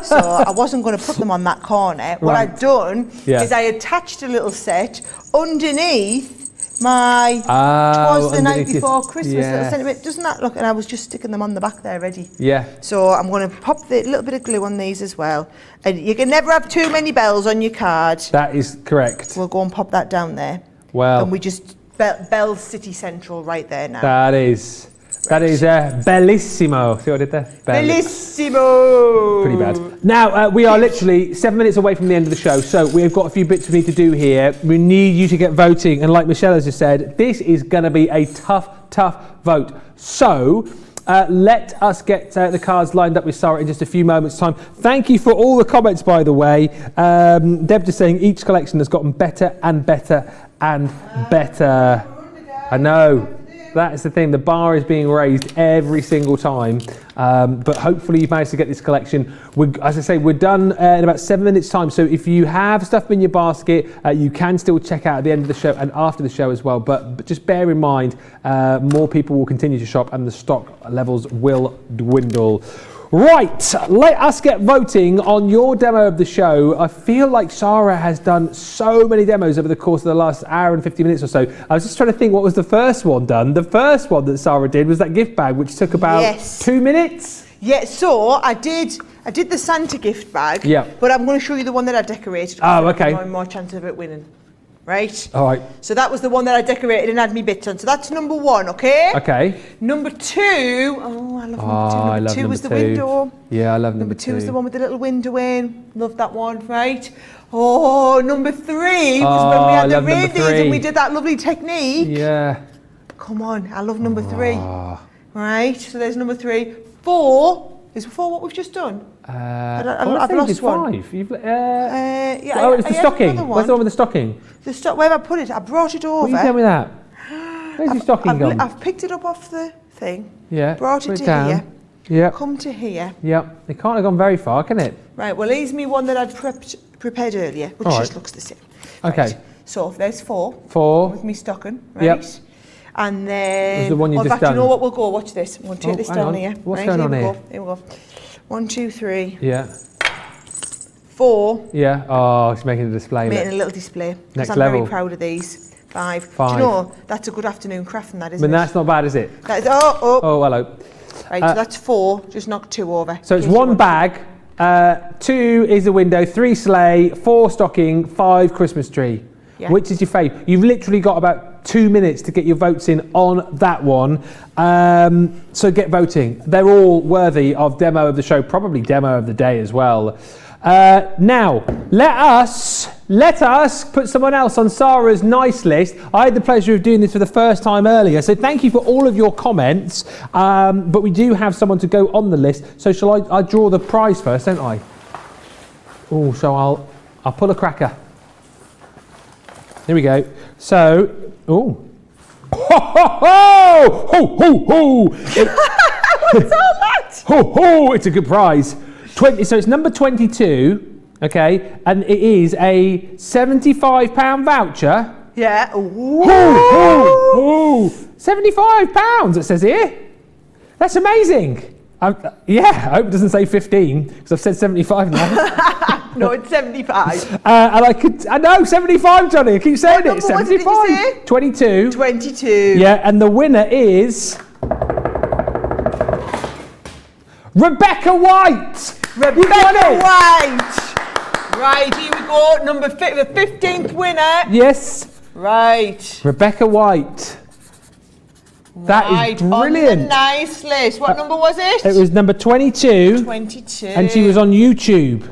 So I wasn't going to put them on that corner. What I'd done is I attached a little set underneath my Twas the Night Before Christmas little sentiment. Doesn't that look? And I was just sticking them on the back there ready. Yeah. So I'm going to pop the little bit of glue on these as well. And you can never have too many bells on your card. That is correct. We'll go and pop that down there. Well. And we just, Bell City Central right there now. That is bellissimo. See what I did there? Bellissimo. Pretty bad. Now, we are literally 7 minutes away from the end of the show, so we've got a few bits we need to do here. We need you to get voting, and like Michelle has just said, this is going to be a tough vote. So, let us get the cards lined up with Sarah in just a few moments' time. Thank you for all the comments, by the way. Deb just saying each collection has gotten better and better and better. I know. That is the thing, the bar is being raised every single time, but hopefully you've managed to get this collection. As I say, we're done in about 7 minutes time, so if you have stuff in your basket, you can still check out at the end of the show and after the show as well, but just bear in mind, more people will continue to shop and the stock levels will dwindle. Right, let us get voting on your demo of the show. I feel like Sarah has done so many demos over the course of the last hour and 50 minutes or so. I was just trying to think, what was the first one done? The first one that Sarah did was that gift bag, which took about 2 minutes. Yeah, so I did the Santa gift bag, but I'm going to show you the one that I decorated. Oh, okay. More chance of it winning. Right? All right. So that was the one that I decorated and had me bits on. So that's number 1, okay? Okay. Number 2, I love number 2. Number 2 was the window. Yeah, I love number 2. Number 2 was the one with the little window in. Love that one, right? Oh, number 3 was when we had the reindeers and we did that lovely technique. Yeah. Come on, I love number 3. Right, so there's number 3. 4, is 4 what we've just done? I've lost one. 5. It's the stocking. Where's the one with the stocking? Where have I put it? I brought it over. Will you tell me that? Where's your stocking gone? I've picked it up off the thing. Yeah. Brought it to here. Yeah. Come to here. Yeah. It can't have gone very far, can it? Right. Well, here's me one that I'd prepared earlier, which just looks the same. Okay. Right. So there's 4. 4. With me stocking. Right. Yep. And then. The one you just done. You know what? We'll go. Watch this. We'll take this down here. What's going on here? Here we go. 1, 2, 3. Yeah. 4. Yeah. Oh, she's making a display. Making a little display. Next I'm level. very proud of these. 5. 5. Do you know, that's a good afternoon crafting, that, isn't it? But that's not bad, is it? That is, oh, hello. Right, so that's 4. Just knocked 2 over. So it's 1 bag, 2 is a window, 3 sleigh, 4 stocking, 5 Christmas tree. Yeah. Which is your favourite? You've literally got about 2 minutes to get your votes in on that one. So get voting. They're all worthy of demo of the show, probably demo of the day as well. Now, let us put someone else on Sarah's nice list. I had the pleasure of doing this for the first time earlier, so thank you for all of your comments. But we do have someone to go on the list. So shall I draw the prize first, don't I? Oh, so I'll pull a cracker. Here we go. So, oh. Ho, ho, ho! Ho, ho, ho! What's all that? Ho, ho! It's a good prize. So it's number 22, okay, and it is a £75 voucher. Yeah. Ooh. Ooh. £75, it says here. That's amazing. I hope it doesn't say 15, because I've said 75 now. No, it's 75. And I know, 75, Johnny, I keep saying it. 75. What did you say? 22. 22. Yeah, and the winner is Rebecca White. Rebecca White. Right, here we go. The 15th winner. Yes. Right. Rebecca White. That is brilliant. On the nice list. What number was it? It was number 22. 22. And she was on YouTube.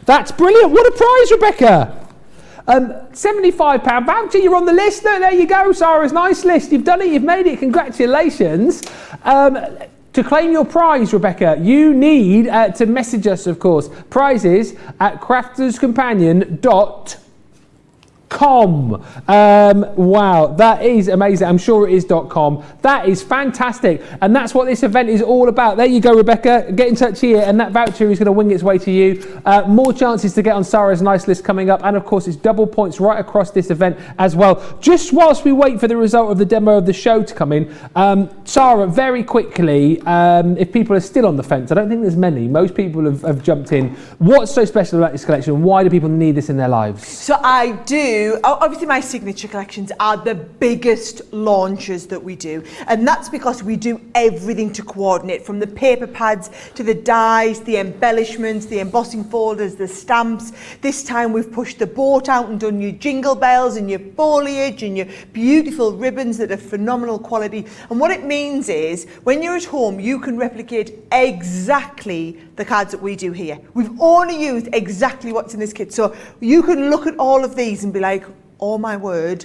That's brilliant. What a prize, Rebecca. £75 voucher. You're on the list. Look, there you go. Sara's nice list. You've done it. You've made it. Congratulations. To claim your prize, Rebecca, you need to message us, of course. Prizes at crafterscompanion.com. Wow, that is amazing. I'm sure it is .com. That is fantastic, and that's what this event is all about. There you go, Rebecca. Get in touch here, and that voucher is going to wing its way to you. More chances to get on Sara's nice list coming up, and of course, it's double points right across this event as well. Just whilst we wait for the result of the demo of the show to come in, Sara, very quickly, if people are still on the fence, I don't think there's many. Most people have jumped in. What's so special about this collection? Why do people need this in their lives? So I do. Obviously, my signature collections are the biggest launches that we do, and that's because we do everything to coordinate, from the paper pads to the dies, the embellishments, the embossing folders, the stamps. This time we've pushed the boat out and done your jingle bells and your foliage and your beautiful ribbons that are phenomenal quality. And what it means is, when you're at home, you can replicate exactly the cards that we do here. We've only used exactly what's in this kit, so you can look at all of these and be like, oh my word,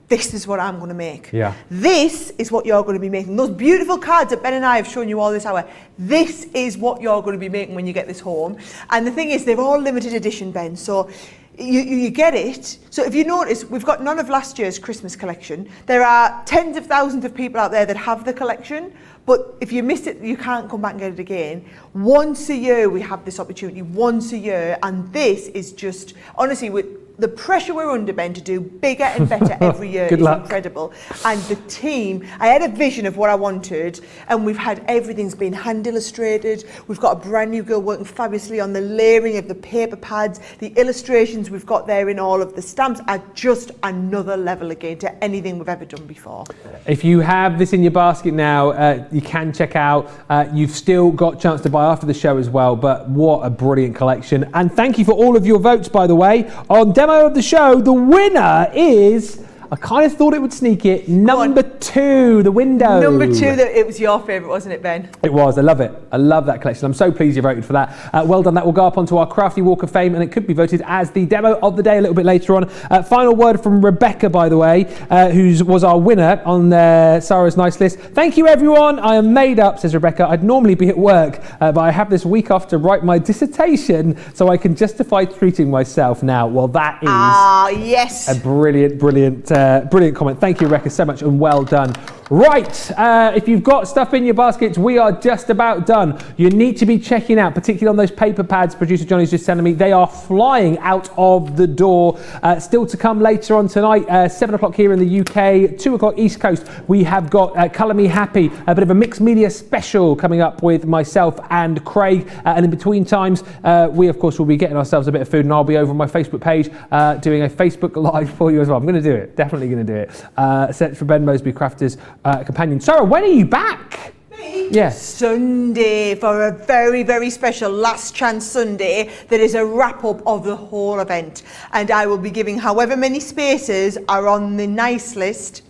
this is what I'm going to make. Yeah. This is what you're going to be making. Those beautiful cards that Ben and I have shown you all this hour, this is what you're going to be making when you get this home. And the thing is, they're all limited edition, Ben, so you get it. So if you notice, we've got none of last year's Christmas collection. There are tens of thousands of people out there that have the collection, but if you miss it, you can't come back and get it again. Once a year we have this opportunity, once a year, and this is just, honestly, with the pressure we're under, Ben, to do bigger and better every year is incredible. And the team, I had a vision of what I wanted, and we've had everything's been hand illustrated. We've got a brand new girl working fabulously on the layering of the paper pads. The illustrations we've got there in all of the stamps are just another level again to anything we've ever done before. If you have this in your basket now, you can check out. You've still got a chance to buy after the show as well, but what a brilliant collection. And thank you for all of your votes, by the way. On demo of the show, the winner is, I kind of thought it would sneak it, number 2, the window. Number 2, it was your favourite, wasn't it, Ben? It was. I love it. I love that collection. I'm so pleased you voted for that. Well done. That will go up onto our Crafty Walk of Fame, and it could be voted as the demo of the day a little bit later on. Final word from Rebecca, by the way, who was our winner on Sara's nice list. Thank you, everyone. I am made up, says Rebecca. I'd normally be at work, but I have this week off to write my dissertation, so I can justify treating myself now. Well, that is yes, a brilliant comment. Thank you, Rebecca, so much, and well done. Right, if you've got stuff in your baskets, we are just about done. You need to be checking out, particularly on those paper pads producer Johnny's just telling me. They are flying out of the door. Still to come later on tonight, 7 o'clock here in the UK, 2 o'clock East Coast. We have got Colour Me Happy, a bit of a mixed media special coming up with myself and Craig. And in between times, we, of course, will be getting ourselves a bit of food, and I'll be over on my Facebook page doing a Facebook Live for you as well. I'm going to do it. Definitely going to do it. Search for Ben Moseby Crafters Companion. Sara, when are you back? Me? Yes. Sunday, for a very, very special Last Chance Sunday. That is a wrap-up of the whole event. And I will be giving however many spaces are on the nice list.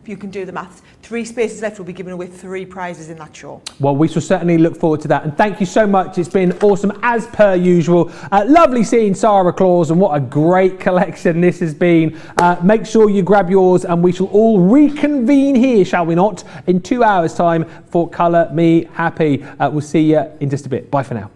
If you can do the maths. 3 spaces left. We'll be giving away 3 prizes in that show. Well, we shall certainly look forward to that. And thank you so much. It's been awesome as per usual. Lovely seeing Sara Claus, and what a great collection this has been. Make sure you grab yours, and we shall all reconvene here, shall we not, in 2 hours' time for Colour Me Happy. We'll see you in just a bit. Bye for now.